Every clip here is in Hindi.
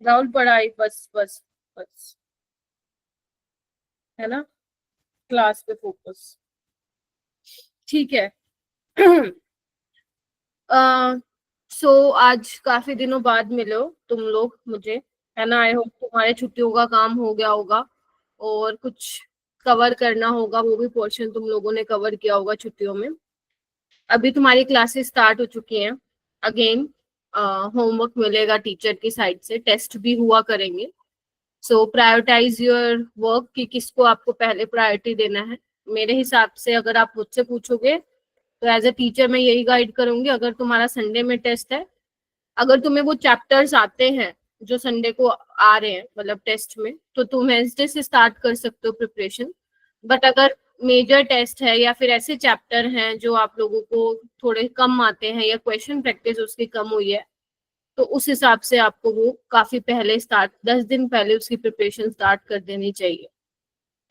राहुल पढ़ाई बस बस बस, है ना, क्लास पे फोकस। ठीक है। सो आज काफी दिनों बाद मिले हो तुम लोग मुझे, है ना। आई होप तुम्हारे छुट्टियों का काम हो गया होगा और कुछ कवर करना होगा, वो भी पोर्शन तुम लोगों ने कवर किया होगा छुट्टियों में। अभी तुम्हारी क्लासेस स्टार्ट हो चुकी हैं अगेन। होमवर्क मिलेगा टीचर की साइड से, टेस्ट भी हुआ करेंगे। सो प्रायोरिटाइज योर वर्क कि किसको आपको पहले प्रायोरिटी देना है। मेरे हिसाब से अगर आप मुझसे पूछोगे तो एज ए टीचर मैं यही गाइड करूंगी, अगर तुम्हारा संडे में टेस्ट है, अगर तुम्हें वो चैप्टर्स आते हैं जो संडे को आ रहे हैं मतलब टेस्ट में, तो तुम वेंसडे से स्टार्ट कर सकते हो प्रिपरेशन। बट अगर मेजर टेस्ट है या फिर ऐसे चैप्टर हैं जो आप लोगों को थोड़े कम आते हैं या क्वेश्चन प्रैक्टिस उसकी कम हुई है, तो उस हिसाब से आपको वो काफी पहले स्टार्ट, 10 दिन पहले उसकी प्रिपरेशन स्टार्ट कर देनी चाहिए।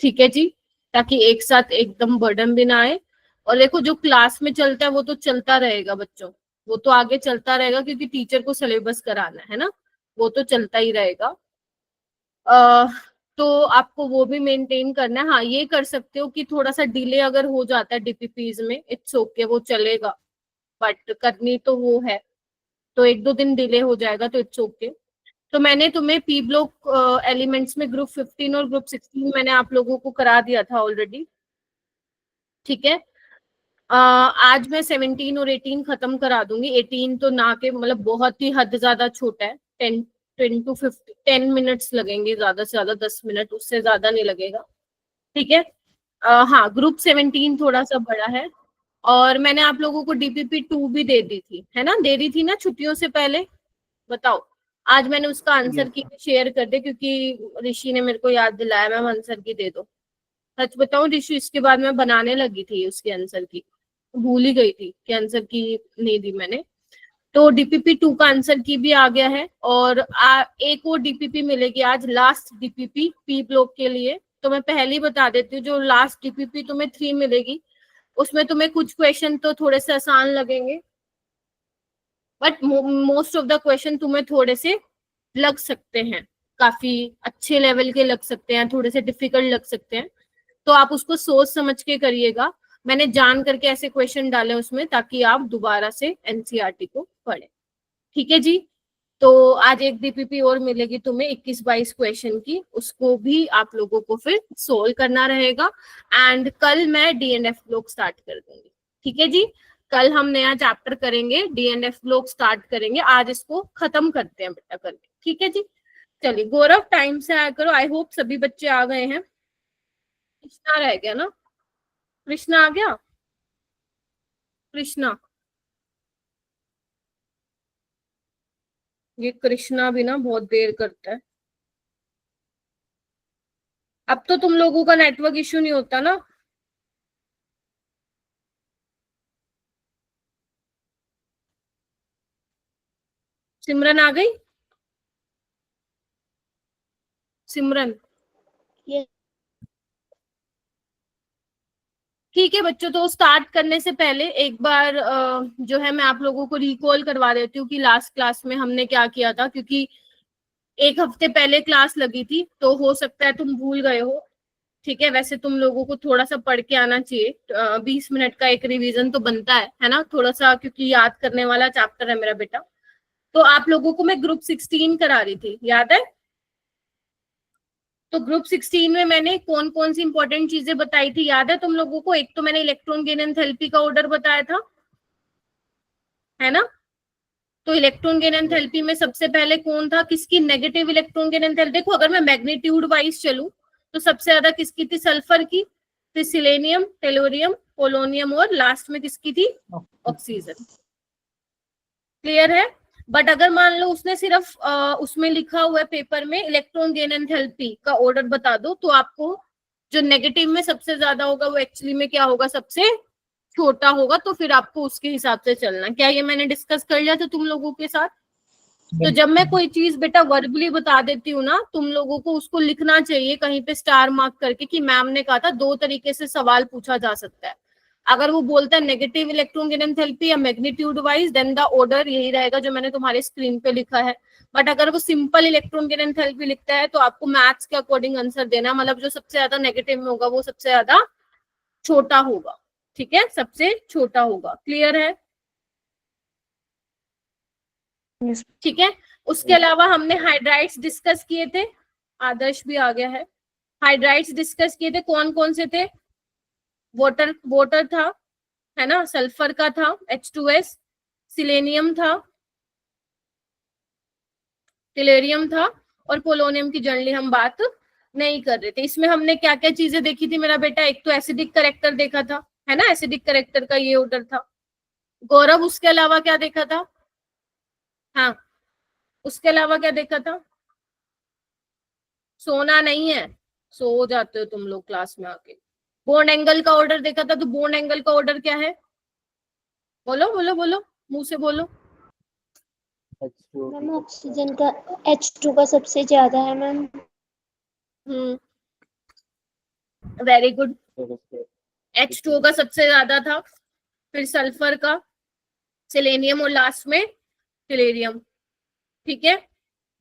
ठीक है जी, ताकि एक साथ एकदम बर्डन भी ना आए। और देखो जो क्लास में चलता है वो तो चलता रहेगा बच्चों, वो तो आगे चलता रहेगा क्योंकि टीचर को सिलेबस कराना है ना, वो तो चलता ही रहेगा। तो आपको वो भी मेंटेन करना है। हाँ ये कर सकते हो कि थोड़ा सा डिले अगर हो जाता है डीपीपीज में, इट्स ओके, वो चलेगा, बट करनी तो वो है, तो 1-2 दिन डिले हो जाएगा तो इट्स ओके। तो मैंने तुम्हें पी ब्लॉक एलिमेंट्स में ग्रुप 15 और ग्रुप 16 मैंने आप लोगों को करा दिया था ऑलरेडी। ठीक है। आज मैं 17 और 18 खत्म करा दूंगी। 18 तो ना के मतलब बहुत ही हद ज्यादा छोटा है, 10 to 15 लगेंगे ज्यादा से ज्यादा, 10 मिनट, उससे ज्यादा नहीं लगेगा। ठीक है। हाँ ग्रुप 17 थोड़ा सा बड़ा है। और मैंने आप लोगों को DPP 2 भी दे दी थी, है ना, दे दी थी ना छुट्टियों से पहले। बताओ, आज मैंने उसका आंसर की शेयर कर दे क्योंकि ऋषि ने मेरे को याद दिलाया, मैम आंसर की दे दो। सच बताऊं ऋषि, इसके बाद मैं बनाने लगी थी उसके आंसर की, भूल ही गई थी कि आंसर की नहीं दी मैंने। तो DPP 2 का आंसर की भी आ गया है। और एक और DPP मिलेगी आज, लास्ट DPP पी ब्लॉक के लिए। तो मैं पहले ही बता देती हूँ, जो लास्ट DPP तुम्हें 3 मिलेगी उसमें तुम्हें कुछ क्वेश्चन तो थोड़े से आसान लगेंगे, but most of the question तुम्हें थोड़े से लग सकते हैं, काफी अच्छे लेवल के लग सकते हैं, थोड़े से डिफिकल्ट लग सकते हैं। तो आप उसको सोच समझ के करिएगा। मैंने जान करके ऐसे क्वेश्चन डाले उसमें ताकि आप दोबारा से एनसीईआरटी को पढ़े। ठीक है जी। तो आज एक DPP और मिलेगी तुम्हें 21-22 क्वेश्चन की, उसको भी आप लोगों को फिर सोल्व करना रहेगा। एंड कल मैं DNF ब्लॉक स्टार्ट कर दूंगी। ठीक है जी, कल हम नया चैप्टर करेंगे, DNF ब्लॉक स्टार्ट करेंगे। आज इसको खत्म करते हैं बेटा करके। ठीक है जी, चलिए गौरव टाइम से आया करो। आई होप सभी बच्चे आ गए हैं। कृष्णा रह गया ना, कृष्णा आ गया, कृष्णा, ये कृष्णा भी ना बहुत देर करता है। अब तो तुम लोगों का नेटवर्क इश्यू नहीं होता ना। सिमरन आ गई, सिमरन। ये ठीक है बच्चों, तो स्टार्ट करने से पहले एक बार जो है मैं आप लोगों को रिकॉल करवा देती हूँ कि लास्ट क्लास में हमने क्या किया था, क्योंकि एक हफ्ते पहले क्लास लगी थी तो हो सकता है तुम भूल गए हो। ठीक है, वैसे तुम लोगों को थोड़ा सा पढ़ के आना चाहिए, 20 मिनट का एक रिवीजन तो बनता है ना थोड़ा सा, क्योंकि याद करने वाला चैप्टर है मेरा बेटा। तो आप लोगों को मैं ग्रुप 16 करा रही थी, याद है। तो ग्रुप 16 में मैंने कौन कौन सी इंपॉर्टेंट चीजें बताई थी, याद है तुम लोगों को। एक तो मैंने इलेक्ट्रॉन गेन एंथैल्पी का ऑर्डर बताया था, है ना। तो इलेक्ट्रॉन गेन एंथैल्पी में सबसे पहले कौन था, किसकी नेगेटिव इलेक्ट्रॉन गेन एंथैल्पी। देखो अगर मैं मैग्नीट्यूड वाइज चलूं तो सबसे ज्यादा किसकी थी, सल्फर की, फिर सिलेनियम, टेलोरियम, पोलोनियम, और लास्ट में किसकी थी, ऑक्सीजन। क्लियर है। बट अगर मान लो उसने सिर्फ उसमें लिखा हुआ है पेपर में इलेक्ट्रॉन गेन एंथैल्पी का ऑर्डर बता दो, तो आपको जो नेगेटिव में सबसे ज्यादा होगा वो एक्चुअली में क्या होगा, सबसे छोटा होगा। तो फिर आपको उसके हिसाब से चलना। क्या ये मैंने डिस्कस कर लिया था तुम लोगों के साथ। तो जब मैं कोई चीज बेटा वर्बली बता देती हूँ ना, तुम लोगों को उसको लिखना चाहिए कहीं पे स्टार मार्क करके कि मैम ने कहा था 2 तरीके से सवाल पूछा जा सकता है। अगर वो बोलता है नेगेटिव इलेक्ट्रॉन गेन एंथैल्पी या magnitude wise, then the order यही रहेगा जो मैंने तुम्हारे स्क्रीन पे लिखा है। बट अगर वो सिंपल इलेक्ट्रॉन गेन एंथैल्पी लिखता है तो आपको मैथ्स के अकॉर्डिंग आंसर देना, मतलब जो सबसे ज्यादा नेगेटिव में होगा वो सबसे ज्यादा छोटा होगा, ठीक है, सबसे छोटा होगा। क्लियर है? ठीक है। उसके अलावा हमने हाइड्राइड्स डिस्कस किए थे, आदर्श भी आ गया है। हाइड्राइड्स डिस्कस किए थे, कौन कौन से थे? वाटर, वाटर था, है ना, सल्फर का था H2S, सिलेनियम था, टेलेरियम था, और पोलोनियम की जनरली हम बात नहीं कर रहे थे। इसमें हमने क्या क्या चीजें देखी थी मेरा बेटा? एक तो एसिडिक करेक्टर देखा था, है ना, एसिडिक करेक्टर का ये ऑर्डर था। गौरव, उसके अलावा क्या देखा था? हाँ, उसके अलावा क्या देखा था? सोना नहीं है, सो जाते हो तुम लोग क्लास में आके। बॉन्ड एंगल का ऑर्डर देखा था, तो बॉन्ड एंगल का ऑर्डर क्या है? बोलो बोलो बोलो, मुंह से बोलो। मैम ऑक्सीजन का H2 का सबसे ज्यादा है मैम। वेरी गुड, H2O का सबसे ज्यादा था, फिर सल्फर का, सेलेनियम और लास्ट में टेलेरियम। ठीक है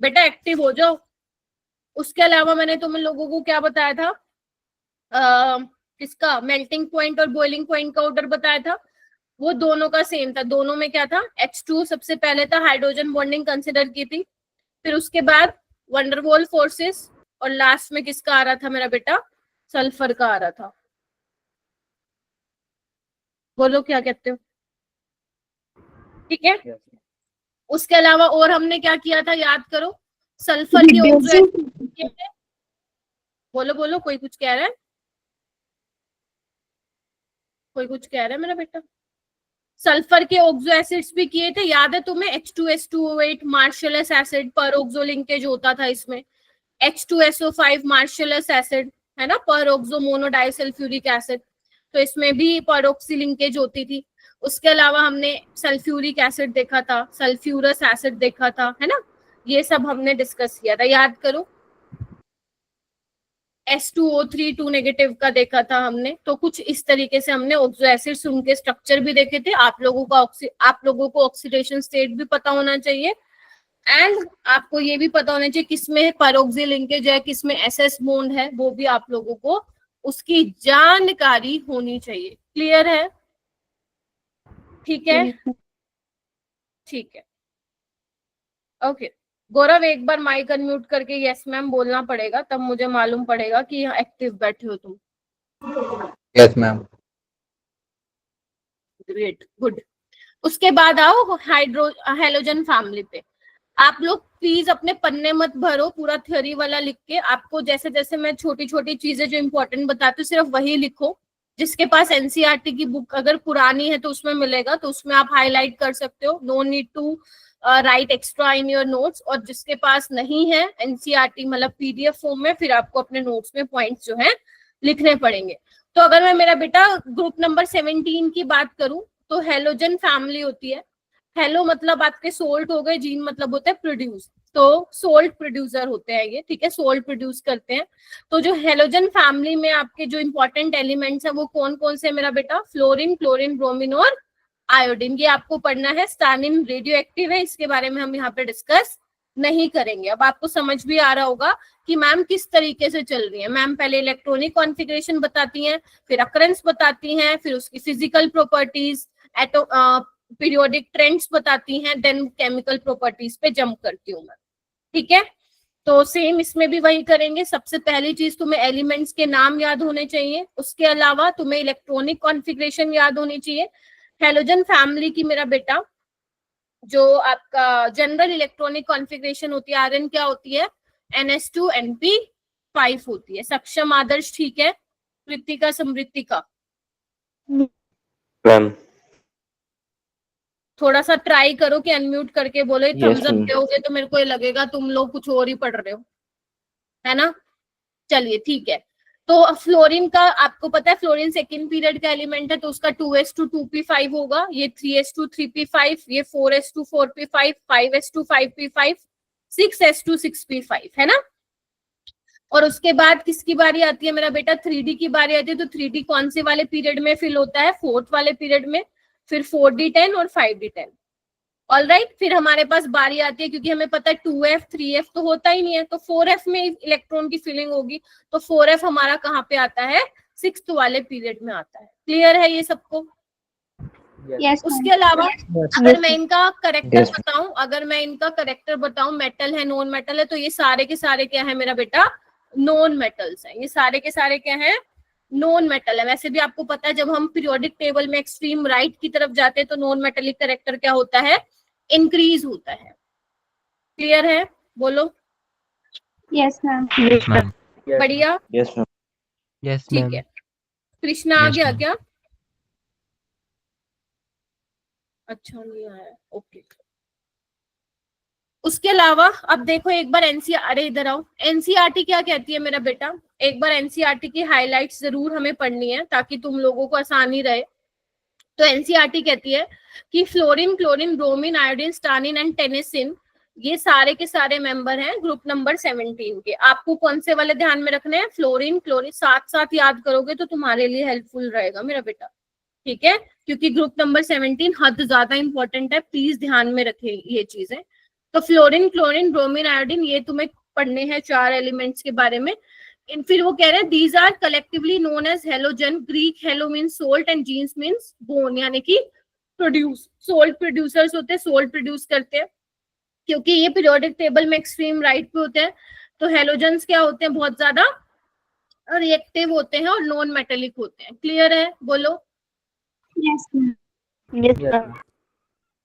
बेटा, एक्टिव हो जाओ। उसके अलावा मैंने तुम लोगों को क्या बताया था? किसका मेल्टिंग पॉइंट और बॉइलिंग पॉइंट का ऑर्डर बताया था। वो दोनों का सेम था, दोनों में क्या था? H2 सबसे पहले था, हाइड्रोजन बॉन्डिंग कंसिडर की थी, फिर उसके बाद वंडरवॉल फोर्सेस, और लास्ट में किसका आ रहा था मेरा बेटा? सल्फर का आ रहा था। बोलो क्या कहते हो? ठीक है। उसके अलावा और हमने क्या किया था, याद करो। सल्फर के ऑक्सो किए थे। बोलो बोलो, कोई कुछ कह रहा है? कोई कुछ कह रहा है मेरा बेटा? सल्फर के ऑक्सो एसिड्स भी किए थे, याद है तुम्हें? H2S2O8 मार्शलस एसिड, पर ऑक्सो लिंकेज होता था इसमें। H2SO5 मार्शलस एसिड, है ना, पर ऑक्सो मोनोडाइसल्फ्यूरिक एसिड, तो इसमें भी परऑक्सी लिंकेज होती थी। उसके अलावा हमने सल्फ्यूरिक एसिड देखा था, सल्फ्यूरस एसिड देखा था, है ना, ये सब हमने डिस्कस किया था, याद करो। S2O3 2 नेगेटिव का देखा था हमने। तो कुछ इस तरीके से हमने ऑक्सो एसिड्स, उनके स्ट्रक्चर भी देखे थे। आप लोगों को ऑक्सीडेशन स्टेट भी पता होना चाहिए, एंड आपको ये भी पता होना चाहिए किसमें परऑक्सी लिंकेज है, किसमें SS बॉन्ड है, वो भी आप लोगों को उसकी जानकारी होनी चाहिए। क्लियर है? ठीक है, ठीक है, ओके। गौरव, एक बार माइक अनम्यूट करके यस मैम बोलना पड़ेगा, तब मुझे मालूम पड़ेगा कि एक्टिव बैठे हो तुम। Yes ma'am. Great, good. उसके बाद आओ हेलोजन फैमिली पे। आप लोग प्लीज अपने पन्ने मत भरो पूरा थ्योरी वाला लिख के। आपको जैसे जैसे मैं छोटी छोटी चीजें जो इंपॉर्टेंट बताती हूँ सिर्फ वही लिखो। जिसके पास एनसीईआरटी की बुक अगर पुरानी है तो उसमें मिलेगा, तो उसमें आप हाईलाइट कर सकते हो। No need to write extra in your notes. और जिसके पास नहीं है एनसीईआरटी मतलब पीडीएफ फॉर्म में, फिर आपको अपने नोट्स में पॉइंट्स जो है लिखने पड़ेंगे। तो अगर मैं मेरा बेटा ग्रुप नंबर 17 की बात करूं तो हेलोजन फैमिली होती है। हेलो मतलब आपके सोल्ट हो गए, जीन मतलब होता है प्रोड्यूस, तो सोल्ट प्रोड्यूसर होते हैं ये, ठीक है, सोल्ट प्रोड्यूस करते हैं। तो जो हेलोजन फैमिली में आपके जो इंपॉर्टेंट एलिमेंट्स है वो कौन कौन से मेरा बेटा? फ्लोरीन, क्लोरीन, ब्रोमीन और आयोडीन। ये आपको पढ़ना है। स्टानिन रेडियो एक्टिव है, इसके बारे में हम यहाँ पे डिस्कस नहीं करेंगे। अब आपको समझ भी आ रहा होगा कि मैम किस तरीके से चल रही है। मैम पहले इलेक्ट्रॉनिक कॉन्फ़िगरेशन बताती हैं, फिर अकरेंस बताती हैं, फिर उसकी फिजिकल प्रॉपर्टीज, पीरियोडिक ट्रेंड्स बताती हैं, देन केमिकल प्रॉपर्टीज पे जंप करती हूँ मैं। ठीक है, तो सेम इसमें भी वही करेंगे। सबसे पहली चीज तुम्हें एलिमेंट्स के नाम याद होने चाहिए। उसके अलावा तुम्हें इलेक्ट्रॉनिक कॉन्फ़िगरेशन याद होनी चाहिए। हेलोजन फैमिली की मेरा बेटा जो आपका जनरल इलेक्ट्रॉनिक कॉन्फ़िगरेशन होती है, आरएन क्या होती है? NH2 NP5 होती है। सक्षम, आदर्श ठीक है, कृतिका, समृतिका मैम थोड़ा सा ट्राई करो कि अनम्यूट करके बोलो। थम्स अप दोगे तो मेरे को ये लगेगा तुम लोग कुछ और ही पढ़ रहे हो, है ना। चलिए ठीक है। तो फ्लोरीन का आपको पता है, फ्लोरीन सेकंड पीरियड का एलिमेंट है, तो उसका 2s2 2p5 होगा, ये 3s2 3p5, ये 4s2 4p5, 5s2 5p5, 6s2 6p5, है ना। और उसके बाद किसकी बारी आती है मेरा बेटा, 3D की बारी आती है। तो 3D कौन से वाले पीरियड में फिल होता है, 4th वाले पीरियड में, फिर 4D10 और 5D10। ऑल राइट, फिर हमारे पास बारी आती है, क्योंकि हमें पता है 2F 3F तो होता ही नहीं है, तो 4F में इलेक्ट्रॉन की फिलिंग होगी। तो 4F हमारा कहाँ पे आता है, 6th वाले पीरियड में आता है। क्लियर है ये सबको? यस उसके अलावा अगर मैं इनका करेक्टर Yes. बताऊं, अगर मैं इनका करेक्टर बताऊं, मेटल है, नॉन मेटल है, तो ये सारे के सारे क्या है मेरा बेटा, नॉन मेटल्स हैं। ये सारे के सारे क्या हैं, नॉन मेटल है। वैसे भी आपको पता है, जब हम पीरियोडिक टेबल में एक्सट्रीम राइट की तरफ जाते हैं तो नॉन मेटेलिक करेक्टर क्या होता है, इंक्रीज होता है। क्लियर है? बोलो। Yes ma'am. Yes, ma'am. बढ़िया, Yes, ma'am. Yes, ठीक ma'am. है। कृष्णा आ Yes, गया ma'am. क्या? अच्छा नहीं आया, ओके। उसके अलावा अब देखो एक बार एनसीआर, अरे इधर आओ, एनसीईआरटी क्या कहती है मेरा बेटा, एक बार एनसीईआरटी की हाइलाइट्स जरूर हमें पढ़नी है ताकि तुम लोगों को आसानी रहे। तो एनसीईआरटी कहती है कि fluorine, chlorine, bromine, iodine, astatine and tennessine, ये सारे के सारे मेंबर हैं ग्रुप नंबर 17 के। आपको कौन से वाले ध्यान में रखने हैं, फ्लोरीन, क्लोरीन, साथ साथ याद करोगे तो तुम्हारे लिए हेल्पफुल रहेगा मेरा बेटा, ठीक है? क्योंकि ग्रुप नंबर 17 हद ज्यादा इंपॉर्टेंट है, प्लीज ध्यान में रखें ये चीजें। तो फ्लोरीन, क्लोरीन, ब्रोमीन, आयोडीन, ये तुम्हें पढ़ने हैं 4 एलिमेंट्स के बारे में। फिर वो कह रहे हैं these are collectively known as halogen. Greek halo means salt and genes means bone, यानी कि प्रोड्यूस, सोल्ट प्रोड्यूसर्स होते हैं, सोल्ट प्रोड्यूस करते हैं। क्योंकि ये पीरियोडिक टेबल में एक्सट्रीम राइट पे होते हैं, तो हेलोजन्स क्या होते हैं, बहुत ज्यादा रिएक्टिव होते हैं और नॉन मेटेलिक होते हैं। क्लियर है? बोलो। Yes ma'am. Yes, ma'am.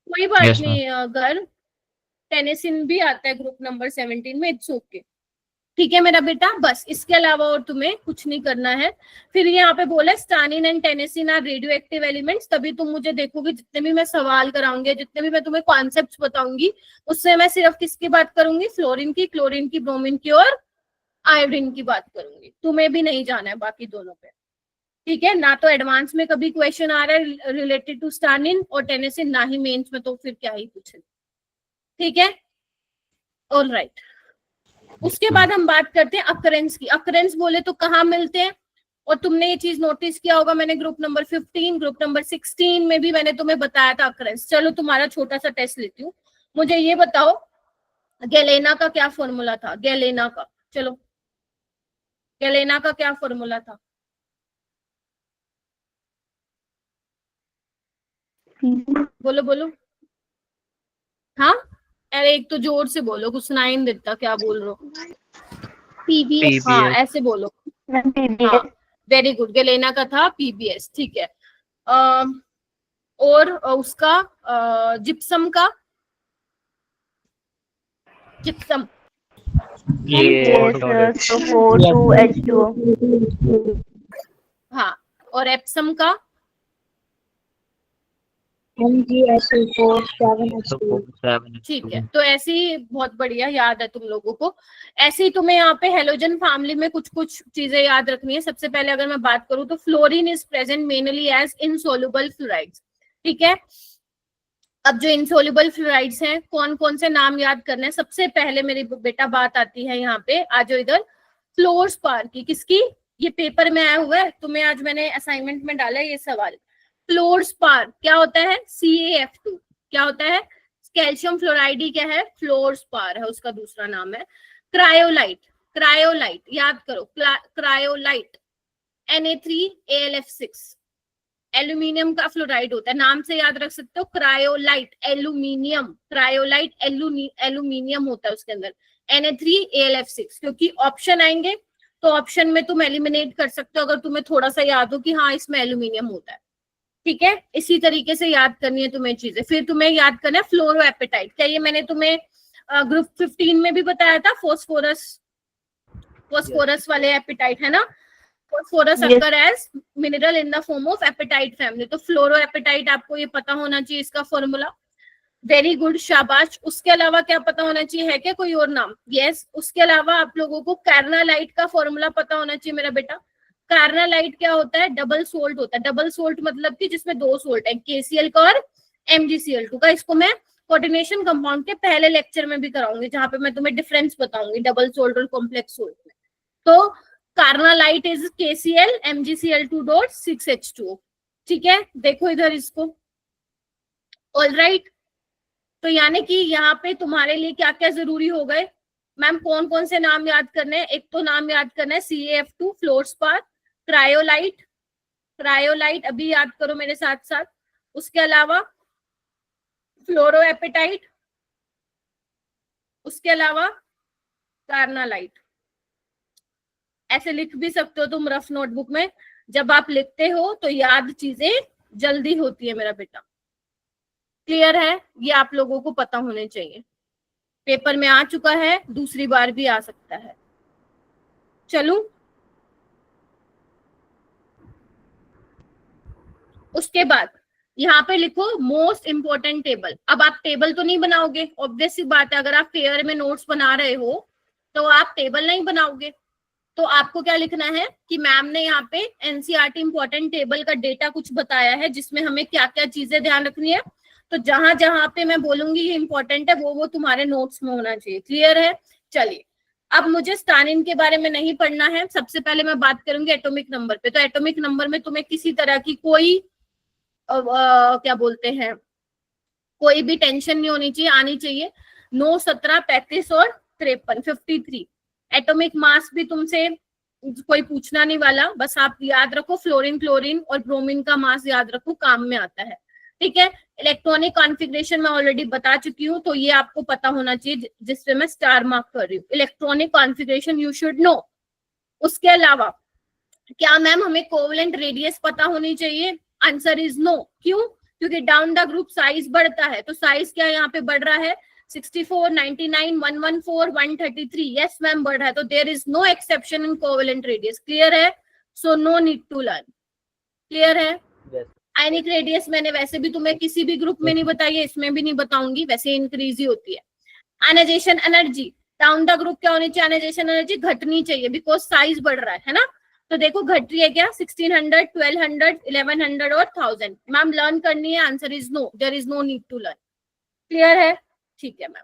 कोई बात Yes, नहीं, अगर टेनिसिन भी आता है ग्रुप नंबर 17 में, इट्स ओके, ठीक है मेरा बेटा। बस इसके अलावा और तुम्हें कुछ नहीं करना है। फिर यहाँ पे बोला astatine and tennessine are radioactive elements. तभी तुम मुझे देखोगे जितने भी मैं सवाल कराऊंगी, जितने भी मैं तुम्हें कॉन्सेप्ट्स बताऊंगी, उससे मैं सिर्फ किसकी बात करूंगी, फ्लोरीन की, क्लोरीन की, ब्रोमीन की और आयोडीन की बात करूंगी। तुम्हें भी नहीं जाना है बाकी दोनों पे, ठीक है? ना तो एडवांस में कभी क्वेश्चन आ रहा है रिलेटेड टू स्टानिन और टेनिसिन, ना ही मेंस में, तो फिर क्या ही पूछे, ठीक है? All right. उसके बाद हम बात करते हैं अकरेंस की। अकरेंस बोले तो कहाँ मिलते हैं, और तुमने ये चीज नोटिस किया होगा, मैंने ग्रुप नंबर 15, ग्रुप नंबर 16 में भी मैंने तुम्हें बताया था अकरेंस। चलो तुम्हारा छोटा सा टेस्ट लेती हूँ, मुझे ये बताओ गैलेना का क्या फॉर्मूला था, गैलेना का, चलो गैलेना का क्या फॉर्मूला था? बोलो बोलो। हाँ, अरे एक तो जोर से बोलो, कुछ सुनाई नहीं देता क्या बोल रहे हो। पीबीएस। हाँ ऐसे बोलो। हाँ वेरी गुड, गैलेना का था पीबीएस, ठीक है। और उसका जिप्सम का, जिप्सम, हाँ, और एप्सम का, ठीक है। तो ऐसे ही बहुत बढ़िया याद है तुम लोगों को। ऐसे ही तुम्हें यहाँ पे हेलोजन फैमिली में कुछ कुछ चीजें याद रखनी है। सबसे पहले अगर मैं बात करूँ तो fluorine is present mainly as insoluble fluorides, ठीक है? अब जो इनसोल्युबल फ्लोराइड्स हैं, कौन कौन से नाम याद करने हैं? सबसे पहले मेरी बेटा बात आती है यहाँ पे, आ जाओ इधर, फ्लोरस्पार की। किसकी? ये पेपर में आया हुआ है, तुम्हें आज मैंने असाइनमेंट में डाला है ये सवाल। फ्लोरस्पार क्या होता है? CaF2। क्या होता है? कैल्शियम फ्लोराइड ही क्या है? फ्लोरस्पार है, उसका दूसरा नाम है क्रायोलाइट। क्रायोलाइट याद करो, क्रायोलाइट Na3AlF6, एल्यूमिनियम का फ्लोराइड होता है, नाम से याद रख सकते हो, क्रायोलाइट एल्यूमिनियम, क्रायोलाइट एल्यूमिनियम होता है उसके अंदर, Na3AlF6। क्योंकि ऑप्शन आएंगे तो ऑप्शन में तुम एलिमिनेट कर सकते हो अगर तुम्हें थोड़ा सा याद हो कि हाँ इसमें एल्यूमिनियम होता है, ठीक है? इसी तरीके से याद करनी है तुम्हें चीजें। फिर तुम्हें याद करना है फ्लोरोएपेटाइट। क्या ये मैंने तुम्हें ग्रुप 15 में भी बताया था? फोस्फोरस वाले एपेटाइट है ना, phosphorus occur as mineral in the form of apatite family. तो फ्लोरोएपेटाइट आपको ये पता होना चाहिए इसका फॉर्मूला। वेरी गुड, शाबाश। उसके अलावा क्या पता होना चाहिए, है क्या कोई और नाम? यस। उसके अलावा आप लोगों को कार्नालाइट का फॉर्मूला पता होना चाहिए मेरा बेटा। कार्नालाइट क्या होता है? डबल सोल्ट होता है। डबल सोल्ट मतलब कि जिसमें 2 सोल्ट है, KCl का और MgCl2 का। इसको मैं कोऑर्डिनेशन कंपाउंड के पहले लेक्चर में भी कराऊंगी, जहां पे मैं तुम्हें डिफरेंस बताऊंगी डबल सोल्ट और कॉम्प्लेक्स सोल्ट में। तो carnallite is KCl MgCl2 dot 6H2O। ठीक है, देखो इधर इसको। ऑलराइट, तो यानी कि यहाँ पे तुम्हारे लिए क्या क्या जरूरी हो गए मैम? कौन कौन से नाम याद करने हैं? एक तो नाम याद करना है CaF2 फ्लोरस्पार, क्रायोलाइट, क्रायोलाइट अभी याद करो मेरे साथ साथ। उसके अलावा फ्लोरोएपेटाइट, उसके अलावा कार्नालाइट। ऐसे लिख भी सकते हो तुम रफ नोटबुक में। जब आप लिखते हो तो याद चीजें जल्दी होती है मेरा बेटा। क्लियर है? ये आप लोगों को पता होने चाहिए। पेपर में आ चुका है, दूसरी बार भी आ सकता है। चलूं? उसके बाद यहाँ पे लिखो मोस्ट इंपोर्टेंट टेबल। अब आप टेबल तो नहीं बनाओगे, ऑब्वियस सी बात है। अगर आप फेयर में नोट्स बना रहे हो तो आप टेबल नहीं बनाओगे। तो आपको क्या लिखना है कि मैम ने यहाँ पे एनसीईआरटी इंपॉर्टेंट टेबल का डेटा कुछ बताया है, जिसमें हमें क्या क्या चीजें ध्यान रखनी है। तो जहां जहां पे मैं बोलूंगी ये इंपॉर्टेंट है वो तुम्हारे नोट्स में होना चाहिए। क्लियर है? चलिए, अब मुझे स्टानिन के बारे में नहीं पढ़ना है। सबसे पहले मैं बात करूंगी एटॉमिक नंबर पे। तो एटॉमिक नंबर में तुम्हें किसी तरह की कोई क्या बोलते हैं, कोई भी टेंशन नहीं होनी चाहिए, आनी चाहिए। 9, 17, 35 और 53, 53। एटॉमिक मास भी तुमसे कोई पूछना नहीं वाला, बस आप याद रखो फ्लोरीन, क्लोरीन और ब्रोमीन का मास याद रखो, काम में आता है। ठीक है, इलेक्ट्रॉनिक कॉन्फ़िगरेशन मैं ऑलरेडी बता चुकी हूँ, तो ये आपको पता होना चाहिए, जिसपे मैं स्टार मार्क कर रही हूँ। Electronic configuration you should know. उसके अलावा क्या मैम हमें कोवेलेंट रेडियस पता होनी चाहिए? Answer is no. क्यों? क्योंकि डाउन द ग्रुप साइज बढ़ता है। तो साइज क्या यहाँ पे बढ़ रहा है? 64, 99, 114, 133। यस मैम बढ़ रहा है। तो there is no exception in covalent radius. Clear है? So no need to learn. Clear है? आयनिक रेडियस मैंने वैसे भी तुम्हें किसी भी ग्रुप में नहीं बताई है, इसमें भी नहीं बताऊंगी, वैसे इंक्रीज ही होती है। Ionization energy down the group क्या होनी चाहिए? आयनाइजेशन एनर्जी घटनी चाहिए, बिकॉज साइज बढ़ रहा है ना। तो देखो घट रही है क्या? 1600, 1200, 1100 और 1000। मैम लर्न करनी है? Answer is no, there is no need to learn. Clear है? ठीक है मैम,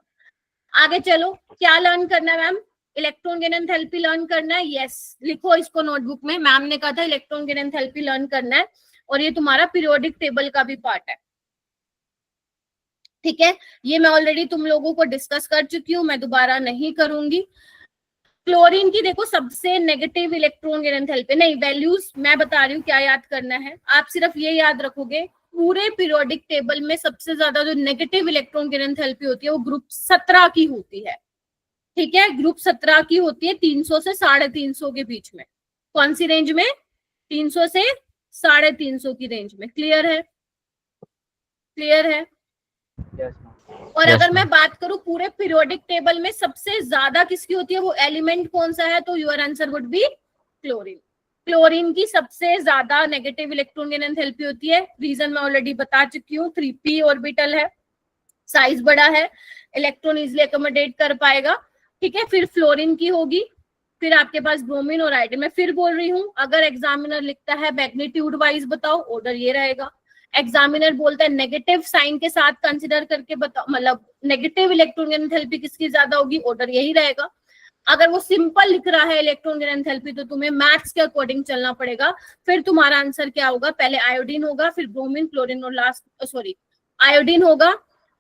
आगे चलो। क्या लर्न करना है ma'am? Electron gain enthalpy learn करना है। यस, लिखो इसको नोटबुक में। मैम ने कहा था इलेक्ट्रॉन गेन एंथैल्पी लर्न करना है, और ये तुम्हारा पीरियोडिक टेबल का भी पार्ट है। ठीक है, ये मैं ऑलरेडी तुम लोगों को डिस्कस कर चुकी हूँ, मैं दोबारा नहीं करूंगी। क्लोरीन की देखो सबसे नेगेटिव इलेक्ट्रॉन गेन एंथैल्पी, नहीं वैल्यूज मैं बता रही हूँ क्या याद करना है। आप सिर्फ ये याद रखोगे पूरे पीरियोडिक टेबल में सबसे ज्यादा जो नेगेटिव इलेक्ट्रॉन गेन एंथैल्पी होती है वो ग्रुप 17 की होती है। ठीक है, ग्रुप 17 की होती है 300 से 350 के बीच में। कौन सी रेंज में? 300 से 350 की रेंज में। क्लियर है? क्लियर है? और अगर मैं बात करूं पूरे पीरियोडिक टेबल में सबसे ज्यादा किसकी होती है, वो एलिमेंट कौन सा है? तो your answer would be chlorine. Chlorine की सबसे ज्यादा नेगेटिव इलेक्ट्रॉन गेन एंथैल्पी होती है। रीजन मैं ऑलरेडी बता चुकी हूँ, 3p ऑर्बिटल है, साइज बड़ा है, इलेक्ट्रॉन इजिली अकोमोडेट कर पाएगा। ठीक है, फिर फ्लोरीन की होगी, फिर आपके पास ब्रोमीन और आयोडीन। मैं फिर बोल रही हूँ, अगर एग्जामिनर लिखता है मैग्नीट्यूड वाइज बताओ, ऑर्डर ये रहेगा। एग्जामिनर बोलता है नेगेटिव साइन के साथ कंसिडर करके बताओ, मतलब नेगेटिव इलेक्ट्रॉन गेन एंथैल्पी किसकी ज्यादा होगी, ऑर्डर यही रहेगा। अगर वो सिंपल लिख रहा है इलेक्ट्रॉन गेन एंथैल्पी, तो तुम्हें मैथ्स के अकॉर्डिंग चलना पड़ेगा। फिर तुम्हारा आंसर क्या होगा? पहले आयोडीन होगा, फिर ब्रोमीन, क्लोरीन और लास्ट आयोडीन होगा,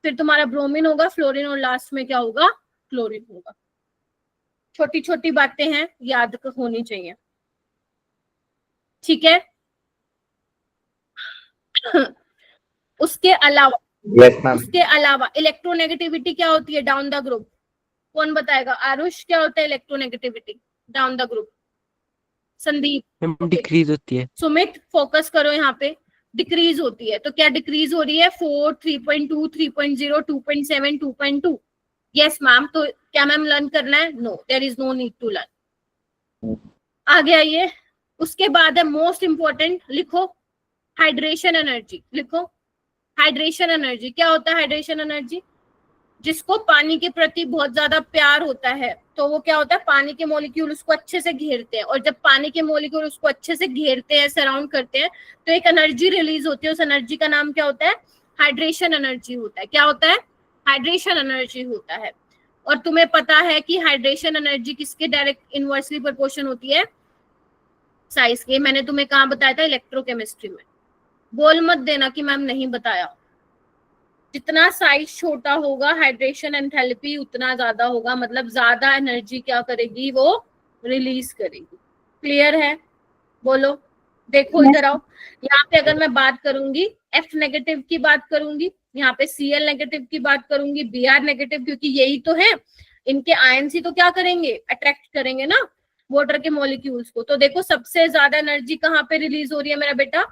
फिर तुम्हारा ब्रोमीन होगा, फ्लोरीन और लास्ट में क्या होगा? क्लोरीन होगा। छोटी छोटी बातें हैं, याद होनी चाहिए। ठीक है, उसके अलावा उसके अलावा इलेक्ट्रोनेगेटिविटी क्या होती है डाउन द ग्रुप? कौन बताएगा? आरुष, क्या होता है electronegativity down the group? Sandeep? Decrease होती है। सुमित फोकस करो यहाँ पे, डिक्रीज होती है। तो क्या डिक्रीज हो रही है? 4, 3.2, 3.0, 2.7, 2.2। Yes ma'am. तो क्या मैम लर्न करना है? No, there is no need to learn. आगे आइए, उसके बाद है मोस्ट इंपॉर्टेंट, लिखो हाइड्रेशन एनर्जी। लिखो हाइड्रेशन एनर्जी। क्या होता है हाइड्रेशन एनर्जी? जिसको पानी के प्रति बहुत ज्यादा प्यार होता है, तो वो क्या होता है, पानी के मॉलिक्यूल उसको अच्छे से घेरते हैं, और जब पानी के मॉलिक्यूल उसको अच्छे से घेरते हैं, सराउंड करते हैं, तो एक एनर्जी रिलीज होती है। उस एनर्जी का नाम क्या होता है? हाइड्रेशन एनर्जी होता है। क्या होता है? हाइड्रेशन एनर्जी होता है। और तुम्हें पता है कि हाइड्रेशन एनर्जी किसके डायरेक्ट इनवर्सली प्रोपोर्शन होती है, साइज के। मैंने तुम्हें कहाँ बताया था, इलेक्ट्रोकेमिस्ट्री में। बोल मत देना कि मैम नहीं बताया। जितना साइज छोटा होगा हाइड्रेशन एंथैल्पी उतना ज्यादा होगा, मतलब ज्यादा एनर्जी क्या करेगी, वो रिलीज करेगी। क्लियर है? बोलो। देखो इधर आओ, यहाँ पे अगर मैं बात करूंगी F नेगेटिव की बात करूंगी, यहाँ पे Cl नेगेटिव की बात करूंगी, Br नेगेटिव, क्योंकि यही तो है, इनके आयंस ही तो क्या करेंगे, अट्रैक्ट करेंगे ना वाटर के मॉलिक्यूल्स को। तो देखो सबसे ज्यादा एनर्जी कहाँ पे रिलीज हो रही है मेरा बेटा,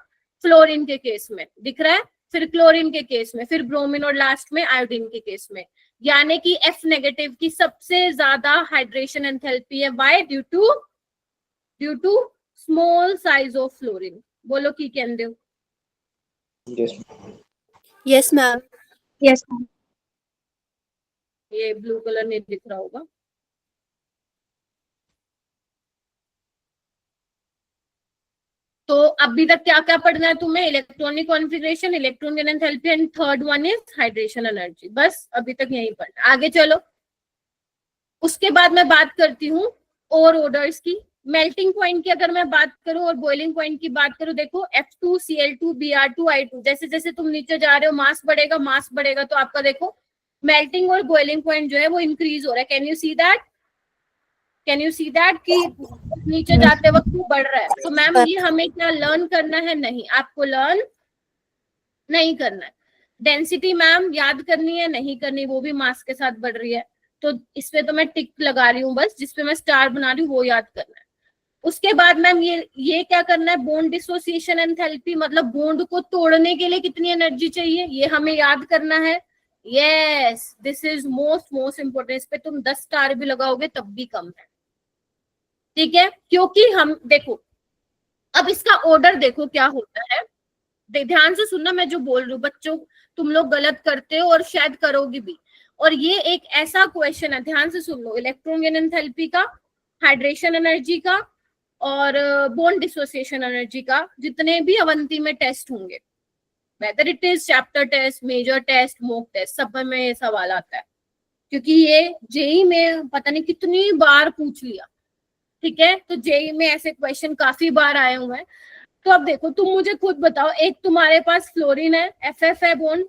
फ्लोरीन के केस में, दिख रहा है, फिर क्लोरीन के केस में, फिर ब्रोमीन और लास्ट में आयोडीन के केस में। यानी कि F नेगेटिव की सबसे ज्यादा हाइड्रेशन एंथैल्पी है। Why? Due to small size of fluorine. बोलो की कहते हो? Yes ma'am. यस ये ब्लू कलर नहीं दिख रहा होगा। तो अभी तक क्या क्या पढ़ना है तुम्हें, electronic configuration, electron enthalpy and third one is hydration energy. बस अभी तक यही पढ़ना, आगे चलो। उसके बाद मैं बात करती हूँ और ऑर्डर्स की। मेल्टिंग पॉइंट की अगर मैं बात करूं और बॉइलिंग पॉइंट की बात करूं, देखो F2 Cl2 Br2 I2, जैसे जैसे तुम नीचे जा रहे हो मास बढ़ेगा तो आपका देखो मेल्टिंग और बॉइलिंग पॉइंट जो है वो इंक्रीज हो रहा है। कैन यू सी दैट कि नीचे जाते वक्त वो बढ़ रहा है। तो मैम ये हमें क्या लर्न करना है? नहीं, आपको लर्न नहीं करना है। डेंसिटी मैम याद करनी है, नहीं करनी, वो भी मास के साथ बढ़ रही है। तो इसपे तो मैं टिक लगा रही हूँ, बस जिसपे मैं स्टार बना रही हूँ वो याद करना है। उसके बाद मैम ये क्या करना है, बॉन्ड डिसोसिएशन एंथैल्पी, मतलब बॉन्ड को तोड़ने के लिए कितनी एनर्जी चाहिए, ये हमें याद करना है। Yes, this is most important. इस पे तुम 10 स्टार भी लगाओगे तब भी कम है, ठीक है? क्योंकि हम देखो अब इसका ऑर्डर देखो क्या होता है। ध्यान से सुनना मैं जो बोल रही हूँ, बच्चों तुम लोग गलत करते हो और शायद करोगे भी। और ये एक ऐसा क्वेश्चन है, ध्यान से सुन लो, इलेक्ट्रॉन एंथैल्पी का, हाइड्रेशन एनर्जी का और बॉन्ड डिसोसिएशन एनर्जी का, जितने भी अवंती में टेस्ट होंगे, whether it is chapter test, major test, mock test, सब में ये सवाल आता है। क्योंकि ये जेई में पता नहीं कितनी बार पूछ लिया, ठीक है? तो जेई में ऐसे क्वेश्चन काफी बार आए हुए हैं। तो अब देखो तुम मुझे खुद बताओ, एक तुम्हारे पास फ्लोरीन है, FF है बॉन्ड,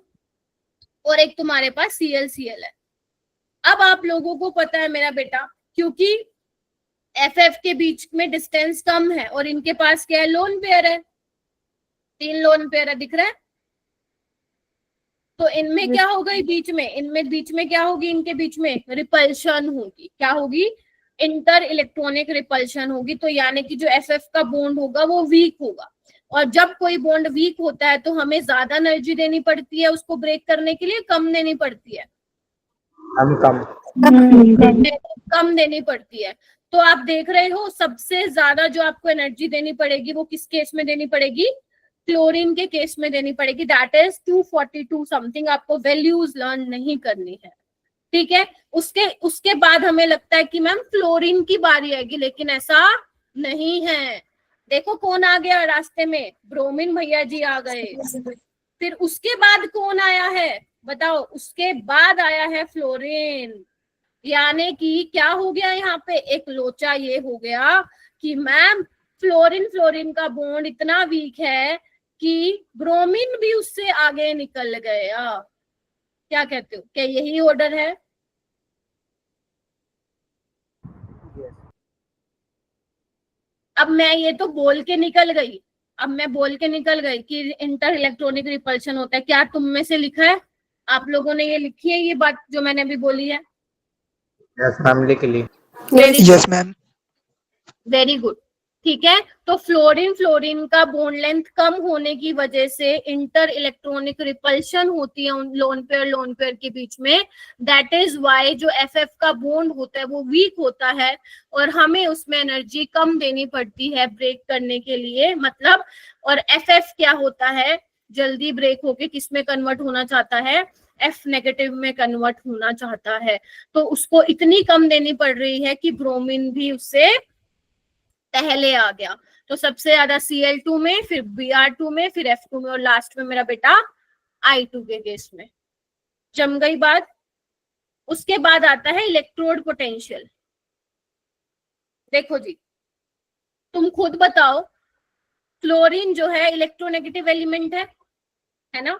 और एक तुम्हारे पास ClCl है। अब आप लोगों को पता है मेरा बेटा, क्योंकि FF के बीच में डिस्टेंस कम है और इनके पास क्या है, लोन पेयर है, 3 लोन पेयर है, दिख रहा है? तो इनमें क्या होगा, इनमें बीच में क्या होगी, इनके बीच में रिपल्शन होगी। क्या होगी? इंटर इलेक्ट्रॉनिक रिपल्शन होगी। तो यानी कि जो FF का बॉन्ड होगा वो वीक होगा, और जब कोई बॉन्ड वीक होता है तो हमें ज्यादा एनर्जी देनी पड़ती है उसको ब्रेक करने के लिए, कम देनी पड़ती है? कम देनी पड़ती है। तो आप देख रहे हो सबसे ज्यादा जो आपको एनर्जी देनी पड़ेगी वो किस केस में देनी पड़ेगी, क्लोरीन के केस में देनी पड़ेगी, दैट इज 242 समथिंग। आपको वैल्यूज लर्न नहीं करनी है, ठीक है? उसके बाद हमें लगता है कि मैम फ्लोरीन की बारी आएगी, लेकिन ऐसा नहीं है। देखो कौन आ गया रास्ते में, ब्रोमीन भैया जी आ गए। फिर उसके बाद कौन आया है बताओ, उसके बाद आया है फ्लोरीन। यानी कि क्या हो गया यहाँ पे, एक लोचा ये हो गया कि मैम फ्लोरीन का बॉन्ड इतना वीक है कि ब्रोमीन भी उससे आगे निकल गया। क्या कहते हो, क्या यही ऑर्डर है? अब मैं ये तो बोल के निकल गई, कि इंटर इलेक्ट्रॉनिक रिपल्शन होता है। क्या तुम में से लिखा है, आप लोगों ने ये लिखी है ये बात जो मैंने अभी बोली है? यस मैम, लिख ली। Yes ma'am. वेरी गुड, ठीक है। तो फ्लोरीन का बॉन्ड लेंथ कम होने की वजह से इंटर इलेक्ट्रॉनिक रिपल्शन होती है उन लोन पेयर के बीच में। दैट इज वाई जो FF का बॉन्ड होता है वो वीक होता है और हमें उसमें एनर्जी कम देनी पड़ती है ब्रेक करने के लिए, मतलब। और FF क्या होता है, जल्दी ब्रेक होके किस में कन्वर्ट होना चाहता है, F नेगेटिव में कन्वर्ट होना चाहता है। तो उसको इतनी कम देनी पड़ रही है कि ब्रोमीन भी उससे पहले आ गया। तो सबसे ज्यादा Cl2 में, फिर Br2 में, फिर F2 में, और लास्ट में मेरा बेटा I2 के केस में। जम गई बात? उसके बाद आता है इलेक्ट्रोड पोटेंशियल। देखो जी, तुम खुद बताओ, क्लोरीन जो है इलेक्ट्रोनेगेटिव एलिमेंट है ना?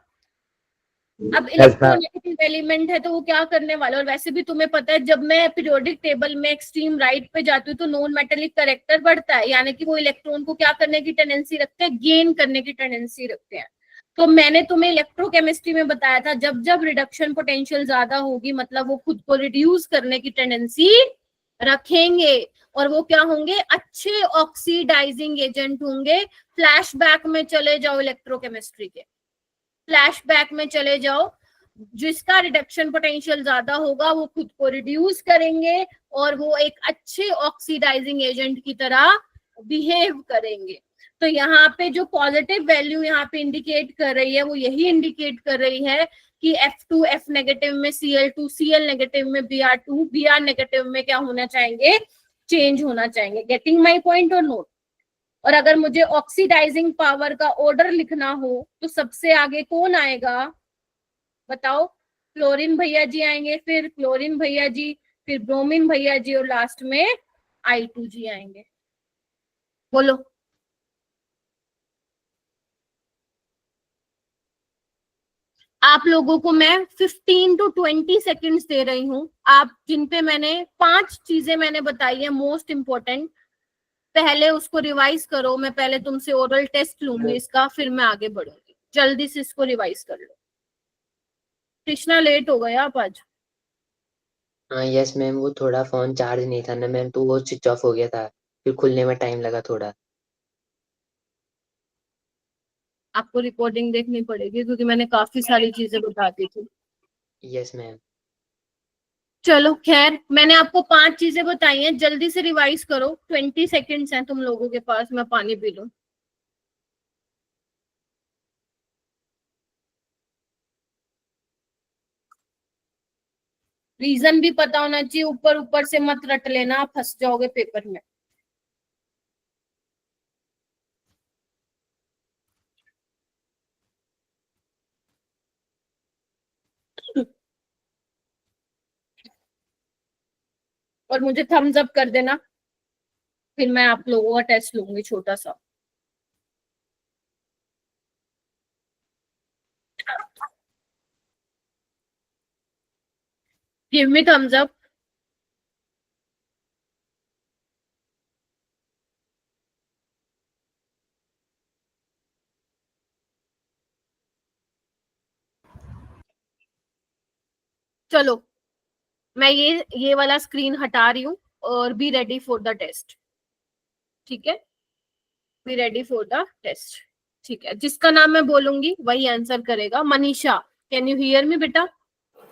अब यस मैम। इलेक्ट्रोनेगेटिव एलिमेंट है तो वो क्या करने वाला, और वैसे भी तुम्हें पता है जब मैं पीरियोडिक टेबल में एक्सट्रीम राइट पे जाती हूँ तो नॉन मेटेलिक कैरेक्टर बढ़ता है, यानी कि वो इलेक्ट्रॉन को क्या करने की टेंडेंसी रखते हैं, गेन करने की टेंडेंसी रखते हैं। तो मैंने तुम्हें इलेक्ट्रोकेमिस्ट्री में बताया था जब जब रिडक्शन पोटेंशियल ज्यादा होगी मतलब वो खुद को रिड्यूस करने की टेंडेंसी रखेंगे, और वो क्या होंगे, अच्छे ऑक्सीडाइजिंग एजेंट होंगे। फ्लैशबैक में चले जाओ इलेक्ट्रोकेमिस्ट्री के, फ्लैशबैक में चले जाओ, जिसका रिडक्शन पोटेंशियल ज्यादा होगा वो खुद को रिड्यूस करेंगे और वो एक अच्छे ऑक्सीडाइजिंग एजेंट की तरह बिहेव करेंगे। तो यहाँ पे जो पॉजिटिव वैल्यू यहाँ पे इंडिकेट कर रही है वो यही इंडिकेट कर रही है कि F2 F नेगेटिव में Cl2, Cl नेगेटिव में Br2, Br नेगेटिव में क्या होना चाहेंगे, चेंज होना चाहेंगे। गेटिंग माई पॉइंट और नोट? और अगर मुझे ऑक्सीडाइजिंग पावर का ऑर्डर लिखना हो तो सबसे आगे कौन आएगा बताओ? क्लोरीन भैया जी आएंगे, फिर क्लोरीन भैया जी, फिर ब्रोमीन भैया जी, और लास्ट में I2G आएंगे। बोलो। आप लोगों को मैं 15 to 20 सेकेंड्स दे रही हूँ, आप जिन पे मैंने 5 चीजें मैंने बताई है मोस्ट इंपॉर्टेंट, पहले उसको रिवाइज करो। मैं पहले तुमसे ओरल टेस्ट लूंगी इसका, फिर मैं आगे बढ़ूंगी। जल्दी से इसको रिवाइज कर लो। कृष्णा लेट हो गया आप आज। हाँ यस मैम, वो थोड़ा फोन चार्ज नहीं था ना मैम, तो वो स्विच ऑफ हो गया था, फिर खुलने में टाइम लगा थोड़ा। आपको रिकॉर्डिंग देखनी पड़ेगी क्योंकि मैंने काफी सारी चीजें बता दी थी। Yes ma'am. चलो खैर, मैंने आपको 5 चीजें बताई हैं, जल्दी से रिवाइज करो। 20 सेकेंड्स हैं तुम लोगों के पास, मैं पानी पी लूं। रीजन भी पता होना चाहिए, ऊपर ऊपर से मत रट लेना, आप फंस जाओगे पेपर में। और मुझे थम्स अप कर देना, फिर मैं आप लोगों का टेस्ट लूंगी छोटा सा। Give me thumbs up. चलो मैं ये वाला स्क्रीन हटा रही हूँ, और be ready for the test. ठीक है, be ready for the test. ठीक है, जिसका नाम मैं बोलूंगी वही आंसर करेगा। Manisha, can you hear me बेटा?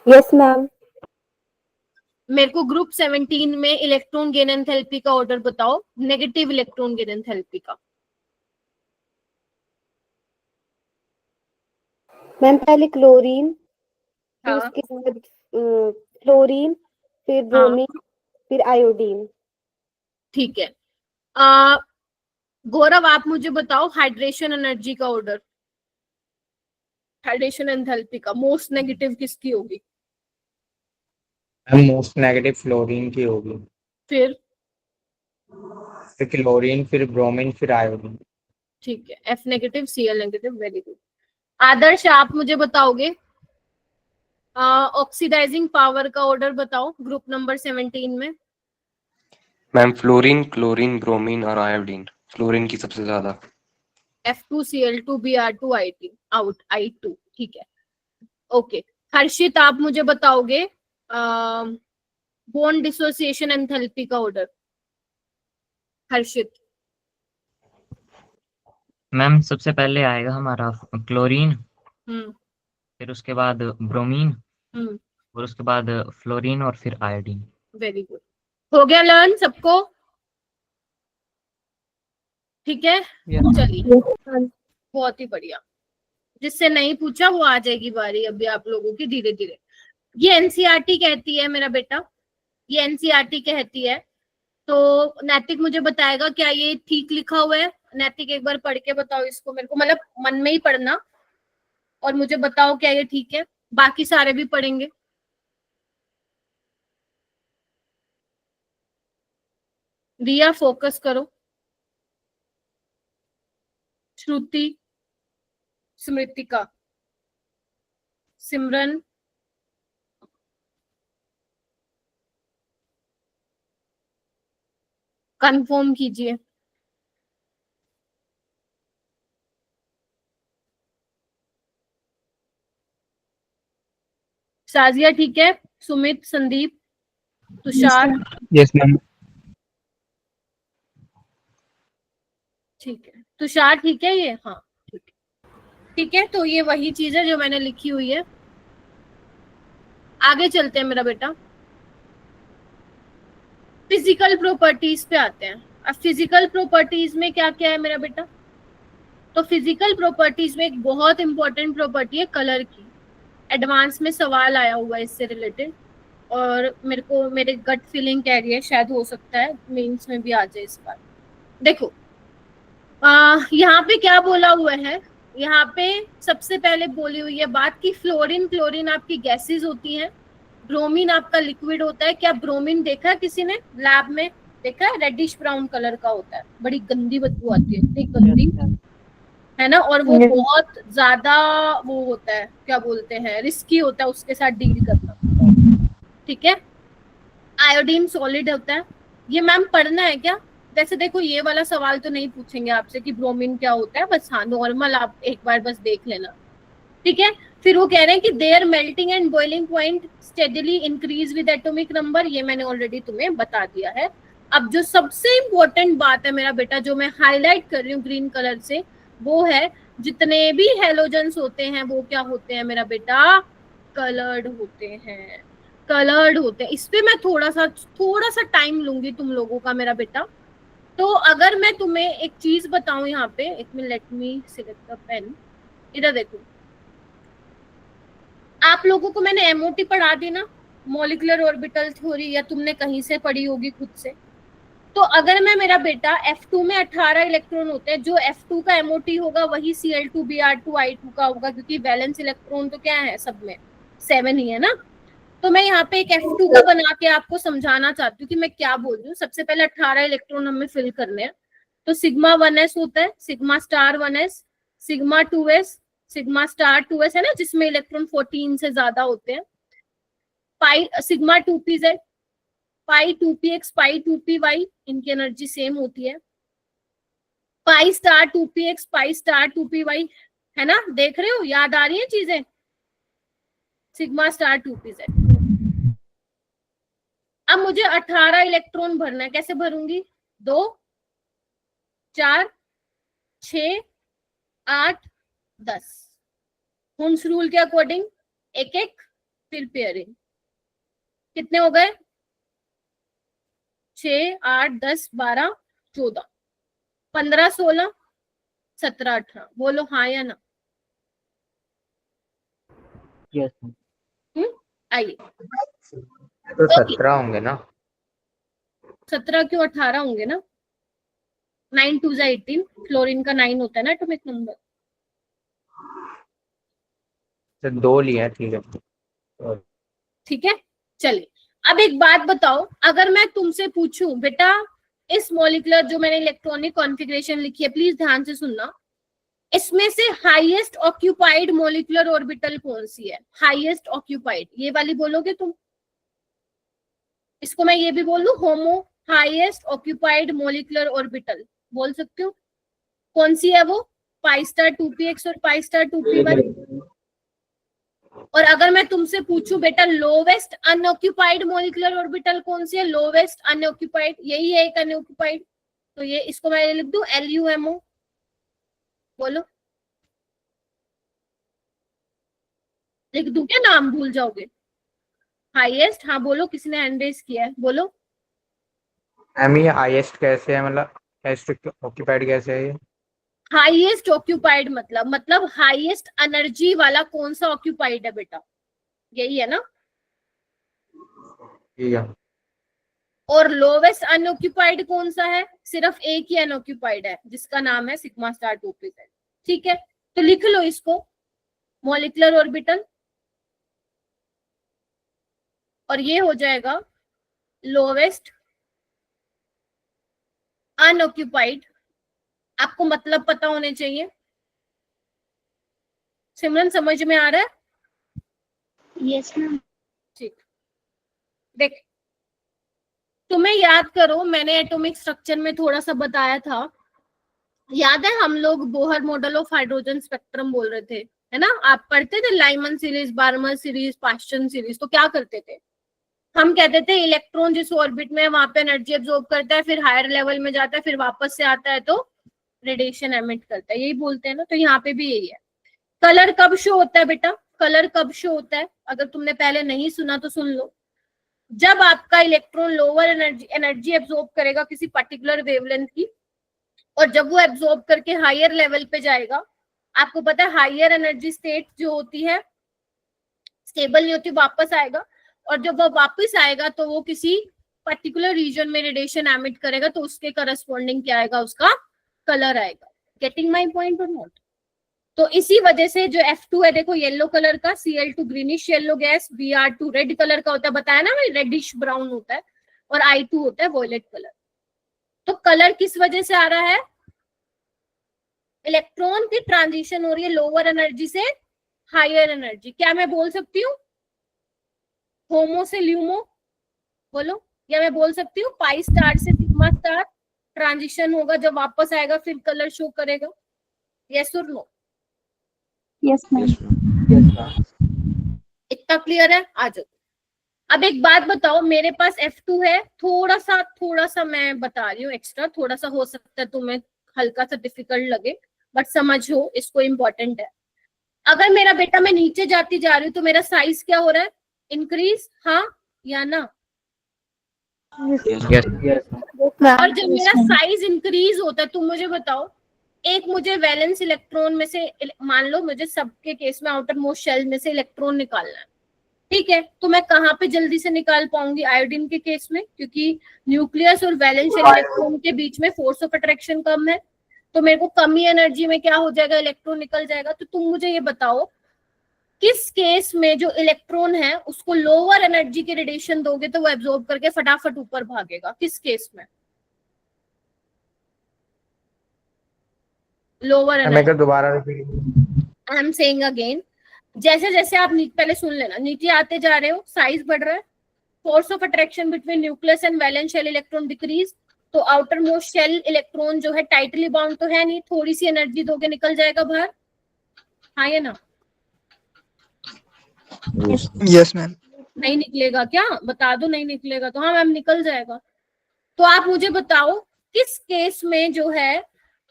Yes, ma'am. मेरे को ग्रुप 17 में इलेक्ट्रॉन गेन एंथैल्पी का ऑर्डर बताओ, नेगेटिव इलेक्ट्रॉन गेन एंथैल्पी का। मैम पहले क्लोरीन, फिर हाँ उसके बाद फ्लोरीन, फिर हाँ ब्रोमीन, फिर आयोडीन। ठीक है। गौरव आप मुझे बताओ हाइड्रेशन एनर्जी का ऑर्डर, हाइड्रेशन एंथैल्पी का मोस्ट नेगेटिव किसकी होगी? मोस्ट नेगेटिव फ्लोरीन की होगी, फिर क्लोरीन, फिर ब्रोमीन, फिर आयोडीन। ठीक है, F negative, Cl negative, very good. Adarsh आप मुझे बताओगे ऑक्सीडाइजिंग पावर का ऑर्डर बताओ ग्रुप नंबर 17 में। मैम फ्लोरीन, क्लोरीन, ब्रोमीन और आयोडीन। फ्लोरीन की सबसे ज्यादा। F2Cl2 Br2 out I2। ठीक है, ओके। हर्षित आप मुझे बताओगे बॉन्ड डिसोसिएशन एंथैल्पी का ऑर्डर। हर्षित। मैम सबसे पहले आएगा हमारा क्लोरीन, हम्म फिर उसके बाद ब्रोमीन, हम्म और उसके बाद फ्लोरीन और फिर आयोडीन। Very good. हो गया लर्न सबको? ठीक है, चलिए बहुत ही बढ़िया। जिससे नहीं पूछा वो आ जाएगी बारी अभी आप लोगों की धीरे धीरे। ये एनसीईआरटी कहती है मेरा बेटा, ये एनसीईआरटी कहती है। तो नैतिक मुझे बताएगा क्या ये ठीक लिखा हुआ है? नैतिक एक बार पढ़ के बताओ इसको मेरे को, मतलब मन में ही पढ़ना, और मुझे बताओ क्या ये ठीक है। बाकी सारे भी पढ़ेंगे। रिया फोकस करो, श्रुति, स्मृतिका, सिमरन, कंफर्म कीजिए। साजिया ठीक है, सुमित, संदीप, तुषार, यस मैम। ठीक है, तुषार ठीक है ये, हाँ ठीक है, ठीक है। तो ये वही चीज है जो मैंने लिखी हुई है। आगे चलते हैं मेरा बेटा, फिजिकल प्रॉपर्टीज पे आते हैं। अब फिजिकल प्रॉपर्टीज में क्या क्या है मेरा बेटा? तो फिजिकल प्रॉपर्टीज में एक बहुत इंपॉर्टेंट प्रॉपर्टी है कलर की। एडवांस में सवाल आया हुआ है इससे रिलेटेड, और मेरे गट फीलिंग कह रही है शायद हो सकता है मेंस में भी आ जाए इस बार। देखो यहाँ पे क्या बोला हुआ है, यहाँ पे सबसे पहले बोली हुई है बात की फ्लोरीन क्लोरीन आपकी गैसेस होती हैं, ब्रोमीन आपका लिक्विड होता है। क्या ब्रोमीन देखा है किसी ने लैब में? देखा है, रेडिश ब्राउन कलर का होता है, बड़ी गंदी बदबू आती है, इतनी गंदी है ना, और वो बहुत ज्यादा वो होता है, क्या बोलते हैं, रिस्की होता है उसके साथ डील करना, ठीक है। आयोडीन सॉलिड होता है, ये मैम पढ़ना है क्या? वैसे देखो ये वाला सवाल तो नहीं पूछेंगे आपसे कि ब्रोमीन क्या होता है, बस हाँ नॉर्मल आप एक बार बस देख लेना, ठीक है। फिर वो कह रहे हैं कि there melting and boiling point steadily increase with atomic number, ये मैंने ऑलरेडी तुम्हें बता दिया है। अब जो सबसे इंपॉर्टेंट बात है मेरा बेटा, जो मैं हाईलाइट कर रही हूँ ग्रीन कलर से, वो है जितने भी हेलोजेंस होते हैं वो क्या होते हैं मेरा बेटा? कलर्ड होते हैं, कलर्ड होते हैं। इस पे मैं थोड़ा सा टाइम लूंगी तुम लोगों का मेरा बेटा। तो अगर मैं तुम्हें एक चीज बताऊं यहाँ पे, एक minute, let me select the pen. इधर देखो, आप लोगों को मैंने एमओटी पढ़ा दी ना, मॉलिक्यूलर ऑर्बिटल थ्योरी, या तुमने कहीं से पढ़ी होगी खुद से। तो अगर मैं मेरा बेटा F2 में 18 इलेक्ट्रॉन होते हैं, जो F2 का एमओटी होगा वही Cl2 Br2 I2 का होगा, क्योंकि वैलेंस इलेक्ट्रॉन तो क्या है सब में 7 ही है ना। तो मैं यहाँ पे एक F2 का बना के आपको समझाना चाहती हूँ कि मैं क्या बोल रही हूँ। सबसे पहले 18 इलेक्ट्रॉन हमें फिल करने हैं। तो सिग्मा 1s होता है, sigma star 1s, sigma 2s, sigma star 2s है ना, जिसमें इलेक्ट्रॉन 14 से ज्यादा होते हैं। पाई सिग्मा 2pz, पाई 2px, पाई 2py, इनकी एनर्जी सेम होती है। Pi star 2px, pi star 2py, है ना, देख रहे हो, याद आ रही है चीजें। Sigma star 2pz। अब मुझे 18 इलेक्ट्रॉन भरना है, कैसे भरूंगी? 2, 4, 6, 8, 10, हुन्स रूल के अकॉर्डिंग एक एक, फिर पेयरिंग। कितने हो गए? 6, 8, 10, 12, 14, 15, 16, 17, 18। बोलो हाँ या ना? यस। आइए। तो 17 होंगे ना? 17 क्यों, 18 होंगे ना। 9 2 18, फ्लोरीन का 9 होता है ना एटॉमिक नंबर। तो 2 लिया, ठीक है। ठीक है, चलिए। अब एक बात बताओ, अगर मैं तुमसे पूछूं बेटा इस मॉलिक्यूलर, जो मैंने इलेक्ट्रॉनिक कॉन्फ़िगरेशन लिखी है, प्लीज ध्यान से सुनना, इसमें से हाईएस्ट ऑक्यूपाइड मॉलिक्यूलर ऑर्बिटल कौन सी है? हाईएस्ट ऑक्यूपाइड, ये वाली बोलोगे तुम? इसको मैं ये भी बोल दूं, होमो हाईएस्ट ऑक्यूपाइड मॉलिक्यूलर ऑर्बिटल बोल सकती हूँ। कौन सी है वो? पाई स्टार 2px और पाई स्टार 2py। और अगर मैं तुमसे पूछूं बेटा लोवेस्ट अनऑक्यूपाइड मॉलिक्यूलर ऑर्बिटल कौन सी है? लोवेस्ट अनऑक्यूपाइड, यही है एक अनऑक्यूपाइड। तो ये, इसको मैं लिख दूं LUMO, बोलो, लिख दूं क्या? नाम भूल जाओगे। हाईएस्ट, हाँ बोलो, किसी ने हैंड रेज किया है, बोलो। ये हाईएस्ट कैसे है, मतलब हाईएस्ट ऑक्यूपाइड कैसे है ये? हाईएस्ट ऑक्यूपाइड मतलब हाईएस्ट एनर्जी वाला कौन सा ऑक्यूपाइड है बेटा? यही है ना। ठीक है। और लोवेस्ट अनऑक्यूपाइड कौन सा है? सिर्फ एक ही अनऑक्यूपाइड है, जिसका नाम है सिग्मा स्टार 2pz। ठीक है, तो लिख लो इसको, मॉलिक्यूलर ऑर्बिटल, और ये हो जाएगा लोवेस्ट अनऑक्यूपाइड, आपको मतलब पता होने चाहिए। सिमरन समझ में आ रहा है? Yes ma'am. ठीक, देख तुम्हें याद करो, मैंने एटॉमिक स्ट्रक्चर में थोड़ा सा बताया था, याद है हम लोग Bohr model of hydrogen spectrum बोल रहे थे, है ना? आप पढ़ते थे Lyman series, Barmer series, Paschen series. तो क्या करते थे हम? कहते थे इलेक्ट्रॉन जिस ऑर्बिट में है वहां पे एनर्जी एब्जॉर्ब करता है, फिर हायर लेवल में जाता है, फिर वापस से आता है तो रेडिएशन एमिट करता है, यही बोलते हैं ना। तो यहाँ पे भी यही है। कलर कब शो होता है बेटा? कलर कब शो होता है? अगर तुमने पहले नहीं सुना तो सुन लो। जब आपका इलेक्ट्रॉन लोअर एनर्जी एब्जॉर्ब करेगा किसी पर्टिकुलर वेवलेंथ की, और जब वो एब्जॉर्ब करके हायर लेवल पे जाएगा, आपको पता है हायर एनर्जी स्टेट जो होती है स्टेबल नहीं होती, वापस आएगा, और जब वो वापस आएगा तो वो किसी पर्टिकुलर रीजन में रेडिएशन एमिट करेगा, तो उसके करस्पॉन्डिंग क्या आएगा? उसका कलर आएगा। गेटिंग माय पॉइंट और नॉट? तो इसी वजह से जो F2 है, देखो येलो कलर का, Cl2 greenish yellow gas, Br2 red colour का होता है, बताया ना मैं, रेडिश ब्राउन होता है, और I2 होता है वॉयलेट कलर। तो कलर किस वजह से आ रहा है? इलेक्ट्रॉन की ट्रांजिशन हो रही है लोअर एनर्जी से हायर एनर्जी। क्या मैं बोल सकती हूँ होमो से ल्यूमो? बोलो। या मैं बोल सकती हूँ पाई स्टार से सिग्मा स्टार? ट्रांजिशन होगा, जब वापस आएगा फिर कलर शो करेगा। यस और नो? Yes ma'am. इतना क्लियर है? आ जाओ। अब एक बात बताओ, मेरे पास F2 है, थोड़ा सा मैं बता रही हूँ एक्स्ट्रा, थोड़ा सा हो सकता है तुम्हें हल्का सा डिफिकल्ट लगे, बट समझो इसको, इम्पोर्टेंट है। अगर मेरा बेटा मैं नीचे जाती जा रही हूँ तो मेरा साइज क्या हो रहा है? इंक्रीज, हाँ या ना? और जब मेरा साइज इंक्रीज होता है, तुम मुझे बताओ, एक मुझे वैलेंस इलेक्ट्रॉन में से, मान लो मुझे सबके केस में आउटर मोस्ट शेल में से इलेक्ट्रॉन निकालना है, ठीक है? तो मैं कहाँ पे जल्दी से निकाल पाऊंगी? आयोडीन के केस में, क्योंकि न्यूक्लियस और वैलेंस इलेक्ट्रॉन के बीच में फोर्स ऑफ अट्रैक्शन कम है, तो मेरे को कमी एनर्जी में क्या हो जाएगा? इलेक्ट्रॉन निकल जाएगा। तो तुम मुझे ये बताओ, किस केस में जो इलेक्ट्रॉन है उसको लोअर एनर्जी के रेडिएशन दोगे तो वो एब्जॉर्ब करके फटाफट ऊपर भागेगा? किस केस में? Lower energy. दोबारा आई एम सेइंग अगेन, जैसे जैसे आप पहले सुन लेना, नीचे आते जा रहे हो, साइज बढ़ रहा है, force of attraction between nucleus and valence shell electron decrease, तो आउटर मोस्ट शेल इलेक्ट्रॉन जो है टाइटली बाउंड तो है नहीं, थोड़ी सी एनर्जी दोगे निकल जाएगा बाहर, हाँ या ना? Yes ma'am. नहीं निकलेगा क्या? बता दो, नहीं निकलेगा तो हाँ मैम निकल जाएगा। तो आप मुझे बताओ, किस केस में जो है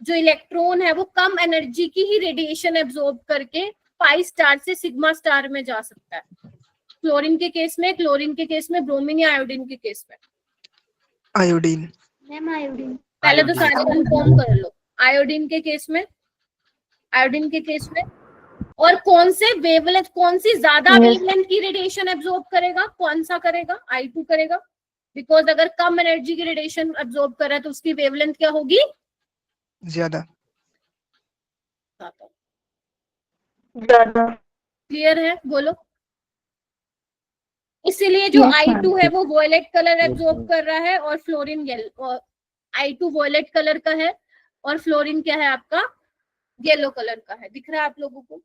जो इलेक्ट्रॉन है वो कम एनर्जी की ही रेडिएशन एब्जॉर्ब करके पाई स्टार से सिग्मा स्टार में जा सकता है? क्लोरीन के केस में, क्लोरीन के केस में, ब्रोमीन या आयोडीन के केस में? आयोडीन। Ma'am iodine. पहले तो सारे कंफर्म कर लो। आयोडीन के केस में, आयोडीन के केस में। और कौन से वेवलेंथ, कौन सी ज्यादा वेवलेंथ की रेडिएशन एब्जॉर्ब करेगा? कौन सा करेगा? I2 करेगा, बिकॉज अगर कम एनर्जी की रेडिएशन एब्जॉर्ब कर रहा है तो उसकी वेवलेंथ क्या होगी? ज्यादा। क्लियर है? बोलो। इसीलिए जो I2 है वो वॉयलेट कलर एब्जॉर्ब कर रहा है, और fluorine yellow, I2 violet colour का है और फ्लोरीन क्या है आपका? येलो कलर का है। दिख रहा है आप लोगों को?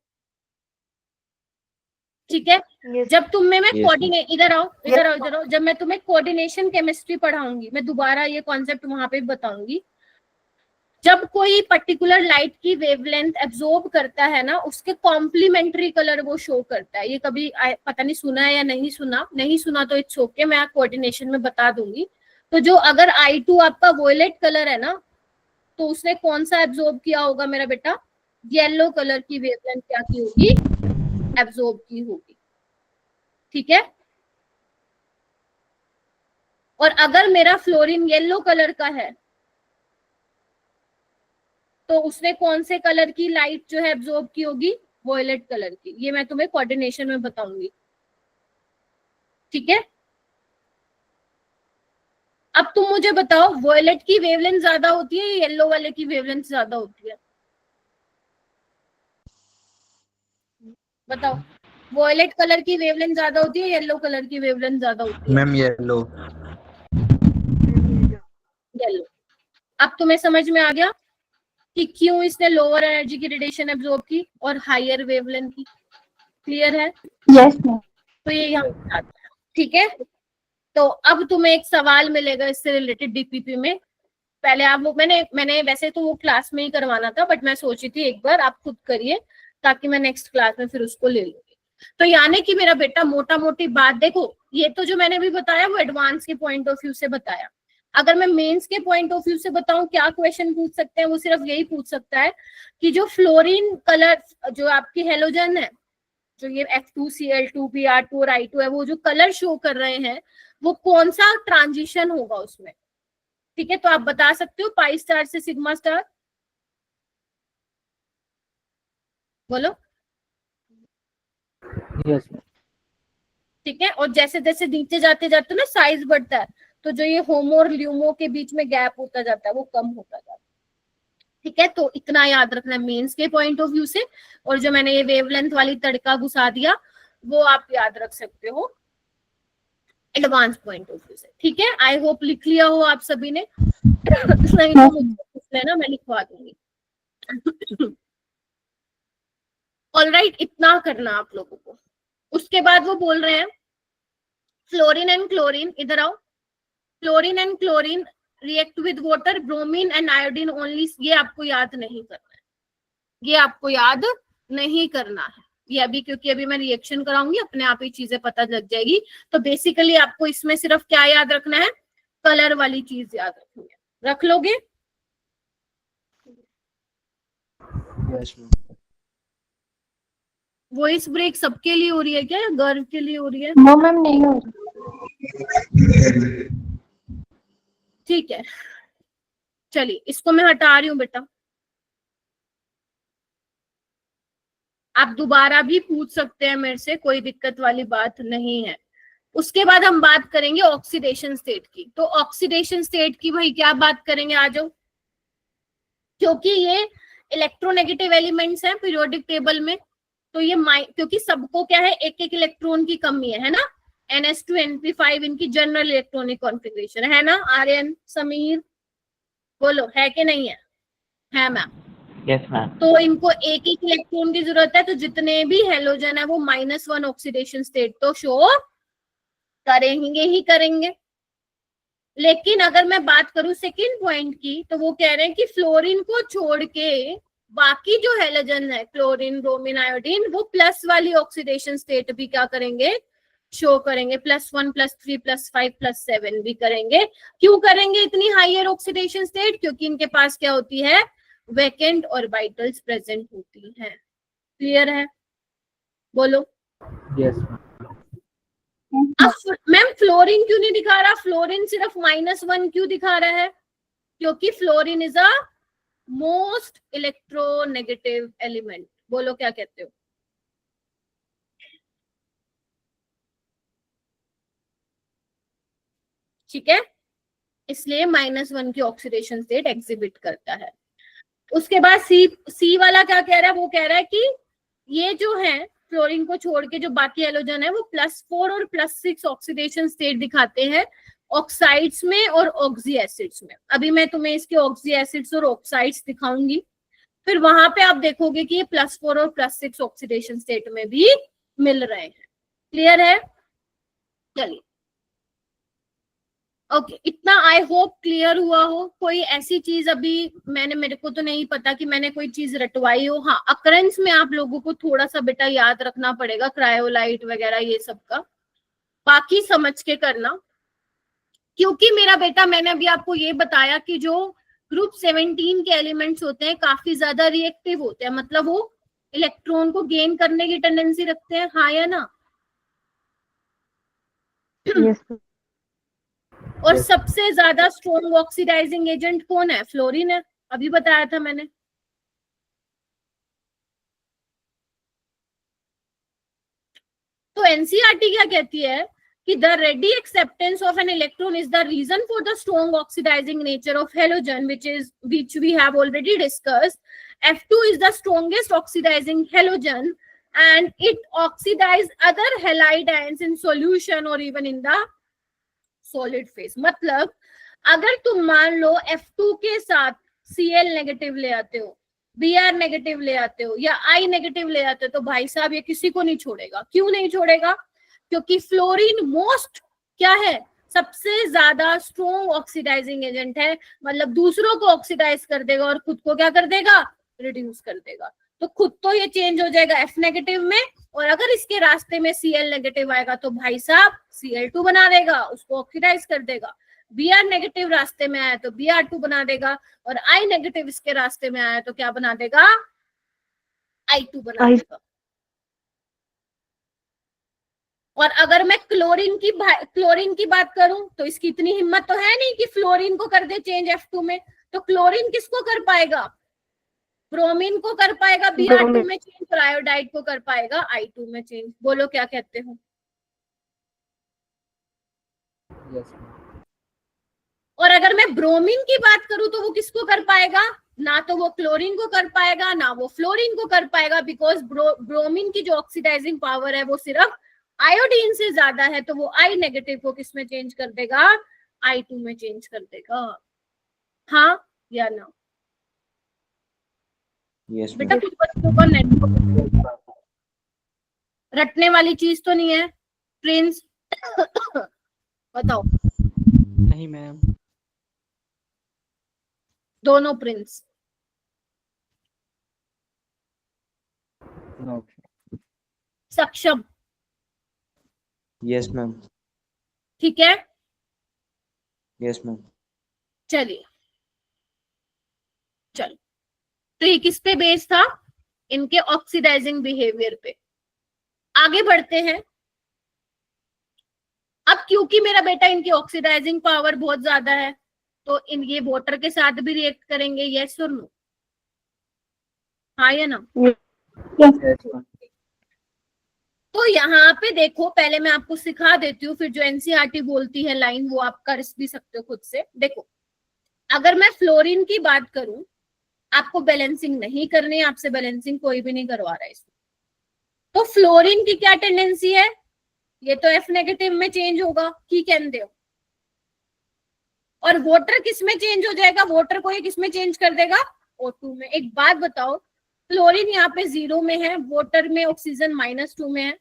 ठीक है। जब तुम्हें मैं कोऑर्डिनेट, इधर आओ, इधर आओ, इधर आओ, जब मैं तुम्हें कोऑर्डिनेशन केमिस्ट्री पढ़ाऊंगी, मैं दोबारा ये कॉन्सेप्ट वहां पे बताऊंगी। जब कोई पर्टिकुलर लाइट की वेवलेंथ एब्जॉर्ब करता है ना, उसके कॉम्प्लीमेंट्री कलर वो शो करता है। ये कभी पता नहीं सुना है या नहीं सुना, नहीं सुना तो इट्स ओके, मैं कोऑर्डिनेशन में बता दूंगी। तो जो अगर I2 आपका वॉयलेट कलर है ना, तो उसने कौन सा एब्जॉर्ब किया होगा मेरा बेटा? येलो कलर की वेवलेंथ क्या की होगी? एब्जॉर्ब की होगी। ठीक है। और अगर मेरा फ्लोरीन येलो कलर का है तो उसने कौन से कलर की लाइट जो है एब्जॉर्ब की होगी? वॉयलेट कलर की। ये मैं तुम्हें कोऑर्डिनेशन में बताऊंगी। ठीक है। अब तुम मुझे बताओ, वॉयलेट की वेवलेंथ ज्यादा होती है या येलो वाले की वेवलेंथ ज्यादा होती है? बताओ, वॉयलेट कलर की वेवलेंथ ज्यादा होती है, येलो कलर की वेवलेंथ ज्यादा होती है? Ma'am yellow. येलो। अब तुम्हें समझ में आ गया कि क्यों इसने लोअर एनर्जी की रेडिएशन एब्जॉर्ब की और हायर वेवलेंथ की। क्लियर है? Yes ma'am. तो ये यहाँ आता है, ठीक है। तो अब तुम्हें एक सवाल मिलेगा इससे रिलेटेड डीपीपी में। पहले आप वो मैंने वैसे तो वो क्लास में ही करवाना था, बट मैं सोची थी एक बार आप खुद करिए ताकि मैं नेक्स्ट क्लास में फिर उसको ले लूंगी। तो यानी कि मेरा बेटा मोटा मोटी बात देखो, ये तो जो मैंने भी बताया वो एडवांस के पॉइंट ऑफ व्यू से बताया। अगर मैं मेंस के पॉइंट ऑफ व्यू से बताऊं क्या क्वेश्चन पूछ सकते हैं, वो सिर्फ यही पूछ सकता है कि जो फ्लोरीन कलर, जो आपकी हेलोजन है, जो ये F2Cl2 Br2 और I2 है, वो जो कलर शो कर रहे हैं वो कौन सा ट्रांजिशन होगा उसमें। ठीक है, तो आप बता सकते हो पाई स्टार से सिग्मा स्टार, बोलो। यस। ठीक है, और जैसे जैसे नीचे जाते जाते ना साइज बढ़ता है, तो जो ये होमो और ल्यूमो के बीच में गैप होता जाता है वो कम होता जाता है। ठीक है, तो इतना याद रखना है मेंस के पॉइंट ऑफ व्यू से। और जो मैंने ये वेवलेंथ वाली तड़का घुसा दिया वो आप याद रख सकते हो एडवांस पॉइंट ऑफ व्यू से। ठीक है, आई होप लिख लिया हो आप सभी ने। नहीं तो मुझसे पूछ लेना, मैं लिखवा दूंगी। ऑलराइट, इतना करना आप लोगों को। उसके बाद वो बोल रहे हैं फ्लोरीन एंड क्लोरीन, इधर आओ। Fluorine and chlorine react with water, bromine and iodine only. ये आपको याद नहीं करना है, ये आपको याद नहीं करना है ये अभी, क्योंकि अभी मैं रिएक्शन कराऊंगी, अपने आप ही चीजें पता लग जाएगी। तो बेसिकली आपको इसमें सिर्फ क्या याद रखना है, कलर वाली चीज याद रखनी है। रख लोगे? Yes ma'am. वॉइस ब्रेक सबके लिए हो रही है क्या, या गर्व के लिए हो रही है? नो मैम, नहीं हो रही। ठीक है, चलिए इसको मैं हटा रही हूँ बेटा। आप दोबारा भी पूछ सकते हैं मेरे से, कोई दिक्कत वाली बात नहीं है। उसके बाद हम बात करेंगे ऑक्सीडेशन स्टेट की। तो ऑक्सीडेशन स्टेट की भाई क्या बात करेंगे, आ जाओ। क्योंकि ये इलेक्ट्रोनेगेटिव एलिमेंट्स हैं पीरियोडिक टेबल में, तो ये क्योंकि सबको क्या है, एक एक इलेक्ट्रॉन की कमी है ना। NS2 NP5 इनकी जनरल इलेक्ट्रॉनिक कॉन्फ़िगरेशन है ना। आर्यन, समीर, बोलो है कि नहीं है? है मैम। Yes ma'am. तो इनको एक एक इलेक्ट्रॉन की जरूरत है, तो जितने भी हेलोजन है वो -1 ऑक्सीडेशन स्टेट तो शो करेंगे ही करेंगे। लेकिन अगर मैं बात करूं सेकंड पॉइंट की, तो वो कह रहे हैं कि फ्लोरीन को छोड़ के बाकी जो हेलोजन है, क्लोरीन, ब्रोमीन, आयोडीन, वो प्लस वाली ऑक्सीडेशन स्टेट भी क्या करेंगे, शो करेंगे। +1, +3, +5, +7 भी करेंगे। क्यों करेंगे इतनी हायर ऑक्सीडेशन स्टेट? क्योंकि इनके पास क्या होती है, वैकेंट ऑर्बिटल्स प्रेजेंट होती हैं। क्लियर है? बोलो। यस अब मैम फ्लोरीन क्यों नहीं दिखा रहा? फ्लोरीन सिर्फ -1 क्यों दिखा रहा है? क्योंकि fluorine is a most electronegative element. बोलो क्या कहते हो? ठीक है, इसलिए -1 की ऑक्सीडेशन स्टेट एग्जिबिट करता है। उसके बाद सी वाला क्या कह रहा है? वो कह रहा है कि ये जो है फ्लोरीन को छोड़ के जो बाकी हेलोजन है वो +4 और +6 ऑक्सीडेशन स्टेट दिखाते हैं ऑक्साइड्स में और ऑक्सी एसिड्स में। अभी मैं तुम्हें इसके ऑक्सी एसिड्स और ऑक्साइड्स दिखाऊंगी, फिर वहां पे आप देखोगे कि ये +4 और +6 ऑक्सीडेशन स्टेट में भी मिल रहे हैं। क्लियर है? चलिए, ओके, इतना आई होप क्लियर हुआ हो। कोई ऐसी चीज अभी मेरे को तो नहीं पता कि मैंने कोई चीज रटवाई हो। हाँ, अकरेंस में आप लोगों को थोड़ा सा बेटा याद रखना पड़ेगा, क्रायोलाइट वगैरह ये सब का, बाकी समझ के करना। क्योंकि मेरा बेटा, मैंने अभी आपको ये बताया कि जो ग्रुप 17 के एलिमेंट्स होते हैं काफी ज्यादा रिएक्टिव होते हैं, मतलब वो इलेक्ट्रॉन को गेन करने की टेंडेंसी रखते हैं, हाँ या ना? यस और सबसे ज्यादा स्ट्रॉन्ग ऑक्सीडाइजिंग एजेंट कौन है? फ्लोरीन है, अभी बताया था मैंने। तो एनसीईआरटी क्या कहती है कि the ready acceptance of an electron is the reason for the strong oxidising nature of halogen which we have already discussed. F2 is the strongest oxidizing halogen and it oxidizes other halide ions in solution or even in the solid phase. मतलब अगर तुम मान लो F2 के साथ Cl नेगेटिव ले आते हो, Br नेगेटिव ले आते हो या I नेगेटिव ले आते हो, तो भाई साहब ये किसी को नहीं छोड़ेगा। क्यों नहीं छोड़ेगा? क्योंकि फ्लोरीन मोस्ट क्या है, सबसे ज्यादा स्ट्रॉन्ग ऑक्सीडाइजिंग एजेंट है, मतलब दूसरों को ऑक्सीडाइज कर देगा और खुद को क्या कर देगा, रिड्यूस कर देगा। तो खुद तो ये चेंज हो जाएगा F नेगेटिव में, और अगर इसके रास्ते में Cl नेगेटिव आएगा तो भाई साहब Cl2 बना देगा, उसको ऑक्सीडाइज कर देगा। Br नेगेटिव रास्ते में आया तो Br2 बना देगा, और I नेगेटिव इसके रास्ते में आया तो क्या बना देगा, I2 बना देगा। और अगर मैं क्लोरीन की बात करूं तो इसकी इतनी हिम्मत तो है नहीं कि फ्लोरीन को कर दे चेंज F2 में, तो क्लोरीन किसको कर पाएगा, ब्रोमीन को कर पाएगा Br2 में चेंज, और आयोडाइड को कर पाएगा I2 में चेंज। बोलो क्या कहते हो? यस और अगर मैं ब्रोमीन की बात करूं तो वो किसको कर पाएगा, ना तो वो क्लोरीन को कर पाएगा ना वो फ्लोरीन को कर पाएगा, बिकॉज ब्रोमीन की जो ऑक्सीडाइजिंग पावर है वो सिर्फ आयोडीन से ज्यादा है, तो वो I नेगेटिव को किस में चेंज कर देगा, I2 में चेंज कर देगा। हाँ या ना? यस बेटा कुछ बच्चों का नेटवर्क रटने वाली चीज तो नहीं है प्रिंस? बताओ। नहीं मैम। दोनों प्रिंस। नो सक्षम? Yes ma'am. ठीक है, यस मैम। चलिए चलो, तो ये किस पे बेस था, इनके ऑक्सीडाइजिंग बिहेवियर पे। आगे बढ़ते हैं। अब क्योंकि मेरा बेटा इनकी ऑक्सीडाइजिंग पावर बहुत ज्यादा है, तो इन ये वाटर के साथ भी रिएक्ट करेंगे, यस और नो? हाँ या ना? तो यहाँ पे देखो, पहले मैं आपको सिखा देती हूँ, फिर जो एनसीईआरटी बोलती है लाइन वो आप कर भी सकते हो खुद से। देखो, अगर मैं फ्लोरीन की बात करूं, आपको बैलेंसिंग नहीं करनी, आपसे बैलेंसिंग कोई भी नहीं करवा रहा है इसमें। तो फ्लोरीन की क्या टेंडेंसी है, ये तो F नेगेटिव में चेंज होगा, की कहते हो, और वाटर किस में चेंज हो जाएगा, वाटर को ये किस में चेंज कर देगा, O2 में। एक बात बताओ, फ्लोरीन यहाँ पे 0 में है, वाटर में ऑक्सीजन -2 में है,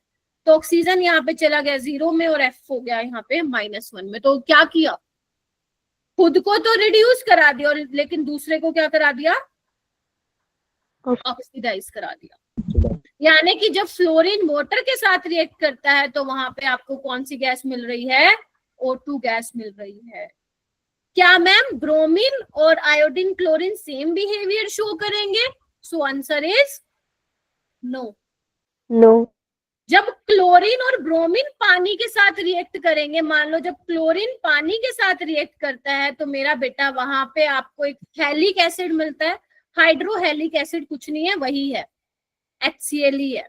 तो ऑक्सीजन यहाँ पे चला गया 0 में और F हो गया यहाँ पे -1 में। तो क्या किया, खुद को तो रिड्यूस करा दिया, और लेकिन दूसरे को क्या करा दिया, ऑक्सीडाइज करा दिया। यानी कि जब फ्लोरीन वाटर के साथ रिएक्ट करता है तो वहां पे आपको कौन सी गैस मिल रही है, O2 गैस मिल रही है। क्या मैम ब्रोमीन और iodine chlorine same behaviour show करेंगे? So answer is no. No. जब क्लोरीन और ब्रोमीन पानी के साथ रिएक्ट करेंगे, मान लो जब क्लोरीन पानी के साथ रिएक्ट करता है तो मेरा बेटा वहां पे आपको एक हैलिक एसिड मिलता है, हाइड्रोहेलिक एसिड कुछ नहीं है, वही है HCl ही है,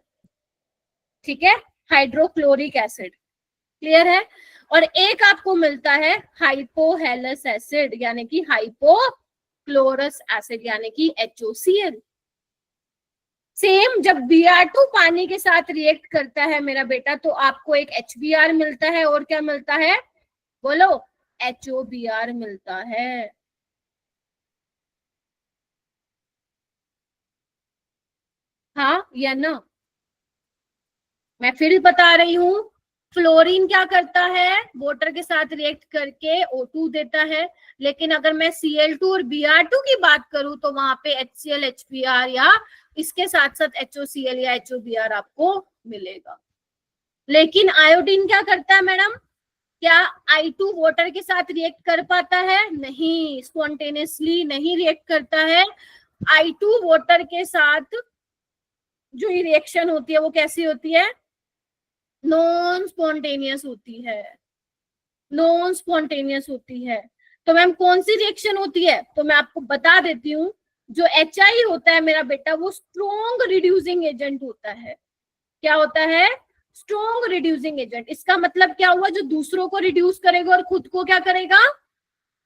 ठीक है, हाइड्रोक्लोरिक एसिड। क्लियर है? और एक आपको मिलता है हाइपोहेलस एसिड, यानी कि हाइपोक्लोरस एसिड, यानी कि HOCl। सेम जब Br2 पानी के साथ रिएक्ट करता है मेरा बेटा, तो आपको एक HBr मिलता है, और क्या मिलता है, बोलो, HOBr मिलता है। हाँ या ना? मैं फिर बता रही हूं, फ्लोरीन क्या करता है, वाटर के साथ रिएक्ट करके O2 देता है, लेकिन अगर मैं Cl2 और Br2 की बात करूं तो वहां पे HCl, HBr या इसके साथ साथ HOCl या HOBr आपको मिलेगा। लेकिन आयोडीन क्या करता है मैडम, क्या I2 वाटर के साथ रिएक्ट कर पाता है? नहीं, स्पॉन्टेनियसली नहीं रिएक्ट करता है। I2 वाटर के साथ जो रिएक्शन होती है वो कैसी होती है, नॉन स्पॉन्टेनियस होती है, नॉन स्पॉन्टेनियस होती है। तो मैम कौन सी रिएक्शन होती है, तो मैं आपको बता देती हूँ, जो HI होता है मेरा बेटा वो स्ट्रॉन्ग रिड्यूसिंग एजेंट होता है। क्या होता है, स्ट्रॉन्ग रिड्यूसिंग एजेंट। इसका मतलब क्या हुआ, जो दूसरों को रिड्यूस करेगा और खुद को क्या करेगा,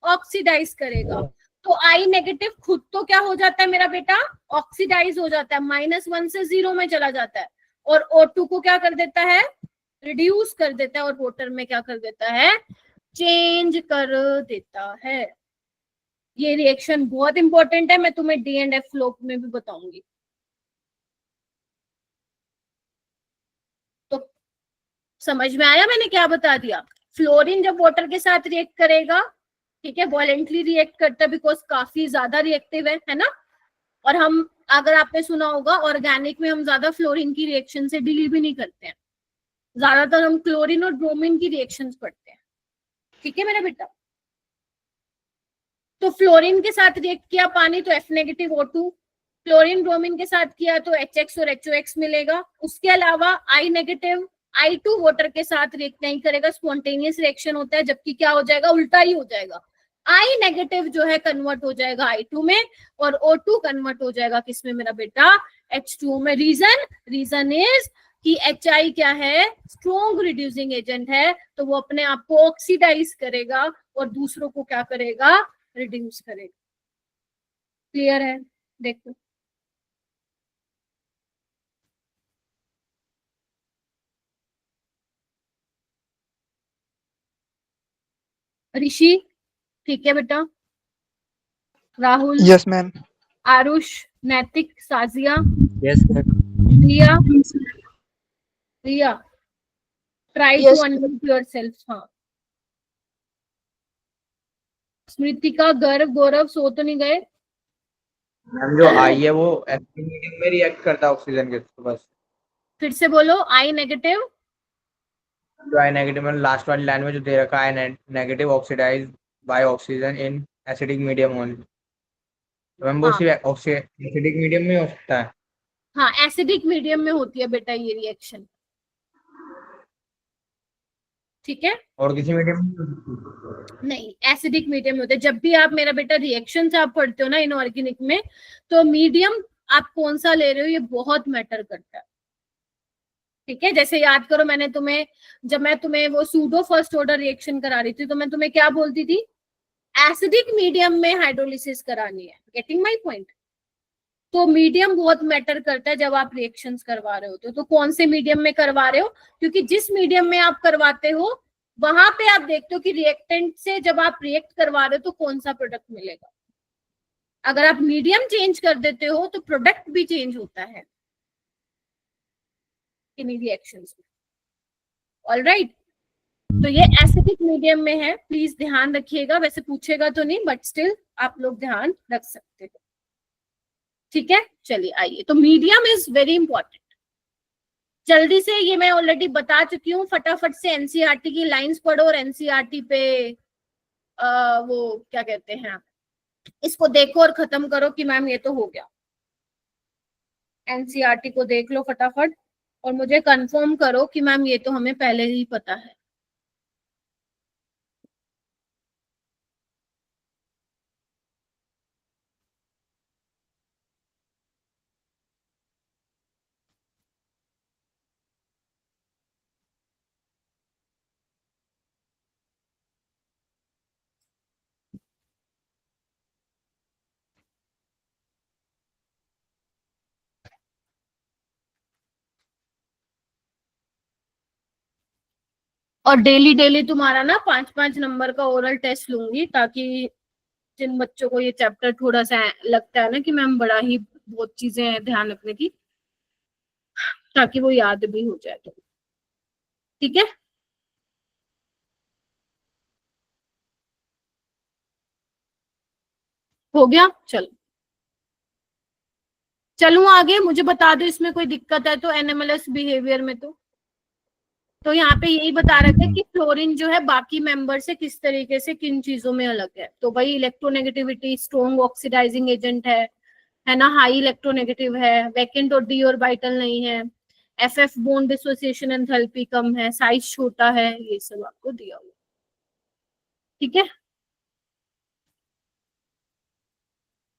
ऑक्सीडाइज करेगा। तो I नेगेटिव खुद तो क्या हो जाता है मेरा बेटा, ऑक्सीडाइज हो जाता है, -1 से 0 में चला जाता है, और O2 को क्या कर देता है, रिड्यूस कर देता है, और वाटर में क्या कर देता है, चेंज कर देता है। ये रिएक्शन बहुत इंपॉर्टेंट है, मैं तुम्हें डी एंड एफ फ्लो में भी बताऊंगी। तो समझ में आया मैंने क्या बता दिया? फ्लोरीन जब वाटर के साथ रिएक्ट करेगा, ठीक है, वॉलेंटली रिएक्ट करता है बिकॉज काफी ज्यादा रिएक्टिव है ना। और हम, अगर आपने सुना होगा, ऑर्गेनिक में हम ज्यादा फ्लोरीन की रिएक्शन से डील भी नहीं करते हैं, ज्यादातर हम क्लोरीन और ब्रोमीन की रिएक्शंस पढ़ते हैं। ठीक है मेरा बेटा? तो फ्लोरीन के साथ रिएक्ट किया पानी तो F negative O2, chlorine bromine के साथ किया तो HX और HOX मिलेगा। उसके अलावा I नेगेटिव I2 वाटर के साथ रिएक्ट नहीं करेगा, स्पॉन्टेनियस रिएक्शन होता है, जबकि क्या हो जाएगा, उल्टा ही हो जाएगा। I नेगेटिव जो है कन्वर्ट हो जाएगा I2 में और O2 कन्वर्ट हो जाएगा किसमें मेरा बेटा, H2 में। रीजन इज कि HI क्या है, स्ट्रॉन्ग रिड्यूसिंग एजेंट है, तो वो अपने आप को ऑक्सीडाइज करेगा और दूसरों को क्या करेगा, रिड्यूस करेगा। क्लियर है? देखो ऋषि, ठीक है बेटा? Rahul, Yes, ma'am. Aarush, Naitik, Sajiya, yes ma'am. Riya, try to unmute yourself. हाँ, स्मृतिका, गर्व, गौरव सो तो नहीं गए? मैम जो आई है वो एसिडिक मीडियम में रिएक्ट करता है ऑक्सीजन के, तो बस फिर से बोलो, I नेगेटिव। जो आई नेगेटिव में लास्ट वाली लाइन में जो दे रखा है, negative oxidise by oxygen in acidic medium only, तो मैम वो सिर्फ एसिडिक मीडियम में हो सकता है। हाँ, एसिडिक मीडियम में होती है बेटा ये रिएक्शन, ठीक है? और किसी मीडियम में नहीं, एसिडिक मीडियम में होता है। जब भी आप मेरा बेटा रिएक्शन से आप पढ़ते हो ना इनऑर्गेनिक में, तो मीडियम आप कौन सा ले रहे हो ये बहुत मैटर करता है। ठीक है, जैसे याद करो, जब मैं तुम्हें वो सूडो फर्स्ट ऑर्डर रिएक्शन करा रही थी तो मैं तुम्हें क्या बोलती थी, एसिडिक मीडियम में हाइड्रोलिसिस करानी है। Getting my point? तो मीडियम बहुत मैटर करता है जब आप रिएक्शंस करवा रहे होते हो। तो कौन से मीडियम में करवा रहे हो, क्योंकि जिस मीडियम में आप करवाते हो वहां पे आप देखते हो कि रिएक्टेंट से जब आप रिएक्ट करवा रहे हो तो कौन सा प्रोडक्ट मिलेगा। अगर आप मीडियम चेंज कर देते हो तो प्रोडक्ट भी चेंज होता है किन्हीं रिएक्शंस में। ऑलराइट, तो ये एसिडिक मीडियम में है, प्लीज ध्यान रखिएगा। वैसे पूछेगा तो नहीं, बट स्टिल आप लोग ध्यान रख सकते हो। ठीक है, चलिए आइए। तो मीडियम इज वेरी इंपॉर्टेंट। जल्दी से, ये मैं ऑलरेडी बता चुकी हूँ, फटाफट से एनसीईआरटी की लाइंस पढ़ो और एनसीईआरटी पे वो क्या कहते हैं, इसको देखो और खत्म करो कि मैम ये तो हो गया। एनसीईआरटी को देख लो फटाफट और मुझे कंफर्म करो कि मैम ये तो हमें पहले ही पता है। और डेली डेली तुम्हारा ना 5-5 नंबर का ओरल टेस्ट लूंगी, ताकि जिन बच्चों को ये चैप्टर थोड़ा सा लगता है ना कि मैम बड़ा ही बहुत चीजें हैं ध्यान रखने की, ताकि वो याद भी हो जाए। तो ठीक है, हो गया? चलूं आगे? मुझे बता दो इसमें कोई दिक्कत है तो, एनएमएलएस बिहेवियर में। तो यहाँ पे यही बता रहे थे कि फ्लोरीन जो है बाकी मेंबर से किस तरीके से किन चीजों में अलग है। तो भाई इलेक्ट्रोनेगेटिविटी, स्ट्रॉन्ग ऑक्सीडाइजिंग एजेंट है ना, हाई इलेक्ट्रोनेगेटिव है, वैकेंट और डी ऑर्बिटल नहीं है, एफएफ बॉन्ड डिसोसिएशन एंथैल्पी कम है, साइज छोटा है, ये सब आपको दिया हुआ। ठीक है,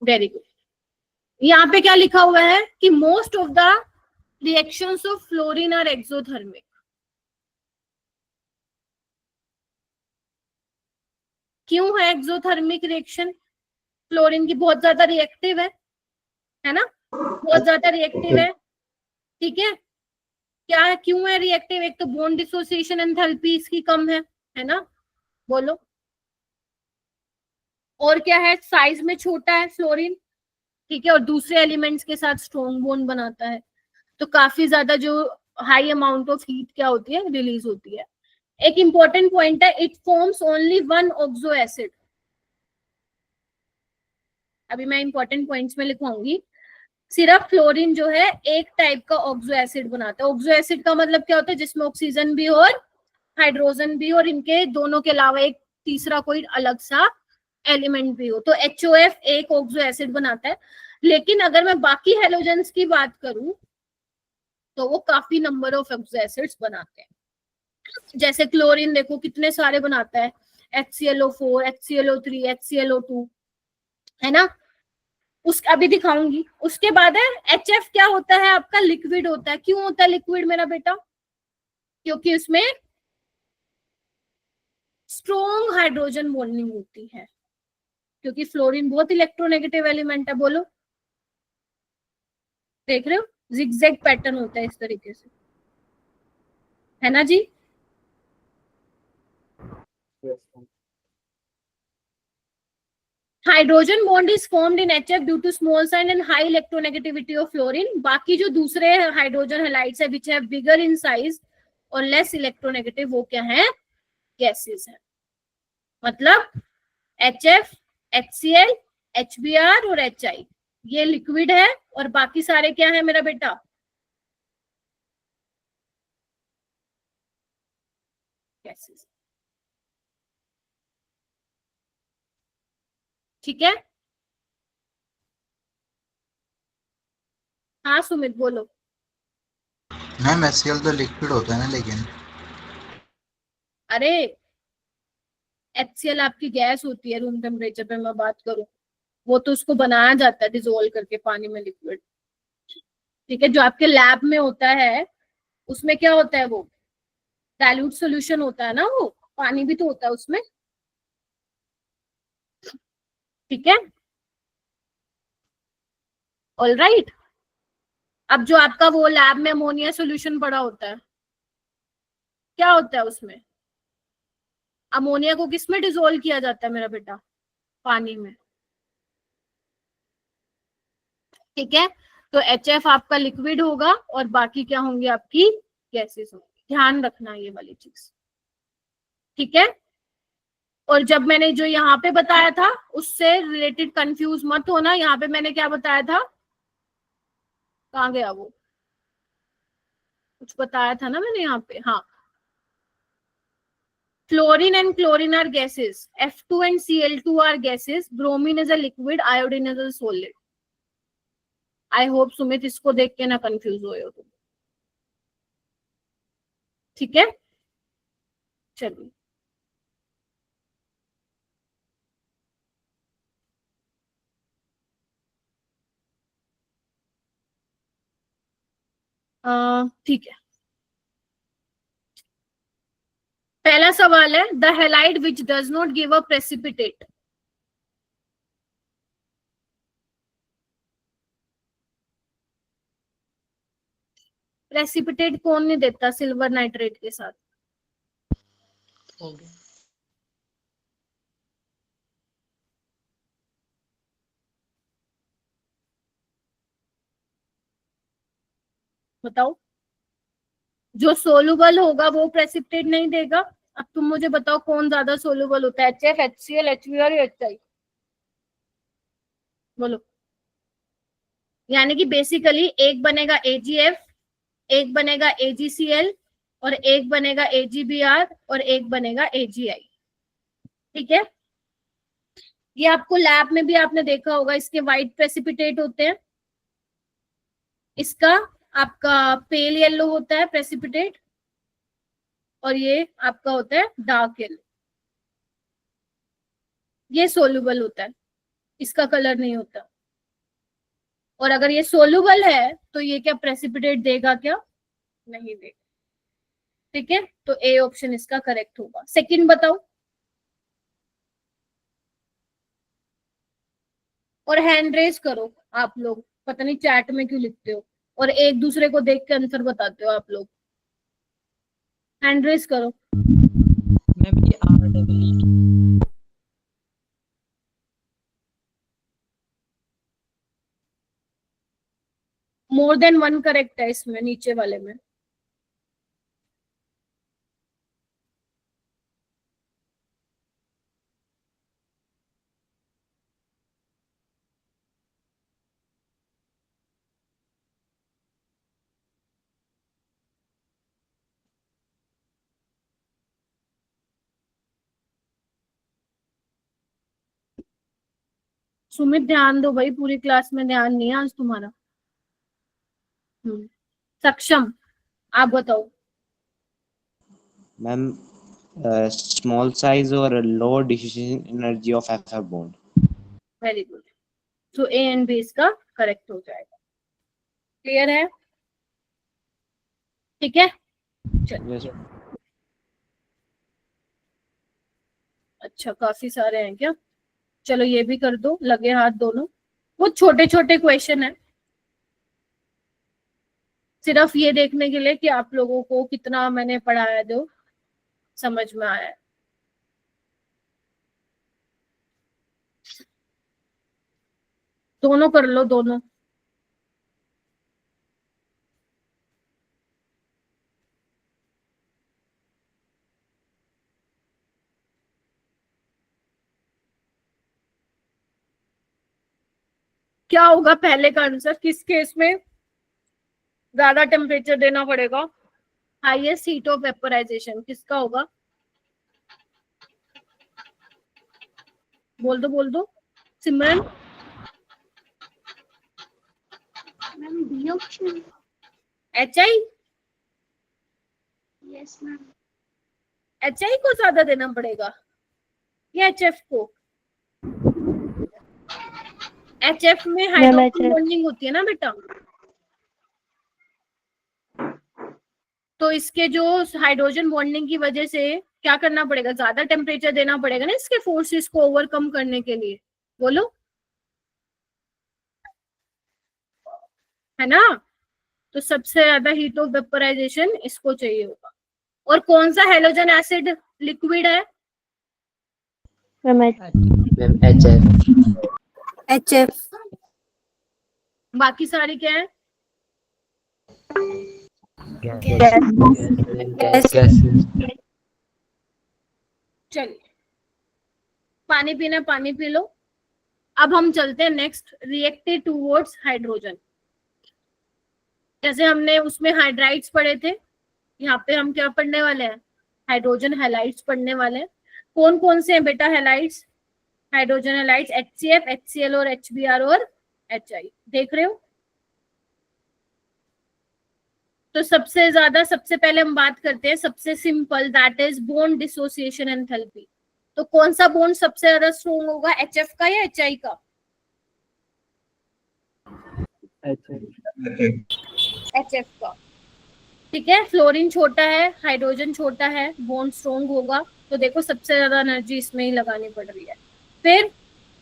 वेरी गुड। यहाँ पे क्या लिखा हुआ है कि most of the reactions of fluorine are exothermic. क्यों है एक्सोथर्मिक रिएक्शन? फ्लोरीन की बहुत ज्यादा रिएक्टिव है ना, बहुत ज्यादा रिएक्टिव है। ठीक है, क्या है, क्यों है रिएक्टिव? एक तो बॉन्ड डिसोसिएशन एंथैल्पी इसकी कम है ना, बोलो। और क्या है, साइज में छोटा है फ्लोरीन, ठीक है, और दूसरे एलिमेंट्स के साथ स्ट्रॉन्ग बॉन्ड बनाता है, तो काफी ज्यादा जो हाई अमाउंट ऑफ हीट क्या होती है, रिलीज होती है। एक इंपॉर्टेंट पॉइंट है, it forms only one oxo acid. अभी मैं इंपॉर्टेंट पॉइंट्स में लिखवाऊंगी। सिर्फ फ्लोरीन जो है एक टाइप का ऑक्सो एसिड बनाता है। ऑक्सो एसिड का मतलब क्या होता है, जिसमें ऑक्सीजन भी और हाइड्रोजन भी, और इनके दोनों के अलावा एक तीसरा कोई अलग सा एलिमेंट भी हो, तो HOF एक ऑक्सो एसिड बनाता है। लेकिन अगर मैं बाकी हेलोजेंस की बात करूं तो वो काफी नंबर ऑफ ऑक्सो एसिड्स बनाते हैं। जैसे क्लोरीन देखो कितने सारे बनाता है, HClO4, HClO3, HClO2, है ना। उस अभी दिखाऊंगी। उसके बाद है HF, क्या होता है आपका, लिक्विड होता है। क्यों होता है लिक्विड मेरा बेटा, क्योंकि उसमें स्ट्रॉन्ग हाइड्रोजन बॉन्डिंग होती है, क्योंकि फ्लोरीन बहुत इलेक्ट्रोनेगेटिव एलिमेंट है। बोलो, देख रहे हो, जिगजैग पैटर्न होता है इस तरीके से, है ना जी। Hydrogen bond is formed in HF due to small size and high electronegativity of fluorine. बाकी जो दूसरे हाइड्रोजन हैलाइड्स है which have bigger in size और लेस इलेक्ट्रोनेगेटिव, वो क्या है, गैसेस है। मतलब HF, HCl, HBr और HI ये लिक्विड है, और बाकी सारे क्या है मेरा बेटा, गैसेस। ठीक है, हाँ सुमित बोलो। मैम HCl तो लिक्विड होता है ना, लेकिन अरे HCl आपकी गैस होती है, रूम टेम्परेचर पे मैं बात करूं, वो तो उसको बनाया जाता है डिजोल्व करके पानी में लिक्विड। ठीक है, जो आपके लैब में होता है उसमें क्या होता है, वो डाइल्यूट सॉल्यूशन होता है ना, वो पानी भी तो होता है उसमें। ठीक है, ऑल राइट। अब जो आपका वो लैब में अमोनिया सॉल्यूशन पड़ा होता है, क्या होता है उसमें, अमोनिया को किस में डिजोल्व किया जाता है मेरा बेटा, पानी में। ठीक है, तो HF आपका लिक्विड होगा और बाकी क्या होंगे, आपकी गैसेस होंगी। ध्यान रखना ये वाली चीज, ठीक है। और जब मैंने जो यहाँ पे बताया था उससे रिलेटेड कंफ्यूज मत होना। यहाँ पे मैंने क्या बताया था, कहाँ गया वो, कुछ बताया था ना मैंने यहाँ पे, हाँ। Fluorine and chlorine are gases. F2 and Cl2 are gases. Bromine is a liquid. Iodine is a solid. I hope Sumit इसको देख के ना कंफ्यूज हो तुम। ठीक है, चलिए। ठीक है, पहला सवाल है, the halide which does not give a precipitate. Precipitate कौन नहीं देता सिल्वर नाइट्रेट के साथ, हो गया। बताओ। जो सोलुबल होगा वो प्रेसिपिटेट नहीं देगा। अब तुम मुझे बताओ कौन ज्यादा सोलुबल होता है, HF, HCl, HBr या HI, बोलो। यानी कि बेसिकली एक बनेगा AgF, एक बनेगा AgCl और एक बनेगा AgBr और एक बनेगा AgI। ठीक है, ये आपको लैब में भी आपने देखा होगा, इसके व्हाइट प्रेसिपिटेट होते हैं, इसका आपका पेल येलो होता है प्रेसिपिटेट, और ये आपका होता है डार्क येलो। ये सोलुबल होता है, इसका कलर नहीं होता। और अगर ये सोलुबल है तो ये क्या प्रेसिपिटेट देगा, क्या नहीं देगा। ठीक है, तो ए ऑप्शन इसका करेक्ट होगा। सेकंड बताओ, और हैंड रेज करो आप लोग, पता नहीं चैट में क्यों लिखते हो और एक दूसरे को देख के आंसर बताते हो आप लोग। हैंड रेज करो। मैम ये REE more than one correct है इसमें, नीचे वाले में। सुमित ध्यान दो भाई, पूरी क्लास में ध्यान नहीं है आज तुम्हारा। सक्षम, आप बताओ। मैम स्मॉल साइज और low diffusion energy of F F bond. Very good. तो ए एंड बी इसका करेक्ट हो जाएगा। क्लियर है? ठीक है, चलिए। अच्छा, काफी सारे हैं क्या? चलो ये भी कर दो, लगे हाथ दोनों। वो छोटे छोटे क्वेश्चन है, सिर्फ ये देखने के लिए कि आप लोगों को कितना मैंने पढ़ाया दो समझ में आया है। दोनों कर लो, दोनों। क्या होगा पहले का आंसर? किस केस में ज्यादा टेम्परेचर देना पड़ेगा? हाईएस्ट हीट ऑफ वेपोराइजेशन किसका होगा? बोल दो Simran. Ma'am B option. HI? Yes ma'am. HI को ज्यादा देना पड़ेगा या HF को? HF में हाइड्रोजन बॉन्डिंग होती है ना बेटा, तो इसके जो हाइड्रोजन बॉन्डिंग की वजह से क्या करना पड़ेगा? ज्यादा टेम्परेचर देना पड़ेगा ना इसके फोर्सेस को ओवरकम करने के लिए। बोलो, है ना? तो सबसे ज्यादा हीट ऑफ वेपोराइजेशन इसको चाहिए होगा। और कौन सा हैलोजन एसिड लिक्विड है? Ma'am HF। बाकी सारी क्या है? चलिए, पानी पीना, पानी पी लो। अब हम चलते हैं नेक्स्ट, रिएक्टेड टूवर्ड्स हाइड्रोजन। जैसे हमने उसमें हाइड्राइड्स पढ़े थे, यहाँ पे हम क्या पढ़ने वाले हैं? हाइड्रोजन हैलाइड्स पढ़ने वाले हैं। कौन कौन से हैं बेटा halides? Hydrogen halides HCF, HCl और HBr और HI। देख रहे हो? तो सबसे ज्यादा, सबसे पहले हम बात करते हैं सबसे simple, that is bond dissociation enthalpy. तो कौन सा बॉन्ड सबसे ज्यादा स्ट्रॉन्ग होगा, HF का या HI का? HF का। ठीक है, फ्लोरीन छोटा है, हाइड्रोजन छोटा है, बॉन्ड स्ट्रॉन्ग होगा। तो देखो सबसे ज्यादा एनर्जी इसमें ही लगानी पड़ रही है। फिर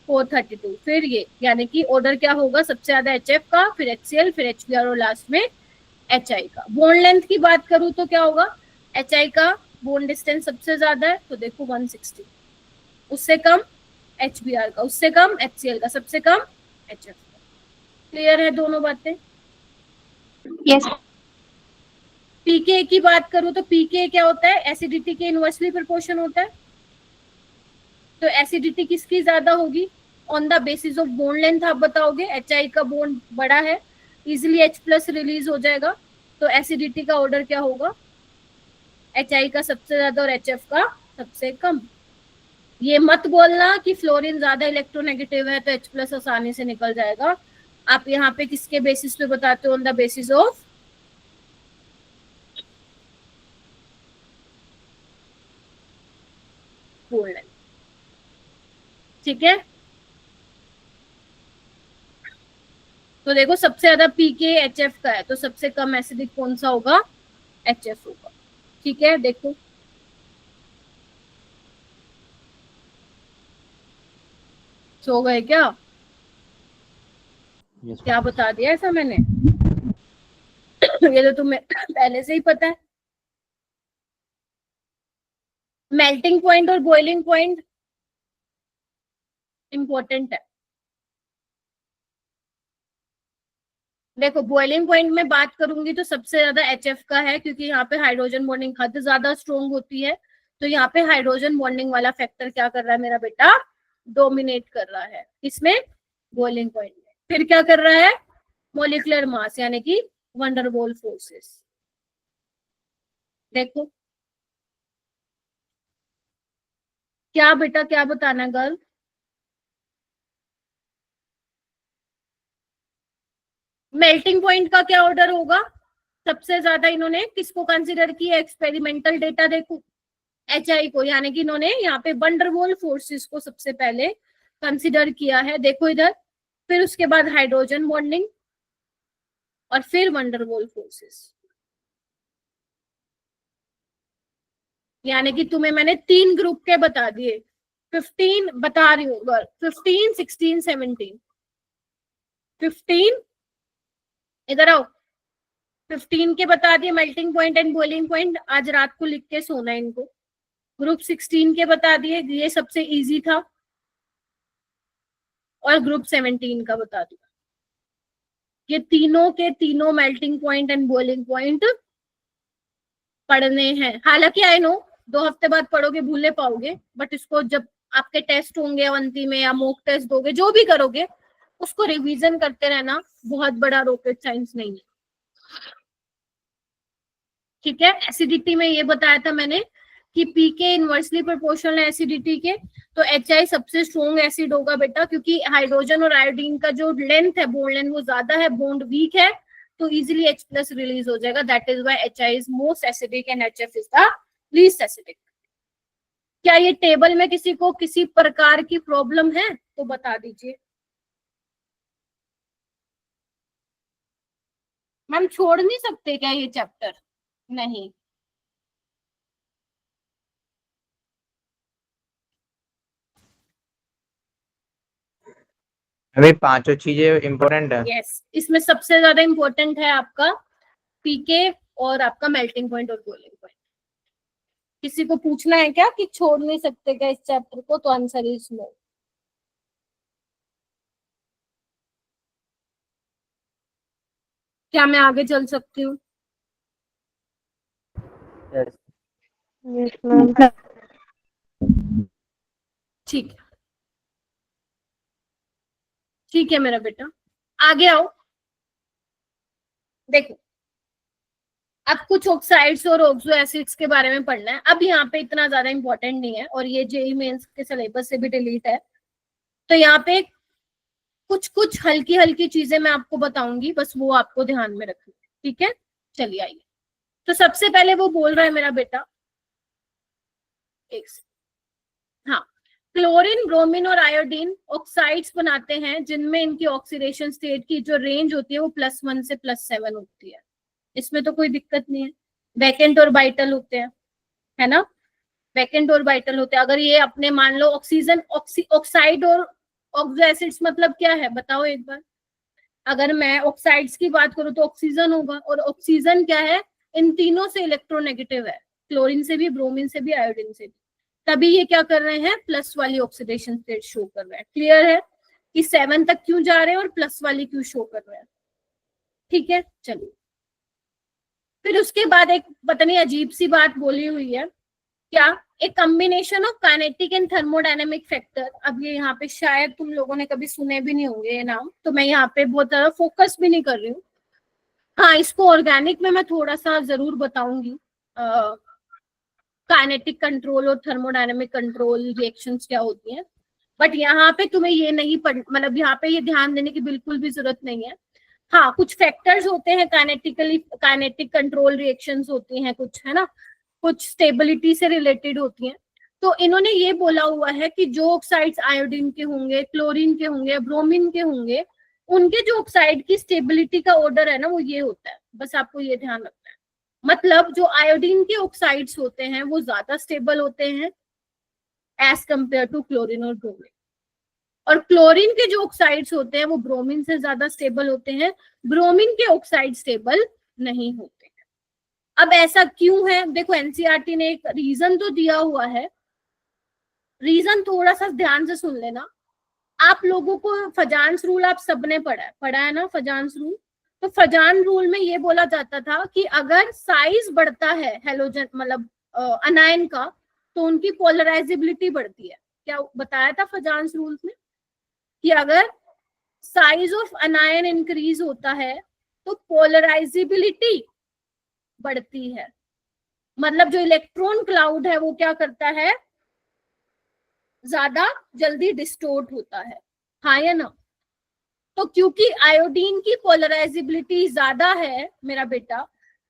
432, फिर ये, यानी कि ऑर्डर क्या होगा? सबसे ज्यादा HF का, फिर HCl, फिर HBr और लास्ट में HI का। बॉन्ड लेंथ की बात करूं तो क्या होगा? HI का बॉन्ड डिस्टेंस सबसे ज्यादा है, तो देखो 160। उससे कम HBr का, उससे कम HCl का, सबसे कम HF का। क्लियर है दोनों बातें? यस। pKa की बात करूं तो pKa क्या होता है? एसिडिटी के इनवर्सली प्रोपोर्शन होता है। तो एसिडिटी किसकी ज्यादा होगी? On the basis of bond length आप बताओगे। HI का बॉन्ड बड़ा है, इजिली H+ रिलीज हो जाएगा, तो एसिडिटी का ऑर्डर क्या होगा? HI का सबसे ज्यादा और HF का सबसे कम। ये मत बोलना कि फ्लोरीन ज्यादा इलेक्ट्रोनेगेटिव है तो H+ आसानी से निकल जाएगा। आप यहाँ पे किसके बेसिस पे बताते हो? On the basis of bond length. ठीक है, तो देखो सबसे ज्यादा pK HF का है, तो सबसे कम एसिडिक कौन सा होगा? HF होगा। ठीक है, देखो सो गए क्या? क्या बता दिया ऐसा मैंने? ये तो तुम्हें पहले से ही पता है। मेल्टिंग पॉइंट और बॉइलिंग पॉइंट इंपॉर्टेंट है। देखो बॉइलिंग पॉइंट में बात करूंगी तो सबसे ज्यादा HF का है, क्योंकि यहाँ पे हाइड्रोजन बॉन्डिंग हद ज्यादा स्ट्रोंग होती है। तो यहाँ पे हाइड्रोजन बॉन्डिंग वाला फैक्टर क्या कर रहा है मेरा बेटा, डोमिनेट कर रहा है। इसमें बॉइलिंग पॉइंट में फिर क्या कर रहा है, मॉलिक्यूलर मास यानी कि वंडरवॉल फोर्सेस। देखो क्या बेटा, क्या बताना गर्ल? मेल्टिंग पॉइंट का क्या ऑर्डर होगा? सबसे ज्यादा इन्होंने किसको कंसीडर किया? एक्सपेरिमेंटल डेटा देखो, HI को, यानी कि इन्होंने यहाँ पे वंडरवॉल फोर्सेस को सबसे पहले कंसीडर किया है। देखो इधर, फिर उसके बाद हाइड्रोजन बॉन्डिंग और फिर वंडरवॉल फोर्सेस। यानी कि तुम्हें मैंने 3 ग्रुप के बता दिए, 15 बता रही हूँ, 15, 16, 17। 15 इधर आओ, 15 के बता दिए melting point and boiling point, आज रात को लिख के सोना इनको। ग्रुप 16 के बता दिए, ये सबसे इजी था, और ग्रुप 17 का बता दिया। ये तीनों के तीनों melting point and boiling point पढ़ने हैं। हालांकि आई नो 2 हफ्ते बाद पढ़ोगे भूलने पाओगे, बट इसको जब आपके टेस्ट होंगे अवंती में या मॉक टेस्ट दोगे, जो भी करोगे उसको रिवीजन करते रहना, बहुत बड़ा रॉकेट साइंस नहीं है। ठीक है, एसिडिटी में ये बताया था मैंने कि पीके इनवर्सली प्रोपोर्शनल है एसिडिटी के, तो HI सबसे स्ट्रॉन्ग एसिड होगा बेटा, क्योंकि हाइड्रोजन और आयोडीन का जो लेंथ है, बॉन्ड लेंथ, वो ज्यादा है, बॉन्ड वीक है, तो इजीली H+ रिलीज हो जाएगा। That is why HI is most acidic and HF is the least acidic. क्या ये टेबल में किसी को किसी प्रकार की प्रॉब्लम है तो बता दीजिए। मैम छोड़ नहीं सकते क्या ये चैप्टर? नहीं, अभी 5 चीजें इम्पोर्टेंट है। यस, इसमें सबसे ज्यादा इम्पोर्टेंट है आपका पीके और आपका मेल्टिंग पॉइंट और बॉइलिंग पॉइंट। किसी को पूछना है क्या कि छोड़ नहीं सकते क्या इस चैप्टर को, तो आंसर इज नो। क्या मैं आगे चल सकती हूँ? Yes ma'am. ठीक है, ठीक है मेरा बेटा, आगे आओ। देखो अब कुछ ऑक्साइड्स और ऑक्सो एसिड्स के बारे में पढ़ना है। अब यहाँ पे इतना ज्यादा इंपॉर्टेंट नहीं है, और ये जेईई मेंस के सिलेबस से भी डिलीट है। तो यहाँ पे कुछ कुछ हल्की हल्की चीजें मैं आपको बताऊंगी, बस वो आपको ध्यान में रखनी है। ठीक है, चलिए आइए। तो सबसे पहले वो बोल रहा है मेरा बेटा, हाँ, क्लोरीन, ब्रोमीन और आयोडीन ऑक्साइड्स बनाते हैं जिनमें इनकी ऑक्सीडेशन स्टेट की जो रेंज होती है वो +1 से +7 होती है। इसमें तो कोई दिक्कत नहीं है। वैकेंट और वाइटल होते हैं, है ना, वैकेंट और वाइटल होते हैं। अगर ये अपने मान लो ऑक्सीजन, ऑक्साइड और ऑक्सो एसिड्स मतलब क्या है बताओ एक बार। अगर मैं ऑक्साइड्स की बात करूं तो ऑक्सीजन होगा, और ऑक्सीजन क्या है, इन तीनों से इलेक्ट्रोनेगेटिव है, क्लोरीन से भी, ब्रोमीन से भी, आयोडीन से भी। तभी ये क्या कर रहे हैं, प्लस वाली ऑक्सीडेशन स्टेट शो कर रहे हैं। क्लियर है कि 7 तक क्यों जा रहे हैं और प्लस वाली क्यों शो कर रहे हैं? ठीक है, चलिए। फिर उसके बाद एक पता नहीं अजीब सी बात बोली हुई है, क्या, एक combination of kinetic and thermodynamic factor. अब ये यहाँ पे शायद तुम लोगों ने कभी सुने भी नहीं होंगे ये नाम, तो मैं यहाँ पे बहुत ज्यादा फोकस भी नहीं कर रही हूँ। हाँ, इसको ऑर्गेनिक में मैं थोड़ा सा जरूर बताऊंगी, काइनेटिक कंट्रोल और थर्मोडायनेमिक कंट्रोल रिएक्शंस क्या होती हैं, बट यहाँ पे तुम्हें ये नहीं मतलब यहाँ पे ये ध्यान देने की बिल्कुल भी जरूरत नहीं है। हाँ, कुछ फैक्टर्स होते हैं काइनेटिक कंट्रोल रिएक्शंस होती हैं कुछ, है ना, कुछ स्टेबिलिटी से रिलेटेड होती हैं। तो इन्होंने ये बोला हुआ है कि जो ऑक्साइड्स आयोडीन के होंगे, क्लोरीन के होंगे, ब्रोमीन के होंगे, उनके जो ऑक्साइड की स्टेबिलिटी का ऑर्डर है ना, वो ये होता है। बस आपको ये ध्यान रखना है। मतलब जो आयोडीन के ऑक्साइड्स होते हैं वो ज्यादा स्टेबल होते हैं एज कंपेयर टू क्लोरीन और ब्रोमीन, और क्लोरीन के जो ऑक्साइड्स होते हैं वो ब्रोमीन से ज्यादा स्टेबल होते हैं, ब्रोमीन के ऑक्साइड स्टेबल नहीं होते हैं। अब ऐसा क्यों है, देखो एनसीईआरटी ने एक रीजन तो दिया हुआ है, रीजन थोड़ा सा ध्यान से सुन लेना। आप लोगों को फजान्स रूल आप सबने पढ़ा है ना, फजान्स रूल। तो फजान रूल में ये बोला जाता था कि अगर साइज बढ़ता है हेलोजन मतलब अनायन का, तो उनकी पोलराइजेबिलिटी बढ़ती है। क्या बताया था फजान्स रूल में कि अगर साइज ऑफ अनायन इंक्रीज होता है तो पोलराइजेबिलिटी बढ़ती है, मतलब जो इलेक्ट्रॉन क्लाउड है वो क्या करता है, ज्यादा जल्दी डिस्टोर्ट होता है, हाँ या ना। तो क्योंकि आयोडीन की पोलराइजेबिलिटी ज्यादा है मेरा बेटा,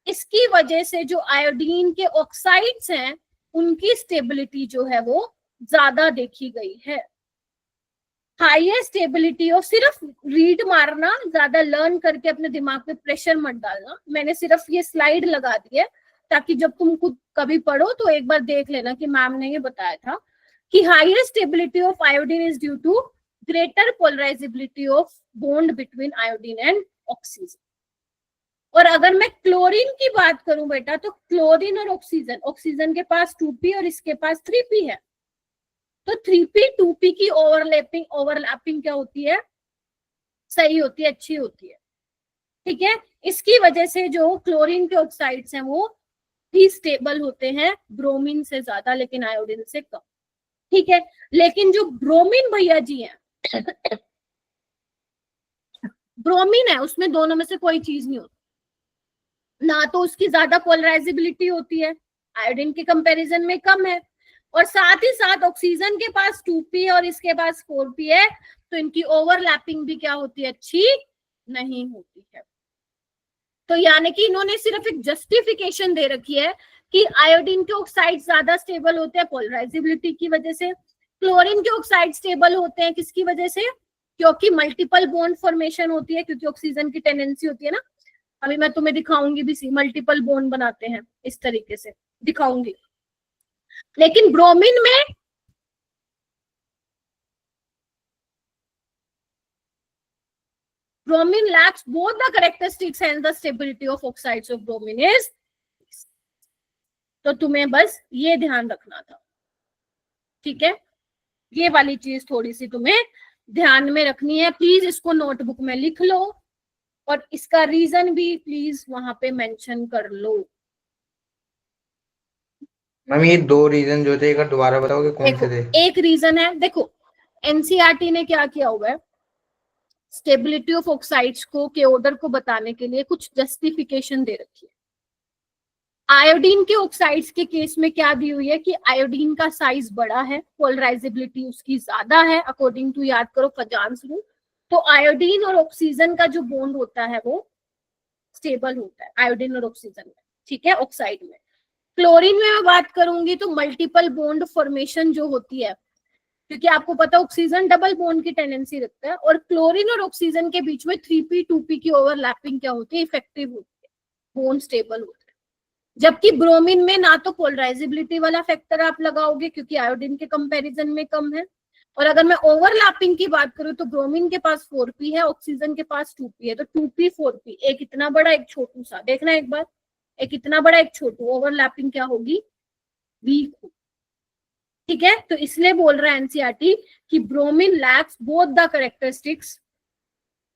इसकी वजह से जो आयोडीन के ऑक्साइड्स हैं उनकी स्टेबिलिटी जो है वो ज्यादा देखी गई है। हाईएस्ट स्टेबिलिटी, और सिर्फ रीड मारना, ज्यादा लर्न करके अपने दिमाग पे प्रेशर मत डालना। मैंने सिर्फ ये स्लाइड लगा दी है ताकि जब तुम खुद कभी पढ़ो तो एक बार देख लेना कि मैम ने ये बताया था कि highest stability of iodine is due to greater polarisability of bond between iodine and oxygen. और अगर मैं क्लोरीन की बात करूं बेटा, तो क्लोरीन और ऑक्सीजन, ऑक्सीजन के पास 2p और इसके पास 3p है, तो 3p 2p की ओवरलैपिंग क्या होती है, सही होती है, अच्छी होती है, ठीक है। इसकी वजह से जो क्लोरीन के ऑक्साइड्स हैं वो भी स्टेबल होते हैं ब्रोमीन से ज्यादा, लेकिन आयोडीन से कम, ठीक है। लेकिन जो ब्रोमीन भैया जी हैं, ब्रोमीन है उसमें दोनों में से कोई चीज नहीं होती, ना तो उसकी ज्यादा पोलराइजेबिलिटी होती है, आयोडीन के कंपैरिजन में कम है, और साथ ही साथ ऑक्सीजन के पास 2p और इसके पास 4p है, तो इनकी ओवरलैपिंग भी क्या होती है, अच्छी नहीं होती है। तो यानी कि इन्होंने सिर्फ एक जस्टिफिकेशन दे रखी है कि आयोडीन के ऑक्साइड ज्यादा स्टेबल होते हैं पोलराइजेबिलिटी की वजह से, क्लोरीन के ऑक्साइड स्टेबल होते हैं किसकी वजह से, क्योंकि मल्टीपल बॉन्ड फॉर्मेशन होती है, क्योंकि ऑक्सीजन की टेंडेंसी होती है ना, अभी मैं तुम्हें दिखाऊंगी भी, मल्टीपल बॉन्ड बनाते हैं, इस तरीके से दिखाऊंगी। लेकिन ब्रोमीन में bromine lacks both the characteristics and the stability of oxides of bromine is, तो तुम्हें बस ये ध्यान रखना था, ठीक है। ये वाली चीज थोड़ी सी तुम्हें ध्यान में रखनी है, प्लीज इसको नोटबुक में लिख लो और इसका रीजन भी प्लीज वहां पे मेंशन कर लो। मैम ये 2 रीजन जो थे एक बार दोबारा बताओगे कौन से थे? एक रीजन है, देखो एनसीईआरटी ने क्या किया हुआ है, स्टेबिलिटी ऑफ ऑक्साइड्स को के ऑर्डर को बताने के लिए कुछ जस्टिफिकेशन दे रखी है। आयोडीन के ऑक्साइड्स के केस में क्या दी हुई है कि आयोडीन का साइज बड़ा है, पोलराइजेबिलिटी उसकी ज्यादा है, अकॉर्डिंग टू, याद करो फजान्स रूल, तो आयोडीन और ऑक्सीजन का जो बॉन्ड होता है वो स्टेबल होता है आयोडीन और ऑक्सीजन में, ठीक है, ऑक्साइड में। क्लोरीन में मैं बात करूंगी तो मल्टीपल बॉन्ड फॉर्मेशन जो होती है, क्योंकि आपको पता है ऑक्सीजन डबल बॉन्ड की टेंडेंसी रखता है, और क्लोरीन और ऑक्सीजन के बीच में 3p 2p की ओवरलैपिंग क्या होती है, इफेक्टिव होती है, बॉन्ड स्टेबल होता है। जबकि ब्रोमीन में ना तो पोलराइजेबिलिटी वाला फैक्टर आप लगाओगे क्योंकि आयोडीन के कंपैरिजन में कम है, और अगर मैं ओवरलैपिंग की बात करूं तो ब्रोमीन के पास 4p है, ऑक्सीजन के पास 2p है, तो 2p 4p, एक इतना बड़ा एक छोटू सा, देखना एक बार, एक इतना बड़ा एक छोटू, ओवरलैपिंग क्या होगी, वीक होगी, ठीक है। तो इसलिए बोल रहा है एनसीईआरटी कि bromine lakhs both the characteristics,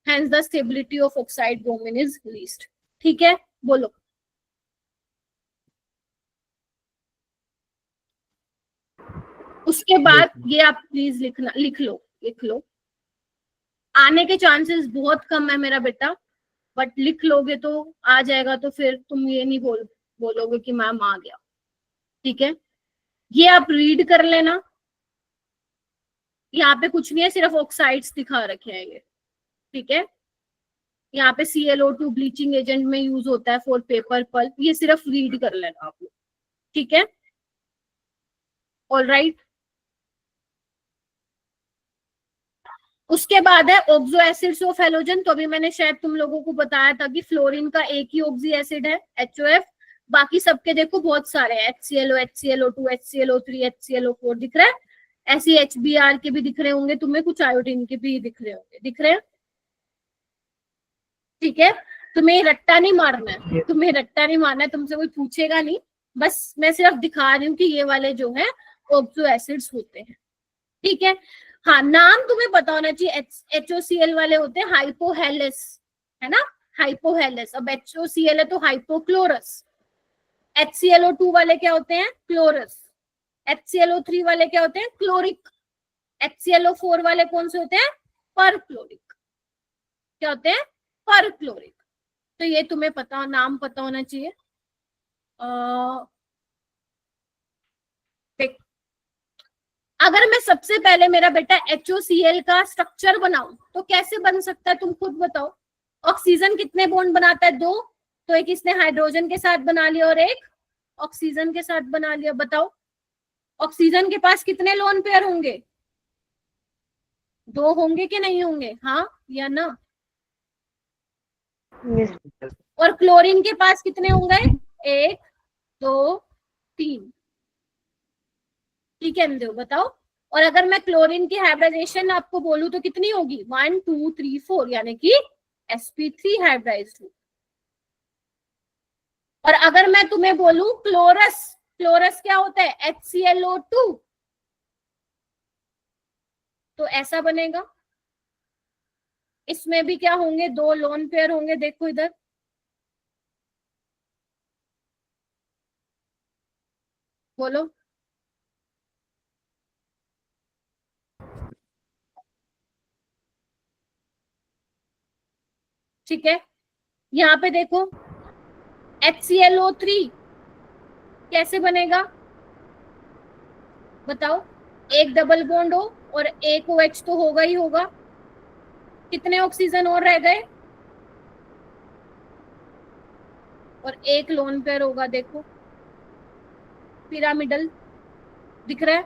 hence the stability of oxide bromine is least, ठीक है। बोलो उसके बाद ये आप प्लीज लिख लो। आने के चांसेस बहुत कम है मेरा बेटा, बट लिख लोगे तो आ जाएगा, तो फिर तुम ये नहीं बोलोगे कि मैम आ गया, ठीक है। ये आप रीड कर लेना, यहाँ पे कुछ नहीं है, सिर्फ ऑक्साइड्स दिखा रखे हैं ये, ठीक है। यहाँ पे ClO2 ब्लीचिंग एजेंट में यूज होता है फॉर पेपर पल्प, ये सिर्फ रीड कर लेना आप लोग, ठीक है, ऑलराइट। उसके बाद है ऑक्सो एसिड्स ऑफ हैलोजन, तो अभी मैंने शायद तुम लोगों को बताया था कि फ्लोरीन का एक ही ऑक्सी एसिड है HOF, बाकी सबके देखो बहुत सारे हैं, HClO, HClO2, HClO3, HClO4 दिख रहा है, ऐसे HBr के भी दिख रहे होंगे तुम्हें, कुछ आयोडीन के भी दिख रहे होंगे, दिख रहे हैं, ठीक है। तुम्हें रट्टा नहीं मारना है, तुम्हें रट्टा नहीं मारना है, तुमसे कोई पूछेगा नहीं, बस मैं सिर्फ दिखा रही हूँ कि ये वाले जो है ऑक्सो एसिड्स होते हैं, ठीक है। हाँ, नाम तुम्हें पता होना चाहिए। HOCl वाले होते हैं हाइपोहेलिस, है ना, हाइपोहेलिस। अब HOCl है तो हाइपोक्लोरस। HClO2 वाले क्या होते हैं? क्लोरस। HClO3 वाले क्या होते हैं? क्लोरिक। HClO4 वाले कौन से होते हैं? परक्लोरिक। क्या होते हैं? परक्लोरिक। तो ये तुम्हें पता, नाम पता होना चाहिए। अगर मैं सबसे पहले मेरा बेटा HOCl का स्ट्रक्चर बनाऊं तो कैसे बन सकता है, तुम खुद बताओ। ऑक्सीजन कितने बॉन्ड बनाता है? 2। तो एक इसने हाइड्रोजन के साथ बना लिया और एक ऑक्सीजन के साथ बना लिया। बताओ ऑक्सीजन के पास कितने लोन पेयर होंगे? 2 होंगे कि नहीं होंगे? हाँ या ना? और क्लोरीन के पास कितने होंगे? 1 2 3। ठीक है अंदर बताओ। और अगर मैं क्लोरीन की हाइब्रिडाइजेशन आपको बोलूं तो कितनी होगी? 1 2 3 4, यानी कि sp3 हाइब्रिडाइज्ड। और अगर मैं तुम्हें बोलूं क्लोरस, क्लोरस क्या होता है? HClO2, तो ऐसा बनेगा। इसमें भी क्या होंगे? 2 लोन पेयर होंगे। देखो इधर, बोलो। ठीक है, यहाँ पे देखो HClO3 कैसे बनेगा बताओ। एक डबल बॉन्ड हो और एक OH तो होगा ही होगा। कितने ऑक्सीजन और रह गए? और एक लोन पेयर होगा। देखो पिरामिडल दिख रहा है।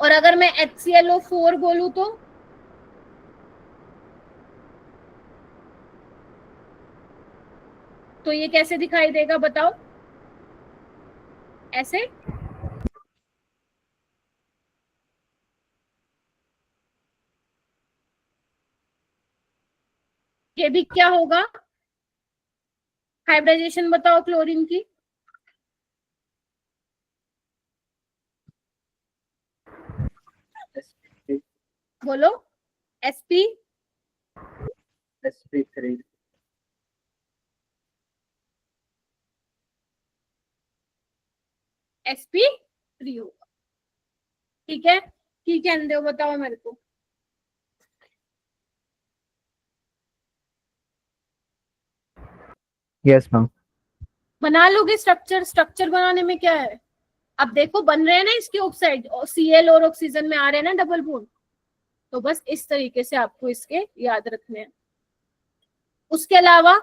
और अगर मैं HClO4 बोलूं तो ये कैसे दिखाई देगा बताओ? ऐसे। ये भी क्या होगा? हाइब्रिडाइजेशन बताओ क्लोरीन की। बोलो। sp3 होगा। ठीक है, ठीक है अंदर बताओ मेरे को। Yes ma'am. बना लोगे स्ट्रक्चर? स्ट्रक्चर बनाने में क्या है? अब देखो बन रहे हैं ना इसके ऑक्साइड, और Cl और ऑक्सीजन में आ रहे हैं ना डबल बॉन्ड। तो बस इस तरीके से आपको इसके याद रखने हैं। उसके अलावा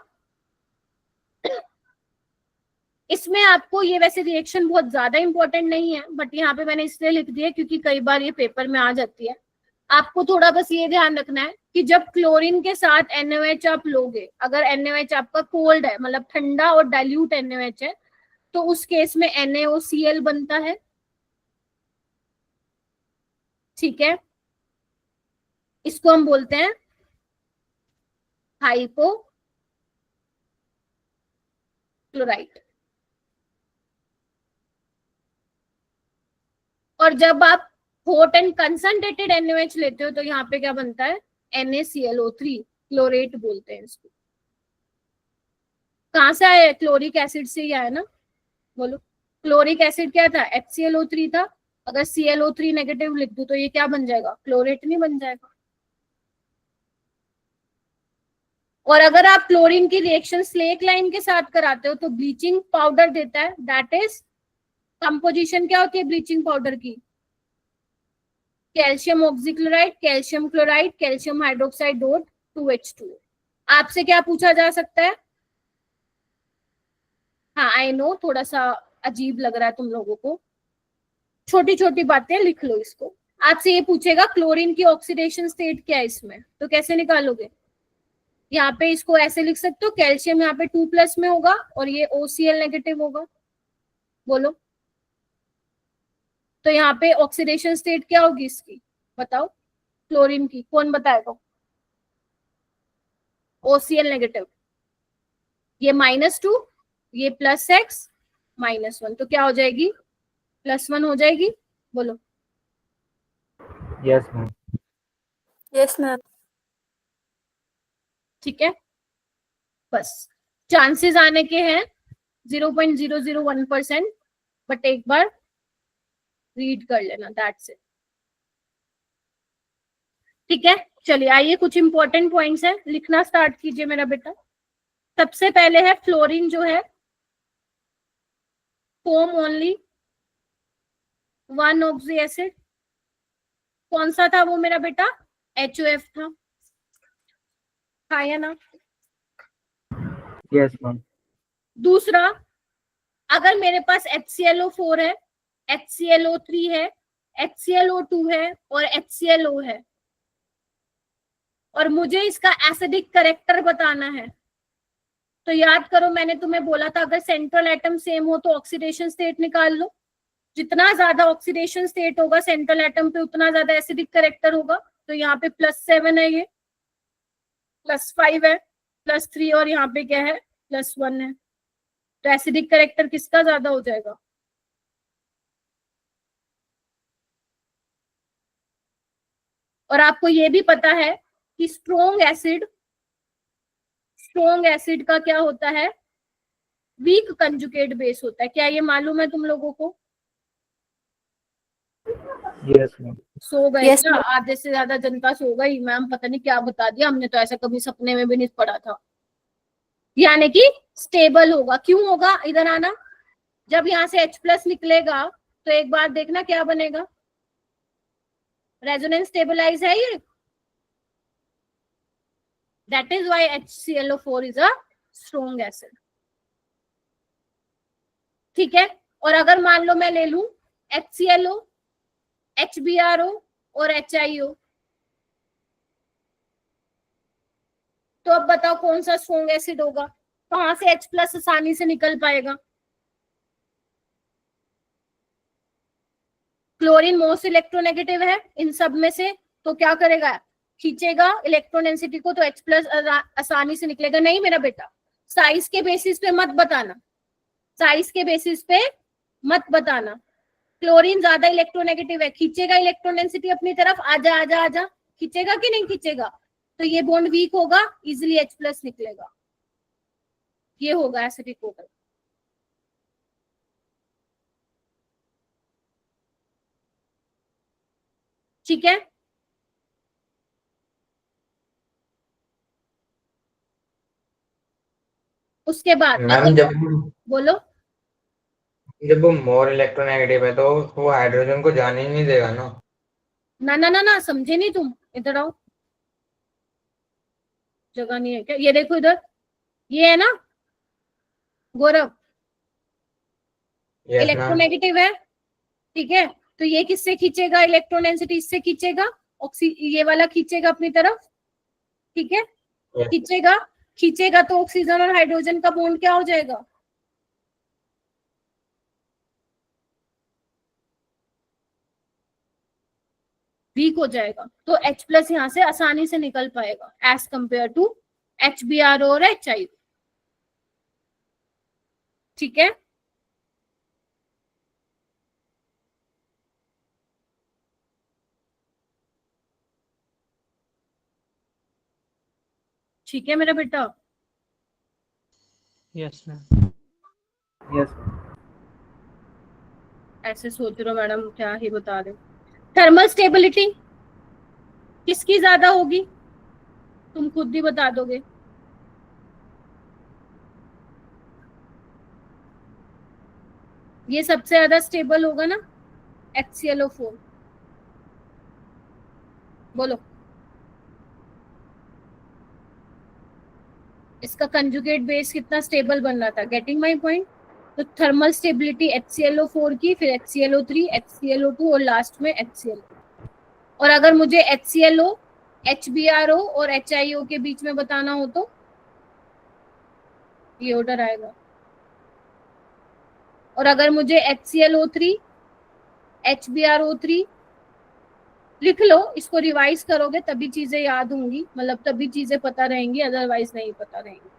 इसमें आपको ये, वैसे रिएक्शन बहुत ज्यादा इंपॉर्टेंट नहीं है, बट यहाँ पे मैंने इसलिए लिख दिया क्योंकि कई बार ये पेपर में आ जाती है। आपको थोड़ा बस ये ध्यान रखना है कि जब क्लोरीन के साथ NaOH आप लोगे, अगर NaOH आपका कोल्ड है, मतलब ठंडा और डाइल्यूट NaOH है, तो उस केस में NaOCl बनता है। ठीक है, इसको हम बोलते हैं हाइपोक्लोराइट। और जब आप हॉट एंड कंसंट्रेटेड NaOH लेते हो तो यहाँ पे क्या बनता है? NaClO3, क्लोरेट बोलते हैं इसको। कहाँ से आया? क्लोरिक एसिड से ही आया ना। बोलो, क्लोरिक एसिड क्या था? HClO3 था। अगर ClO3 नेगेटिव लिख दूं तो ये क्या बन जाएगा? क्लोरेट नहीं बन जाएगा। और अगर आप क्लोरीन की रिएक्शन स्लेक लाइन के साथ कराते हो तो ब्लीचिंग पाउडर देता है। दैट इज कंपोजिशन क्या होती है ब्लीचिंग पाउडर की? Calcium oxychloride, calcium chloride, calcium hydroxide और 2H2। आपसे क्या पूछा जा सकता है? हाँ आई नो, थोड़ा सा अजीब लग रहा है तुम लोगों को, छोटी छोटी बातें लिख लो इसको। आपसे ये पूछेगा क्लोरीन की ऑक्सीडेशन स्टेट क्या है इसमें, तो कैसे निकालोगे? यहाँ पे इसको ऐसे लिख सकते हो, कैल्शियम यहाँ पे 2+ में होगा और ये OCl नेगेटिव होगा। बोलो, तो यहाँ पे ऑक्सीडेशन स्टेट क्या होगी इसकी बताओ? क्लोरीन की कौन बताएगा? OCl नेगेटिव, ये -2, ये +X -1, तो क्या हो जाएगी? +1 हो जाएगी। बोलो। Yes ma'am. Yes ma'am. ठीक है, बस चांसेस आने के हैं 0.001%, बट एक बार रीड कर लेना, दैट्स इट। ठीक है, चलिए आइए कुछ इंपॉर्टेंट पॉइंट्स है, लिखना स्टार्ट कीजिए मेरा बेटा। सबसे पहले है फ्लोरीन जो है फोम ओनली, 1 ऑक्सी एसिड। कौन सा था वो मेरा बेटा? HOF था या ना? Yes ma'am. दूसरा, अगर मेरे पास HClO4 है, HClO3 है, HClO2 है और HClO है, और मुझे इसका एसिडिक करेक्टर बताना है, तो याद करो मैंने तुम्हें बोला था अगर सेंट्रल एटम सेम हो तो ऑक्सीडेशन स्टेट निकाल लो। जितना ज्यादा ऑक्सीडेशन स्टेट होगा सेंट्रल एटम पे उतना ज्यादा एसिडिक करेक्टर होगा। तो यहाँ पे +7 है, ये +5 है, +3 और यहाँ पे क्या है? +1 है। तो एसिडिक करेक्टर किसका ज्यादा हो जाएगा? और आपको ये भी पता है कि स्ट्रोंग एसिड का क्या होता है? वीक कंजुगेट बेस होता है। क्या ये मालूम है तुम लोगों को? Yes ma'am. सो गए Yes, क्या? ma'am. आधे से ज्यादा जनता सो गई। मैम पता नहीं क्या बता दिया, हमने तो ऐसा कभी सपने में भी नहीं पढ़ा था। यानी कि स्टेबल होगा। क्यों होगा? इधर आना। जब यहाँ से H+ निकलेगा तो एक बार देखना क्या बनेगा। रेजोनेंस स्टेबलाइज है ये, that is why HClO4 is a strong acid. ठीक है, और अगर मान लो मैं ले लूं HClO, HBRO और HIO, तो अब बताओ कौन सा स्ट्रॉन्ग एसिड होगा? कहां से H+ आसानी से निकल पाएगा? क्लोरीन मोस्ट इलेक्ट्रोनेगेटिव है इन सब में से, तो क्या करेगा? खींचेगा इलेक्ट्रॉन डेंसिटी को, तो H+ आसानी से निकलेगा। नहीं मेरा बेटा, साइज के बेसिस पे मत बताना, साइज के बेसिस पे मत बताना। क्लोरीन ज्यादा इलेक्ट्रोनेगेटिव है, खींचेगा इलेक्ट्रॉन डेंसिटी अपनी तरफ, आजा आजा आजा, खींचेगा कि नहीं खींचेगा? तो ये बॉन्ड वीक होगा, इजिली H+ निकलेगा, ये होगा एसिडिक होगा। ठीक है, उसके बाद मैम बोलो। जब वो मोर इलेक्ट्रोनेगेटिव है तो वो हाइड्रोजन को जाने ही नहीं देगा ना। ना ना ना ना, समझे नहीं तुम, इधर आओ। जगह नहीं है क्या? ये देखो इधर, ये है ना गौरव, यस मैम। इलेक्ट्रोनेगेटिव है। ठीक है, तो ये किससे खींचेगा इलेक्ट्रॉन डेंसिटी? इससे खींचेगा, ये वाला खींचेगा अपनी तरफ। ठीक है, खींचेगा, खींचेगा तो ऑक्सीजन और हाइड्रोजन का बॉन्ड क्या हो जाएगा? वीक हो जाएगा। तो H+ यहाँ से आसानी से निकल पाएगा एज कंपेयर टू HBRO और HIO। ठीक है, ठीक है मेरा बेटा। Yes ma'am. यस। ऐसे सोच रहे हो मैडम क्या ही बता रहे। थर्मल स्टेबिलिटी किसकी ज्यादा होगी? तुम खुद ही बता दोगे। ये सबसे ज्यादा स्टेबल होगा ना HClO4। बोलो, इसका कंजुगेट बेस कितना स्टेबल बन रहा था? Getting my point? तो थर्मल स्टेबिलिटी HClO4 की, फिर HClO3, HClO2 और लास्ट में HCl। और अगर मुझे HClO, HBRO और HIO के बीच में बताना हो तो ये ऑर्डर आएगा। और अगर मुझे HClO3, HBRO3 लिख लो, इसको रिवाइज करोगे तभी चीजें याद होंगी, मतलब तभी चीजें पता रहेंगी, अदरवाइज नहीं पता रहेंगी।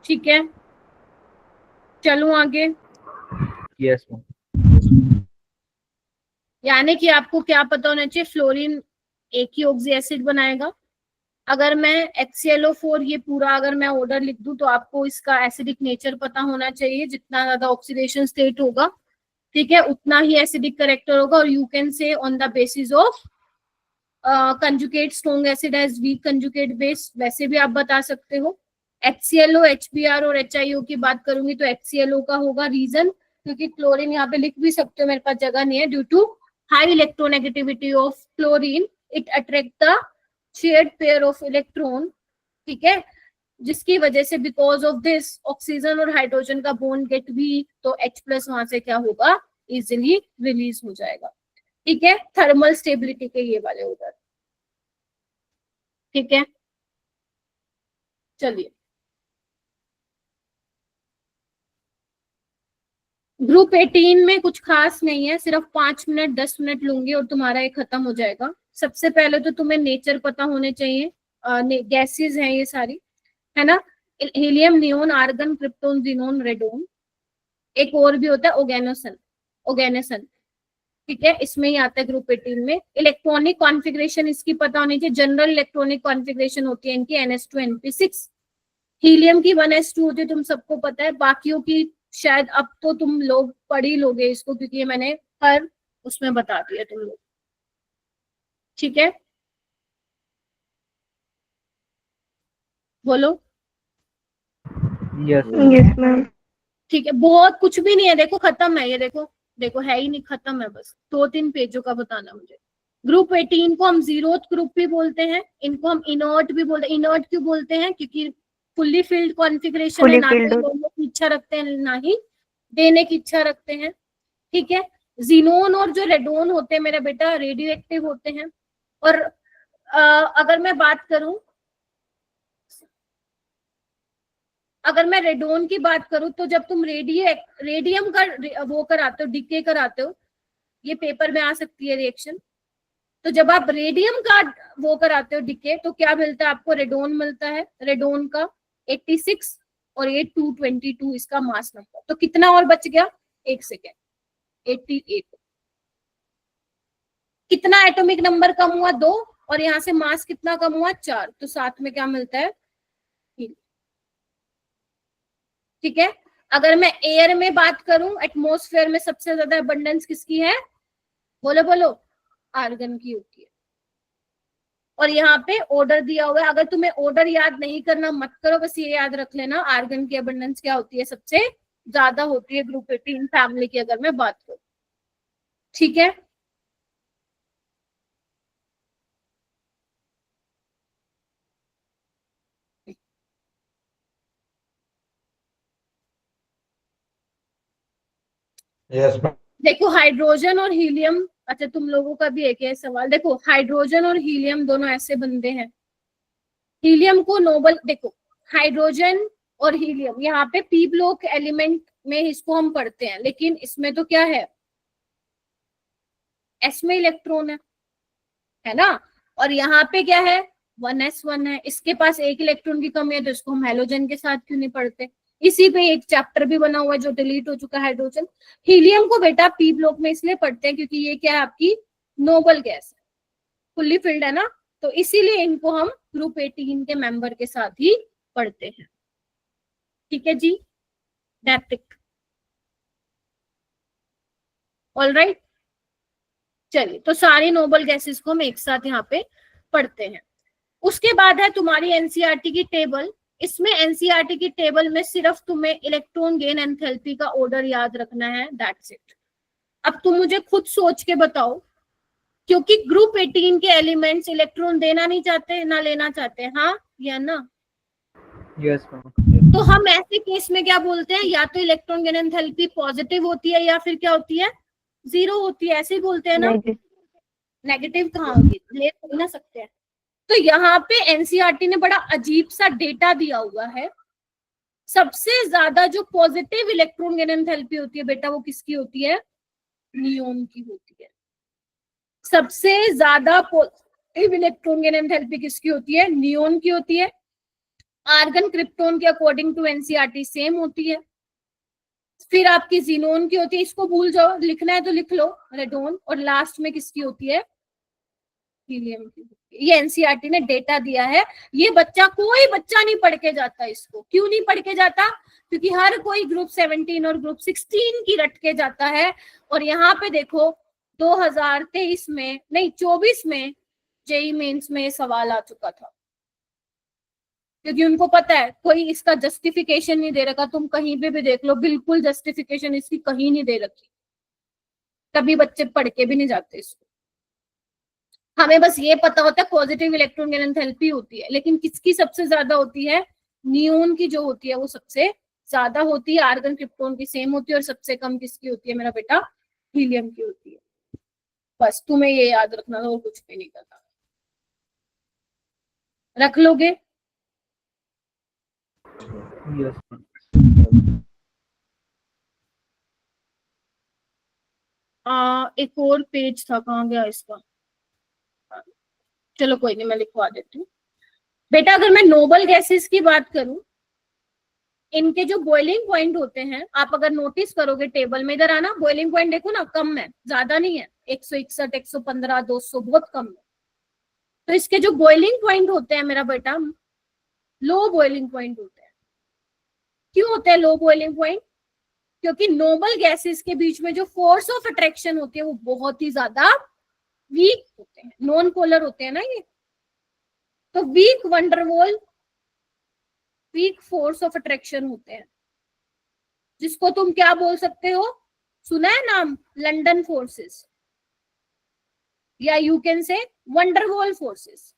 ठीक है, चलूं आगे। Yes, ma'am. यानी कि आपको क्या पता होना चाहिए, फ्लोरीन एक ही ऑक्सी एसिड बनाएगा। अगर मैं HClO4 ये पूरा अगर मैं ऑर्डर लिख दूं तो आपको इसका एसिडिक नेचर पता होना चाहिए। जितना ज्यादा ऑक्सीडेशन स्टेट होगा, ठीक है, उतना ही एसिडिक करेक्टर होगा। और you can say on the basis of conjugate strong acid as weak conjugate base, वैसे भी आप बता सकते हो। HClO, HBr और HIO की बात करूंगी तो HClO का होगा। रीजन क्योंकि क्लोरीन यहाँ पे लिख भी सकते हो, मेरे पास जगह नहीं है। Due to high electronegativity of chlorine it attract the shared pair of electron, ठीक है, जिसकी वजह से बिकॉज ऑफ दिस ऑक्सीजन और हाइड्रोजन का बॉन्ड गेट वीक, तो H+ वहां से क्या होगा, इजिली रिलीज हो जाएगा। ठीक है, थर्मल स्टेबिलिटी के ये वाले उधर। ठीक है, चलिए ग्रुप 18 में कुछ खास नहीं है, सिर्फ 5 मिनट 10 मिनट लूंगी और तुम्हारा ये खत्म हो जाएगा। सबसे पहले तो तुम्हें नेचर पता होने चाहिए। गैसेस हैं ये सारी, है ना। Helium, neon, argon, krypton, xenon, radon. एक और भी होता है ओगेनोसन, ओगेनेसन, ठीक है, इसमें ही आता है ग्रुप 18 में। इलेक्ट्रॉनिक कॉन्फ़िगरेशन इसकी पता होनी चाहिए। जनरल इलेक्ट्रॉनिक कॉन्फ़िगरेशन होती है इनकी NH2 NP6। हीलियम की 1s2 होती है, तुम सबको पता है। बाकियों की शायद अब तो तुम लोग पढ़ ही लोगे इसको, क्योंकि ये मैंने हर उसमें बता दिया तुम लोग। ठीक है, बोलो। Yes, yes ma'am. ठीक है, बहुत कुछ भी नहीं है, देखो खत्म है ये, देखो देखो है ही नहीं, खत्म है, बस 2-3 पेजों का बताना मुझे। ग्रुप 18 को हम जीरोथ ग्रुप भी बोलते हैं, इनको हम इनर्ट भी बोलते हैं। इनर्ट क्यों बोलते हैं, क्योंकि फुल्ली फिल्ड कॉन्फ़िगरेशन है, ना तो लेने की इच्छा रखते हैं ना ही देने की इच्छा रखते हैं। ठीक है, जीनोन और जो रेडोन होते हैं मेरा बेटा रेडियो एक्टिव होते हैं। और अगर मैं बात करूं, अगर मैं रेडोन की बात करूं तो जब तुम रेडियम का वो कराते हो, डिके कराते हो, ये पेपर में आ सकती है रिएक्शन। तो जब आप रेडियम का वो कराते हो डिके, तो क्या मिलता है आपको, रेडोन मिलता है। रेडोन का 86 और ये 222 इसका मास नंबर। तो कितना और बच गया, 1 सेकेंड, 88। कितना एटॉमिक नंबर कम हुआ, 2, और यहाँ से मास कितना कम हुआ, 4। तो साथ में क्या मिलता है, ठीक है। अगर मैं एयर में बात करूं, एटमॉस्फेयर में सबसे ज्यादा अबंडेंस किसकी है, बोलो बोलो, आर्गन की होती है। और यहाँ पे ऑर्डर दिया हुआ है, अगर तुम्हें ऑर्डर याद नहीं करना मत करो, बस ये याद रख लेना आर्गन की अबंडेंस क्या होती है, सबसे ज्यादा होती है ग्रुप 18 फैमिली की अगर मैं बात करूं। ठीक है, यस मैम। देखो हाइड्रोजन और हीलियम, अच्छा तुम लोगों का भी एक है सवाल। देखो हाइड्रोजन और हीलियम दोनों ऐसे बनते हैं। हीलियम को नोबल, देखो हाइड्रोजन और हीलियम यहाँ पे पी ब्लॉक एलिमेंट में इसको हम पढ़ते हैं, लेकिन इसमें तो क्या है, एस में इलेक्ट्रॉन है ना। और यहाँ पे क्या है, 1s1 है, इसके पास एक इलेक्ट्रॉन की कमी है, तो इसको हम हेलोजन के साथ क्यों नहीं पढ़ते। इसी पे एक चैप्टर भी बना हुआ है जो डिलीट हो चुका है, हाइड्रोजन। हीलियम को बेटा पी ब्लॉक में इसलिए पढ़ते हैं क्योंकि ये क्या है, आपकी नोबल गैस है, फुल्ली फिल्ड है ना, तो इसीलिए इनको हम ग्रुप 18 के मेंबर के साथ ही पढ़ते हैं। ठीक है जी, दैट्स इट, ऑलराइट। चलिए, तो सारी नोबल गैसेस को हम एक साथ यहाँ पे पढ़ते हैं। उसके बाद है तुम्हारी एनसीईआरटी की टेबल। इसमें एनसीईआरटी की टेबल में सिर्फ तुम्हें इलेक्ट्रॉन गेन एंथैल्पी का ऑर्डर याद रखना है, दैट्स इट। अब तुम मुझे खुद सोच के बताओ, क्योंकि ग्रुप 18 के एलिमेंट्स इलेक्ट्रॉन देना नहीं चाहते ना लेना चाहते, हाँ या ना? Yes ma'am. तो हम ऐसे केस में क्या बोलते हैं, या तो इलेक्ट्रॉन गेन एंथैल्पी पॉजिटिव होती है या फिर क्या होती है, 0 होती है, ऐसे ही बोलते हैं ना। नेगेटिव कहाँ होगी, ले तो ना सकते हैं। तो यहाँ पे एनसीईआरटी ने बड़ा अजीब सा डेटा दिया हुआ है। सबसे ज्यादा जो पॉजिटिव इलेक्ट्रॉन गेन एंथैल्पी होती है बेटा, वो किसकी होती है, नियोन की होती है। सबसे ज्यादा पॉजिटिव इलेक्ट्रॉन गेन एंथैल्पी किसकी होती है, नियोन की होती है। आर्गन क्रिप्टोन के अकॉर्डिंग टू एनसीईआरटी सेम होती है। फिर आपकी जीनोन की होती है, इसको भूल जाओ, लिखना है तो लिख लो, रेडोन। और लास्ट में किसकी होती है, हीलियम की होती है। ये एनसीईआरटी ने डेटा दिया है। ये बच्चा, कोई बच्चा नहीं पढ़ के जाता इसको। क्यों नहीं पढ़ के जाता, क्योंकि हर कोई ग्रुप 17 और ग्रुप 16 की रट के जाता है। और यहाँ पे देखो 2023 में नहीं 24 में जेईई मेंस में सवाल आ चुका था, क्योंकि उनको पता है कोई इसका जस्टिफिकेशन नहीं दे रखा। तुम कहीं पे भी देख लो, बिल्कुल जस्टिफिकेशन इसकी कहीं नहीं दे रखी, तभी बच्चे पढ़ के भी नहीं जाते इसको। हमें बस ये पता होता है पॉजिटिव इलेक्ट्रॉन गेन एंथैल्पी होती है, लेकिन किसकी सबसे ज्यादा होती है, नियोन की जो होती है वो सबसे ज्यादा होती है। आर्गन क्रिप्टोन की सेम होती है। और सबसे कम किसकी होती है मेरा बेटा, हीलियम की होती है। बस तुम्हें ये याद रखना था और कुछ भी नहीं करना। रख लोगे? Yes ma'am. एक और पेज था, कहाँ गया इसका, चलो कोई नहीं, मैं लिखवा देती हूँ बेटा। अगर मैं नोबल गैसेस की बात करूं, इनके जो बॉइलिंग पॉइंट होते हैं, आप अगर नोटिस करोगे टेबल में, इधर आना, बॉइलिंग पॉइंट देखो ना, कम है, ज्यादा नहीं है, 161, 115, 200, बहुत कम है। तो इसके जो बॉइलिंग पॉइंट होते हैं मेरा बेटा, लो बॉइलिंग पॉइंट होते हैं। क्यों होते हैं लो बॉइलिंग पॉइंट? क्योंकि नोबल गैसेस के बीच में जो फोर्स ऑफ अट्रैक्शन होती है वो बहुत ही ज्यादा वीक होते हैं, नॉन पोलर होते हैं ना ये। तो weak van der Waals, weak force of attraction होते हैं, जिसको तुम क्या बोल सकते हो, सुना है नाम, लंदन फोर्सेस, या यू कैन से वंडरवॉल फोर्सेस।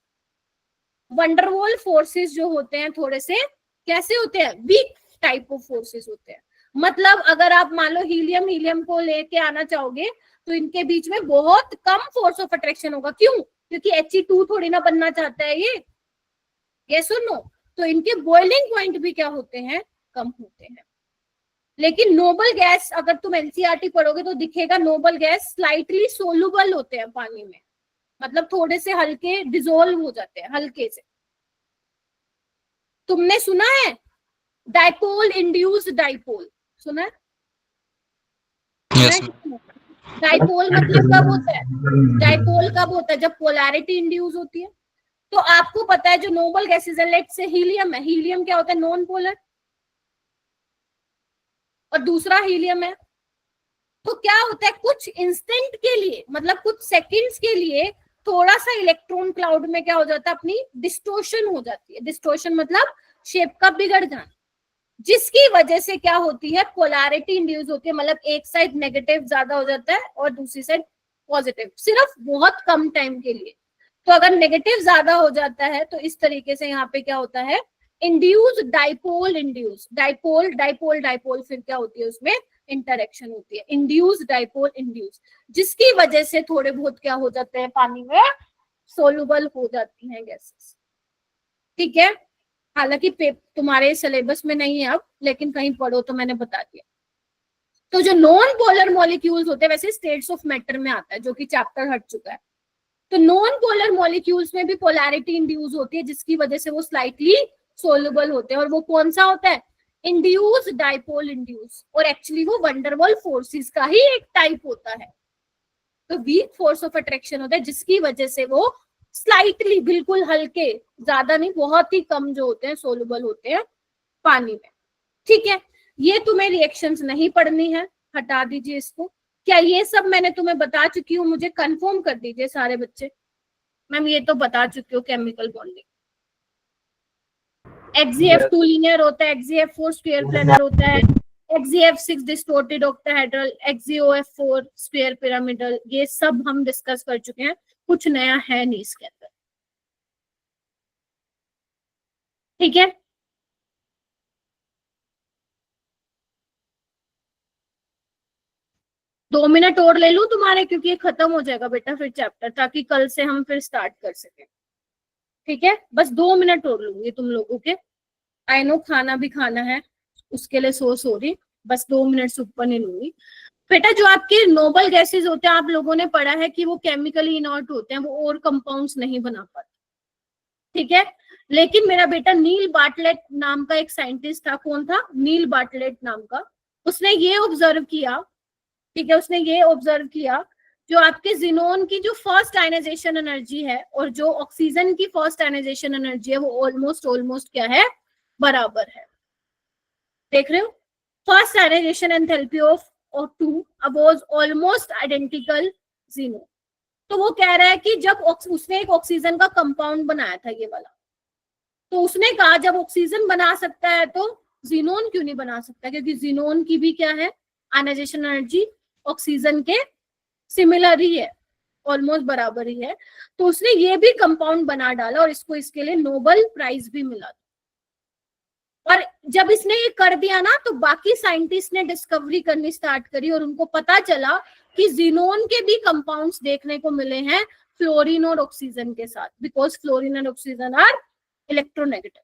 वंडरवॉल फोर्सेस जो होते हैं थोड़े से कैसे होते हैं, वीक टाइप ऑफ फोर्सेस होते हैं। मतलब अगर आप मान लो हीलियम को लेके आना चाहोगे, तो इनके बीच में बहुत कम फोर्स ऑफ अट्रैक्शन होगा। क्यों? क्योंकि He2 थोड़ी ना बनना चाहता है ये, यस और नो। तो इनके बॉइलिंग पॉइंट भी क्या होते हैं, कम होते हैं। लेकिन नोबल गैस, अगर तुम एनसीईआरटी पढ़ोगे तो दिखेगा, नोबल गैस स्लाइटली सोलुबल होते हैं पानी में, मतलब थोड़े से हल्के डिसोल्व हो जाते हैं, हल्के से। तुमने सुना है डाइपोल इंड्यूस्ड डाइपोल, सुना है? डाइपोल मतलब कब होता है, डाइपोल कब होता है, जब पोलैरिटी इंड्यूस होती है। तो आपको पता है जो नोबल गैसेस है, लेट से हीलियम है, हीलियम क्या होता है, नॉन पोलर, और दूसरा हीलियम है। तो क्या होता है, कुछ इंस्टेंट के लिए, मतलब कुछ सेकंड्स के लिए, थोड़ा सा इलेक्ट्रॉन क्लाउड में क्या हो जाता है, अपनी डिस्टोर्शन हो जाती है। डिस्टोर्शन मतलब शेप का बिगड़ जाना, जिसकी वजह से क्या होती है, पोलैरिटी इंड्यूस होती है। मतलब एक साइड नेगेटिव ज्यादा हो जाता है और दूसरी साइड पॉजिटिव, सिर्फ बहुत कम टाइम के लिए। तो अगर नेगेटिव ज्यादा हो जाता है तो इस तरीके से यहाँ पे क्या होता है, induce dipole, induce dipole, dipole dipole, फिर क्या होती है, उसमें इंटरेक्शन होती है, इंड्यूस डाइपोल इंड्यूस, जिसकी वजह से थोड़े बहुत क्या हो जाते हैं, पानी में सोलुबल हो जाती हैं गैसेस। ठीक है, हालांकि तुम्हारे सिलेबस में नहीं है अब, लेकिन कहीं पढ़ो तो मैंने बता दिया। तो जो नॉन पोलर मॉलिक्यूल्स होते हैं, वैसे स्टेट्स ऑफ मैटर में आता है, जो कि चैप्टर हट चुका है। तो नॉन पोलर मॉलिक्यूल्स में भी पोलैरिटी इंड्यूस होती है, जिसकी वजह से वो स्लाइटली सोलुबल होते हैं। और वो कौन सा होता है, इंड्यूस डाइपोल इंड्यूस। और एक्चुअली वो वंडरवॉल फोर्सेस का ही एक टाइप होता है। तो वीक फोर्स ऑफ अट्रैक्शन होता है, जिसकी वजह से वो स्लाइटली, बिल्कुल हल्के, ज्यादा नहीं, बहुत ही कम जो होते हैं, सोलुबल होते हैं पानी में। ठीक है, ये तुम्हें रिएक्शंस नहीं पढ़नी है, हटा दीजिए इसको। क्या ये सब मैंने तुम्हें बता चुकी हूँ? मुझे कंफर्म कर दीजिए सारे बच्चे। मैम ये तो बता चुकी हूँ केमिकल बॉन्डिंग। XeF2 लीनियर होता है, XeF4 स्क्वायर प्लेनर होता है, XeF6 distorted octahedral, XeOF4 square pyramidal, ये सब हम डिस्कस कर चुके हैं, कुछ नया है नहीं इसके अंदर। ठीक है, दो मिनट और ले लूं तुम्हारे, क्योंकि ये खत्म हो जाएगा बेटा फिर चैप्टर, ताकि कल से हम फिर स्टार्ट कर सके। ठीक है, बस 2 मिनट और लूंगी तुम लोगों के। आई नो खाना भी खाना है, उसके लिए सॉरी, बस 2 मिनट से ऊपर नहीं लूंगी। बेटा जो आपके नोबल गैसेस होते हैं, आप लोगों ने पढ़ा है कि वो केमिकली इनर्ट होते हैं, वो और कंपाउंड्स नहीं बना पाते। ठीक है, लेकिन मेरा बेटा नील बार्टलेट नाम का एक साइंटिस्ट था, कौन था? नील बार्टलेट नाम का। उसने ये ऑब्जर्व किया, ठीक है, उसने ये ऑब्जर्व किया जो आपके जिनोन की जो फर्स्ट आयनाइजेशन एनर्जी है और जो ऑक्सीजन की फर्स्ट आयनाइजेशन एनर्जी है, वो ऑलमोस्ट क्या है? बराबर है। देख रहे हो, first ionisation enthalpy of O2 was almost identical xenon. तो वो कह रहा है कि जब उसने एक ऑक्सीजन का कंपाउंड बनाया था, ये वाला, तो उसने कहा जब ऑक्सीजन बना सकता है तो जिनोन क्यों नहीं बना सकता? क्योंकि जिनोन की भी क्या है? आयनाइजेशन एनर्जी ऑक्सीजन के सिमिलर ही है, ऑलमोस्ट बराबर ही है। तो उसने ये भी कंपाउंड बना डाला और इसको इसके लिए नोबेल प्राइज भी मिला। और जब इसने ये कर दिया ना, तो बाकी साइंटिस्ट ने डिस्कवरी करनी स्टार्ट करी और उनको पता चला कि जिनोन के भी कंपाउंड्स देखने को मिले हैं फ्लोरीन और ऑक्सीजन के साथ, because fluorine and oxygen are electronegative.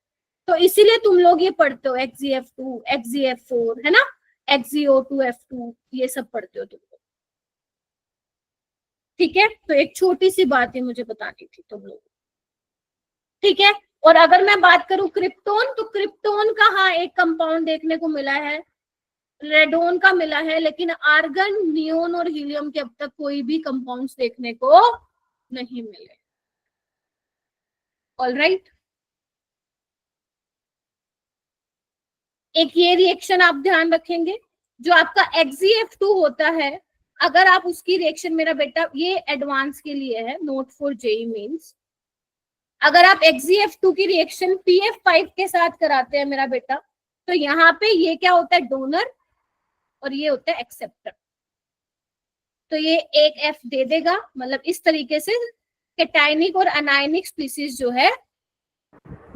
तो इसीलिए तुम लोग ये पढ़ते हो XeF2, XeF4, है ना, XeO2F2, ये सब पढ़ते हो तुम लोग। ठीक है, तो एक छोटी सी बात है मुझे बतानी थी तुम लोग। ठीक है, और अगर मैं बात करूं क्रिप्टोन, तो क्रिप्टोन का हाँ एक कंपाउंड देखने को मिला है, रेडोन का मिला है, लेकिन आर्गन, नियोन और हीलियम के अब तक कोई भी कंपाउंड्स देखने को नहीं मिले। ऑलराइट, एक ये रिएक्शन आप ध्यान रखेंगे, जो आपका XeF2 होता है, अगर आप उसकी रिएक्शन, मेरा बेटा ये एडवांस के लिए है, नोट फॉर JEE मींस, अगर आप XeF2 की रिएक्शन PF5 के साथ कराते हैं मेरा बेटा, तो यहाँ पे ये क्या होता है? डोनर, और ये होता है एक्सेप्टर। तो ये एक F दे देगा, मतलब इस तरीके से कैटायनिक और अनायनिक स्पीसीज जो है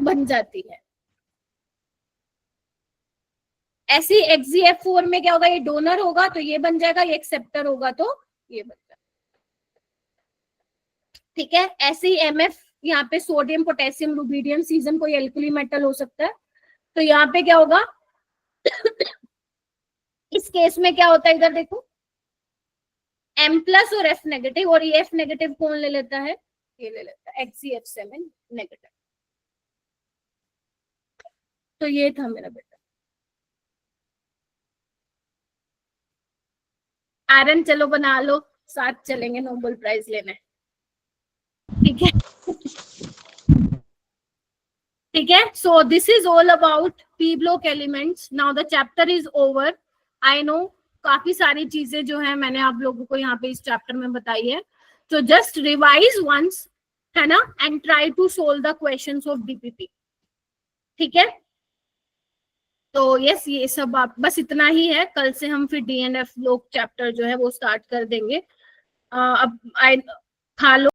बन जाती है। ऐसी XeF4 में क्या होगा? ये डोनर होगा तो ये बन जाएगा, ये एक्सेप्टर होगा तो ये बन जाएगा। ठीक है, ऐसे ही MF, यहाँ पे सोडियम, पोटेशियम, रुबिडियम, सीजन कोई एल्कली मेटल हो सकता है, तो यहाँ पे क्या होगा? इस केस में क्या होता है? इधर देखो, M+ और F नेगेटिव, और ये F नेगेटिव कौन ले लेता है? ये ले लेता है XeF7 नेगेटिव। तो ये था मेरा बेटा। आयरन चलो बना लो, साथ चलेंगे नोबेल प्राइज लेने। ठीक है, ठीक है, so this is all about P block elements. Now the chapter is over. I know काफी सारी चीजें जो है मैंने आप लोगों को यहाँ पे इस चैप्टर में बताई है, तो जस्ट रिवाइज वंस, है ना, and try to solve the questions of DPP। ठीक है, तो यस, ये सब आप बस इतना ही है। कल से हम फिर D&F ब्लॉक चैप्टर जो है वो स्टार्ट कर देंगे। अब खा लो।